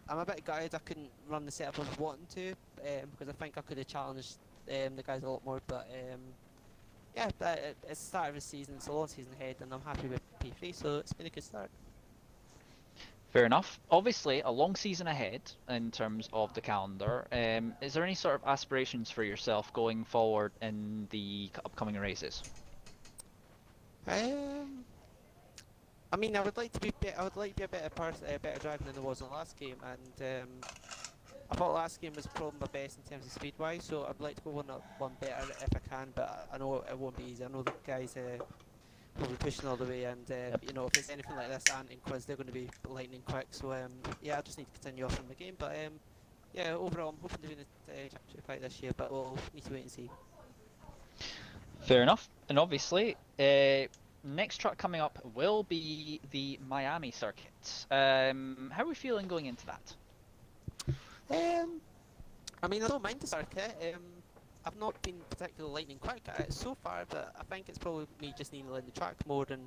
I'm a bit gutted I couldn't run the setup I was wanting to, because I think I could have challenged the guys a lot more. But yeah, it's the start of the season, it's a long season ahead, and I'm happy with P3, so it's been a good start. Fair enough. Obviously, a long season ahead in terms of the calendar. Is there any sort of aspirations for yourself going forward in the upcoming races? I mean, I would like to be a better driver than I was in the last game, and I thought last game was probably my best in terms of speed wise, so I'd like to go one better if I can, but I know it won't be easy. I know the guys will be pushing all the way, and if it's anything like this and in Quiz, they're going to be lightning quick, so yeah, I just need to continue off from the game. But yeah, overall I'm hoping to win the championship fight this year, but we'll need to wait and see. Fair enough. And obviously, next track coming up will be the Miami circuit. How are we feeling going into that? I mean, I don't mind the circuit. I've not been particularly lightning quick at it so far, but I think it's probably me just needing to learn the track more, and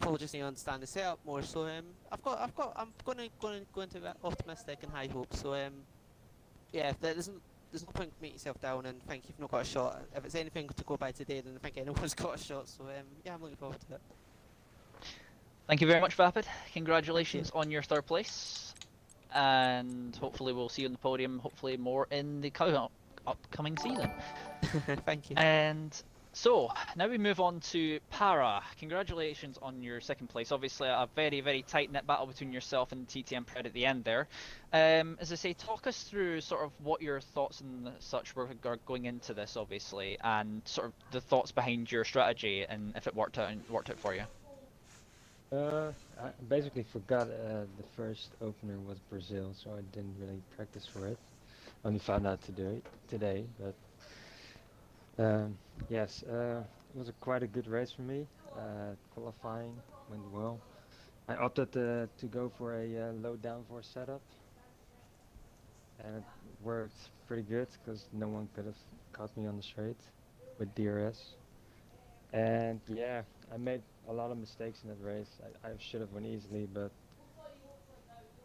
probably just need to understand the setup more. So I'm going to go into that optimistic and high hopes. So yeah, there's no point making yourself down and think you've not got a shot. If it's anything to go by today, then I think anyone's got a shot. So yeah, I'm looking forward to it. Thank you very much, Vapid. Congratulations on your 3rd place. And hopefully we'll see you on the podium, hopefully more in the upcoming season. Thank you. And so, now we move on to Para. Congratulations on your 2nd place. Obviously a very, very tight-knit battle between yourself and TTM Pred at the end there. As I say, talk us through sort of what your thoughts and such were going into this, obviously, and sort of the thoughts behind your strategy and if it worked out for you. I basically forgot the first opener was Brazil, so I didn't really practice for it. Only found out to do it today, but yes, it was quite a good race for me. Qualifying went well, I opted to go for a low downforce setup, and it worked pretty good because no one could have caught me on the straight with DRS. And yeah, I made a lot of mistakes in that race. I should have won easily, but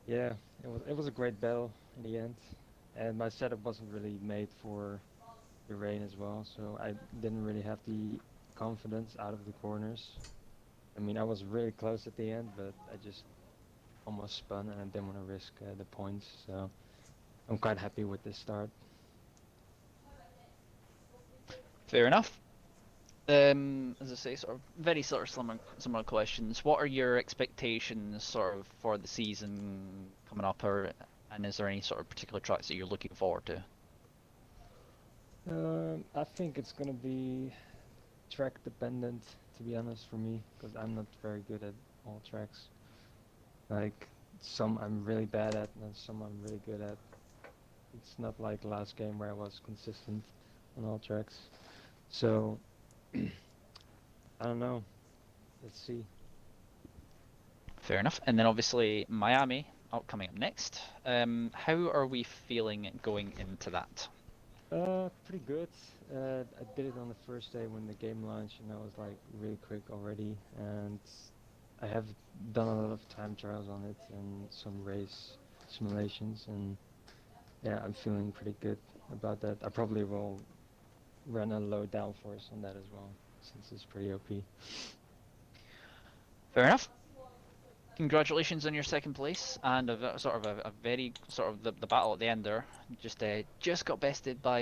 yeah, it was a great battle in the end. And my setup wasn't really made for the rain as well, so I didn't really have the confidence out of the corners. I mean, I was really close at the end, but I just almost spun and I didn't want to risk the points. So I'm quite happy with this start. Fair enough. As I say, sort of very sort of similar questions. What are your expectations sort of for the season coming up, and is there any sort of particular tracks that you're looking forward to? I think it's gonna be track dependent, to be honest, for me, because I'm not very good at all tracks. Like some I'm really bad at, and some I'm really good at. It's not like last game where I was consistent on all tracks. So I don't know. Let's see. Fair enough. And then obviously Miami coming up next. How are we feeling going into that? Pretty good. I did it on the first day when the game launched, and I was like really quick already. And I have done a lot of time trials on it and some race simulations, and yeah, I'm feeling pretty good about that. I probably will run a low downforce on that as well, since it's pretty OP. Fair enough. Congratulations on your second place and a very sort of the battle at the end there. Just got bested by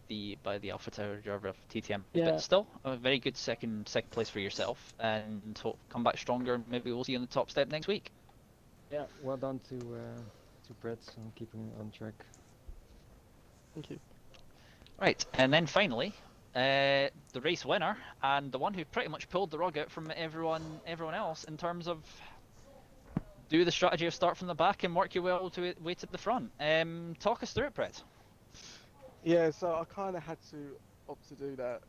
the Alpha Tower driver of TTM, Yeah, but still a very good second place for yourself, and hope come back stronger. Maybe we'll see you on the top step next week. yeah. Well done to Brett on keeping it on track. Thank you. Right, and then finally, the race winner and the one who pretty much pulled the rug out from everyone else in terms of do the strategy of start from the back and work your way to the front. Talk us through it, Brett. Yeah, so I kind of had to opt to do that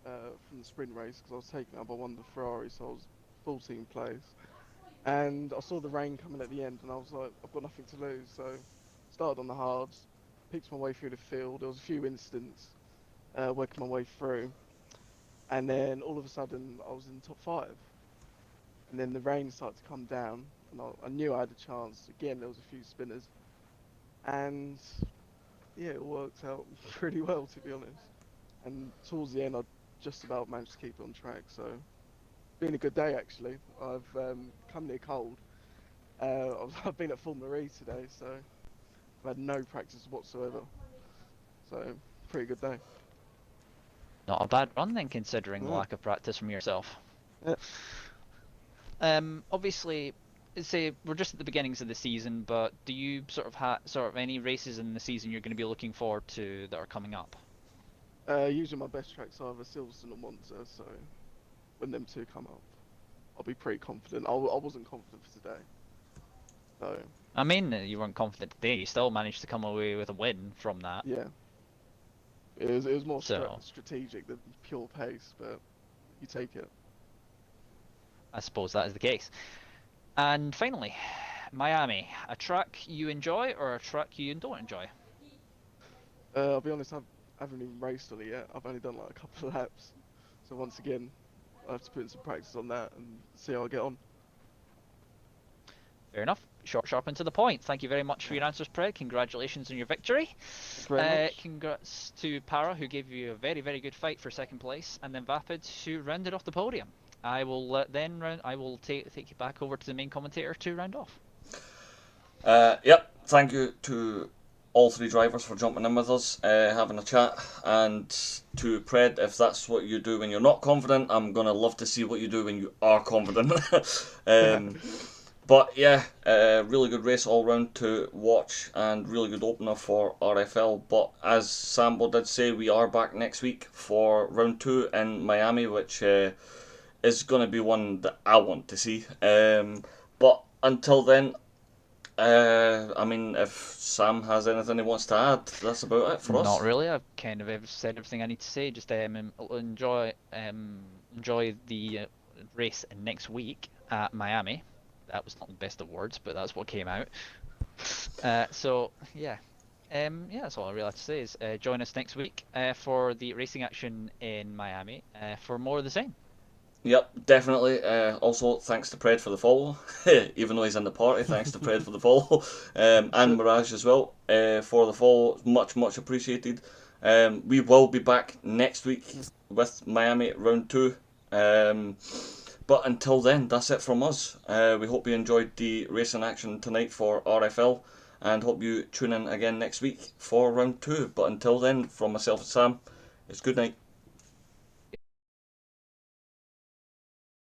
from the sprint race because I was taken out by one of the Ferraris, so I was 14th place. And I saw the rain coming at the end, and I was like, I've got nothing to lose, so started on the hards, picked my way through the field. There was a few incidents working my way through, and then all of a sudden I was in the top 5. And then the rain started to come down, and I knew I had a chance. Again, there was a few spinners, and yeah, it worked out pretty well, to be honest. And towards the end, I just about managed to keep it on track. So, been a good day actually. I've come near cold. I've been at Full Marie today, so I've had no practice whatsoever. So, pretty good day. Not a bad run then, considering the Yeah. lack of practice from yourself. Yeah. Obviously, say we're just at the beginnings of the season, but do you sort of have any races in the season you're going to be looking forward to that are coming up? Usually my best tracks are either Silverstone or Monza, so when them two come up, I'll be pretty confident. I wasn't confident for today, so I mean, you weren't confident today. You still managed to come away with a win from that. yeah. It was more So- strategic than pure pace, but you take it. I suppose that is the case. And finally, Miami, a track you enjoy or a track you don't enjoy? I'll be honest, I haven't even raced on it yet. I've only done like a couple of laps. So once again, I have to put in some practice on that and see how I get on. Fair enough. Short, sharp, and to the point. Thank you very much for your answers, Pred. Congratulations on your victory. Thanks very much. Congrats to Para, who gave you a very, very good fight for second place, and then Vapid, who rounded off the podium. I will I will take you back over to the main commentator to round off. Yep, thank you to all 3 drivers for jumping in with us, having a chat, and to Pred, if that's what you do when you're not confident, I'm going to love to see what you do when you are confident. But yeah, really good race all round to watch, and really good opener for RFL. But as Sambo did say, we are back next week for round 2 in Miami, which is going to be one that I want to see. But until then, I mean, if Sam has anything he wants to add, that's about it for us. Not really. I've kind of said everything I need to say. Just enjoy the race next week at Miami. That was not the best of words, but that's what came out. So yeah. Yeah, that's all I really have to say is join us next week for the racing action in Miami for more of the same. Yep, definitely. Also, thanks to Pred for the follow, even though he's in the party. Thanks to Pred for the follow, and Mirage as well for the follow. Much appreciated. We will be back next week with Miami round 2. But until then, that's it from us. We hope you enjoyed the racing action tonight for RFL, and hope you tune in again next week for round 2. But until then, from myself and Sam, it's good night.